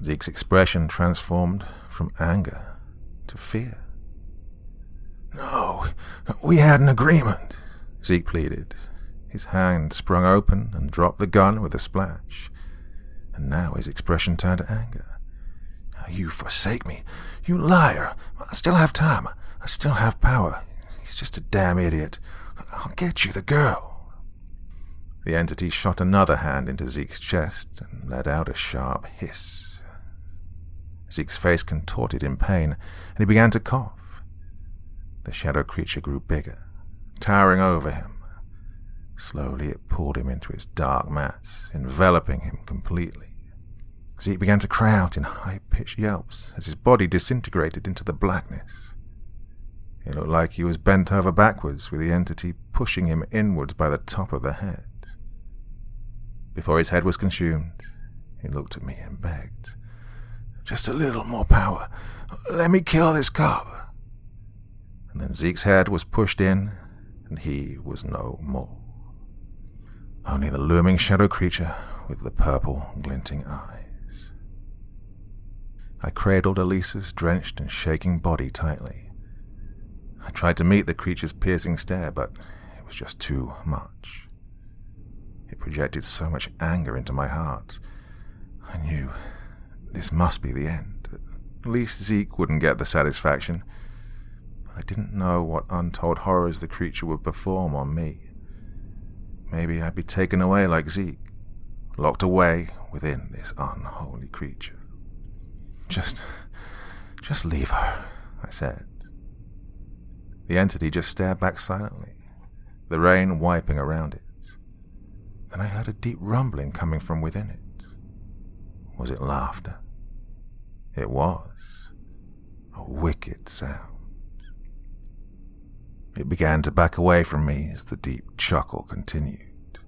A: Zeke's expression transformed from anger to fear. "No, we had an agreement," Zeke pleaded. His hand sprung open and dropped the gun with a splash, and now his expression turned to anger. "You forsake me, you liar! I still have time, I still have power. He's just a damn idiot. I'll get you the girl." The entity shot another hand into Zeke's chest and let out a sharp hiss. Zeke's face contorted in pain, and he began to cough. The shadow creature grew bigger, towering over him. Slowly it pulled him into its dark mass, enveloping him completely. Zeke began to cry out in high-pitched yelps as his body disintegrated into the blackness. It looked like he was bent over backwards, with the entity pushing him inwards by the top of the head. Before his head was consumed, he looked at me and begged, "Just a little more power. Let me kill this cop." And then Zeke's head was pushed in, and he was no more. Only the looming shadow creature with the purple, glinting eyes. I cradled Elisa's drenched and shaking body tightly. I tried to meet the creature's piercing stare, but it was just too much. It projected so much anger into my heart. I knew this must be the end. At least Zeke wouldn't get the satisfaction. But I didn't know what untold horrors the creature would perform on me. Maybe I'd be taken away like Zeke, locked away within this unholy creature. Just leave her," I said. The entity just stared back silently, the rain wiping around it. Then I heard a deep rumbling coming from within it. Was it laughter? It was. A wicked sound. It began to back away from me as the deep chuckle continued.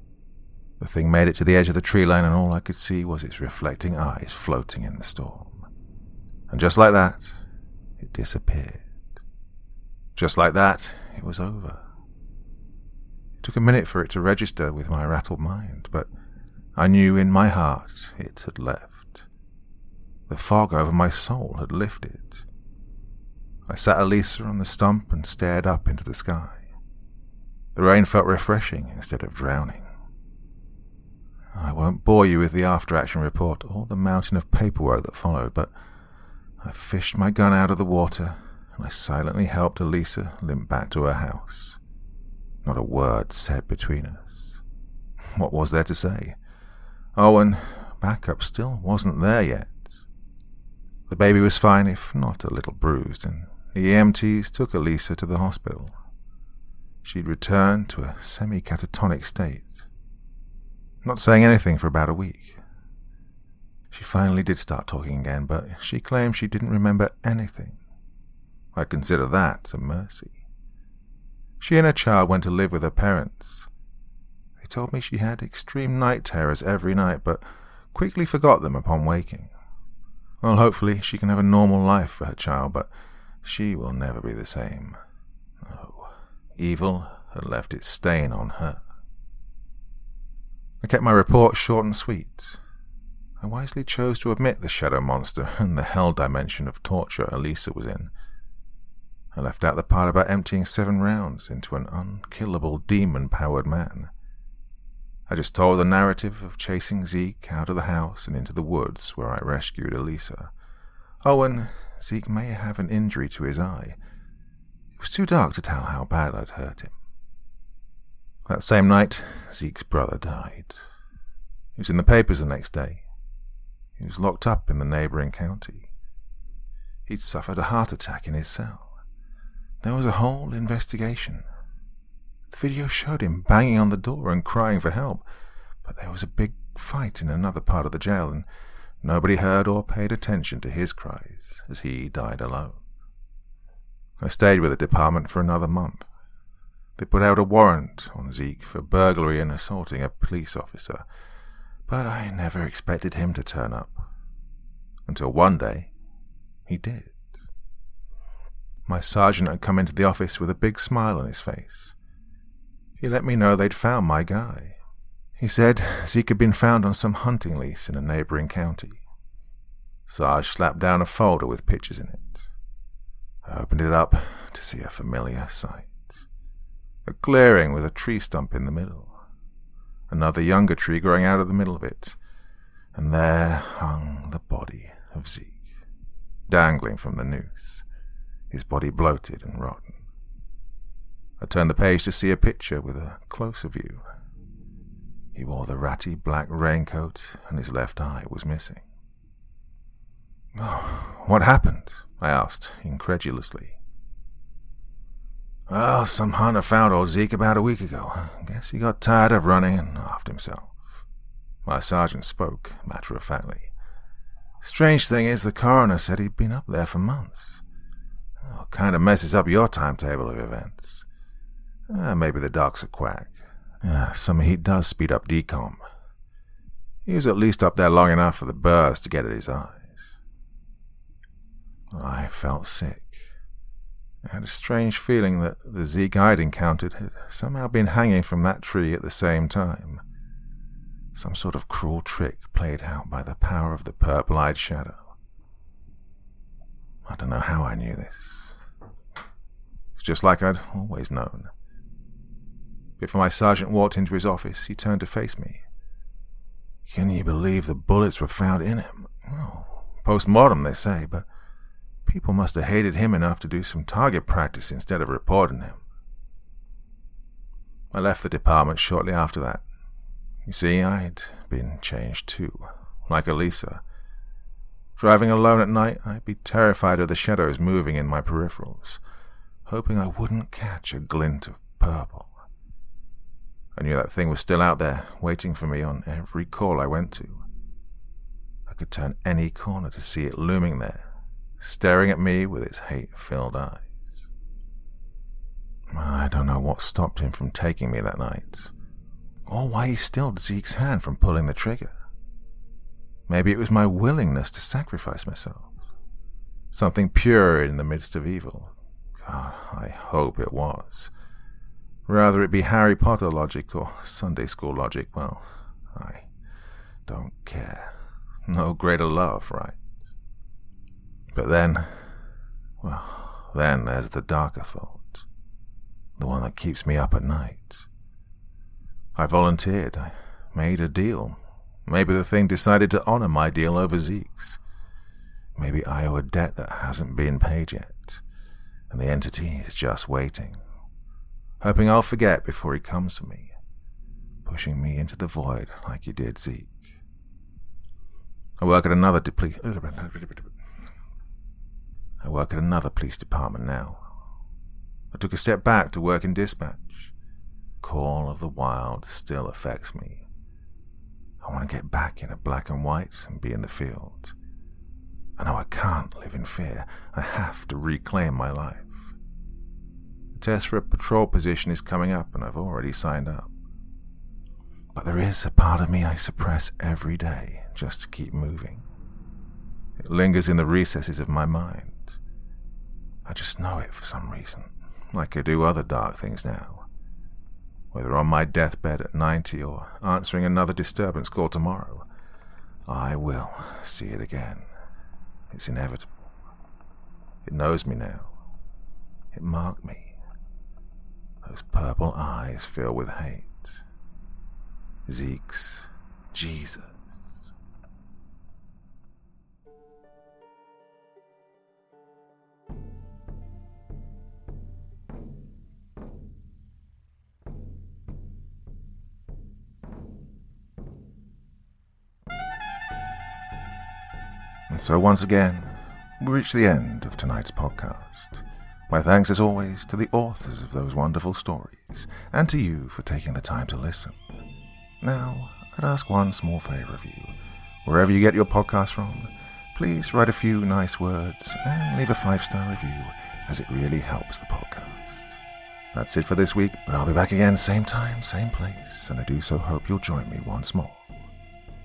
A: The thing made it to the edge of the tree line, and all I could see was its reflecting eyes floating in the storm. And just like that, it disappeared. Just like that, it was over. It took a minute for it to register with my rattled mind, but I knew in my heart it had left. The fog over my soul had lifted. I sat Elisa on the stump and stared up into the sky. The rain felt refreshing instead of drowning. I won't bore you with the after-action report or the mountain of paperwork that followed, but I fished my gun out of the water and I silently helped Elisa limp back to her house. Not a word said between us. What was there to say? Oh, and backup still wasn't there yet. The baby was fine, if not a little bruised, and the EMTs took Elisa to the hospital. She'd returned to a semi-catatonic state, not saying anything for about a week. She finally did start talking again, but she claimed she didn't remember anything. I consider that a mercy. She and her child went to live with her parents. They told me she had extreme night terrors every night, but quickly forgot them upon waking. Well, hopefully she can have a normal life for her child, but she will never be the same. Oh, evil had left its stain on her. I kept my report short and sweet. I wisely chose to omit the shadow monster and the hell dimension of torture Elisa was in. I left out the part about emptying 7 rounds into an unkillable demon-powered man. I just told the narrative of chasing Zeke out of the house and into the woods where I rescued Elisa. Oh, and Zeke may have an injury to his eye. It was too dark to tell how bad I'd hurt him. That same night, Zeke's brother died. He was in the papers the next day. He was locked up in the neighboring county. He'd suffered a heart attack in his cell. There was a whole investigation. The video showed him banging on the door and crying for help, but there was a big fight in another part of the jail, and nobody heard or paid attention to his cries as he died alone. I stayed with the department for another month. They put out a warrant on Zeke for burglary and assaulting a police officer, but I never expected him to turn up. Until one day, he did. My sergeant had come into the office with a big smile on his face. He let me know they'd found my guy. He said Zeke had been found on some hunting lease in a neighboring county. Sarge slapped down a folder with pictures in it. I opened it up to see a familiar sight. A clearing with a tree stump in the middle. Another younger tree growing out of the middle of it. And there hung the body of Zeke, dangling from the noose, his body bloated and rotten. I turned the page to see a picture with a closer view. He wore the ratty black raincoat and his left eye was missing. "Oh, what happened?" I asked, incredulously. "Well, some hunter found old Zeke about a week ago. Guess he got tired of running and offed himself." My sergeant spoke matter-of-factly. "Strange thing is, the coroner said he'd been up there for months. Oh, kind of messes up your timetable of events. Maybe the doc's a quack. Summer heat does speed up decom. He was at least up there long enough for the burrs to get at his eyes." I felt sick. I had a strange feeling that the Zeke I'd encountered had somehow been hanging from that tree at the same time. Some sort of cruel trick played out by the power of the purple-eyed shadow. I don't know how I knew this. It's just like I'd always known. Before my sergeant walked into his office, he turned to face me. "Can you believe the bullets were found in him? Well, post-mortem, they say, but people must have hated him enough to do some target practice instead of reporting him." I left the department shortly after that. You see, I'd been changed too, like Elisa. Driving alone at night, I'd be terrified of the shadows moving in my peripherals, hoping I wouldn't catch a glint of purple. I knew that thing was still out there, waiting for me on every call I went to. I could turn any corner to see it looming there, staring at me with its hate-filled eyes. I don't know what stopped him from taking me that night, or why he stilled Zeke's hand from pulling the trigger. Maybe it was my willingness to sacrifice myself. Something pure in the midst of evil. God, I hope it was. Rather it be Harry Potter logic or Sunday school logic, well, I don't care. No greater love, right? But then there's the darker thought. The one that keeps me up at night. I volunteered. I made a deal. Maybe the thing decided to honor my deal over Zeke's. Maybe I owe a debt that hasn't been paid yet, and the entity is just waiting, hoping I'll forget before he comes for me, pushing me into the void like he did Zeke. I work at another police department now. I took a step back to work in dispatch. Call of the wild still affects me. I want to get back in a black and white and be in the field. I know I can't live in fear. I have to reclaim my life. The test for a patrol position is coming up and I've already signed up. But there is a part of me I suppress every day just to keep moving. It lingers in the recesses of my mind. I just know it for some reason, like I do other dark things now. Whether on my deathbed at 90 or answering another disturbance call tomorrow, I will see it again. It's inevitable. It knows me now. It marked me. Those purple eyes fill with hate. Zeke's Jesus. And so once again, we reach the end of tonight's podcast. My thanks as always to the authors of those wonderful stories, and to you for taking the time to listen. Now, I'd ask one small favor of you. Wherever you get your podcast from, please write a few nice words and leave a 5-star review, as it really helps the podcast. That's it for this week, but I'll be back again same time, same place, and I do so hope you'll join me once more.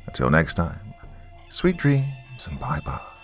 A: Until next time, sweet dreams and bye-bye.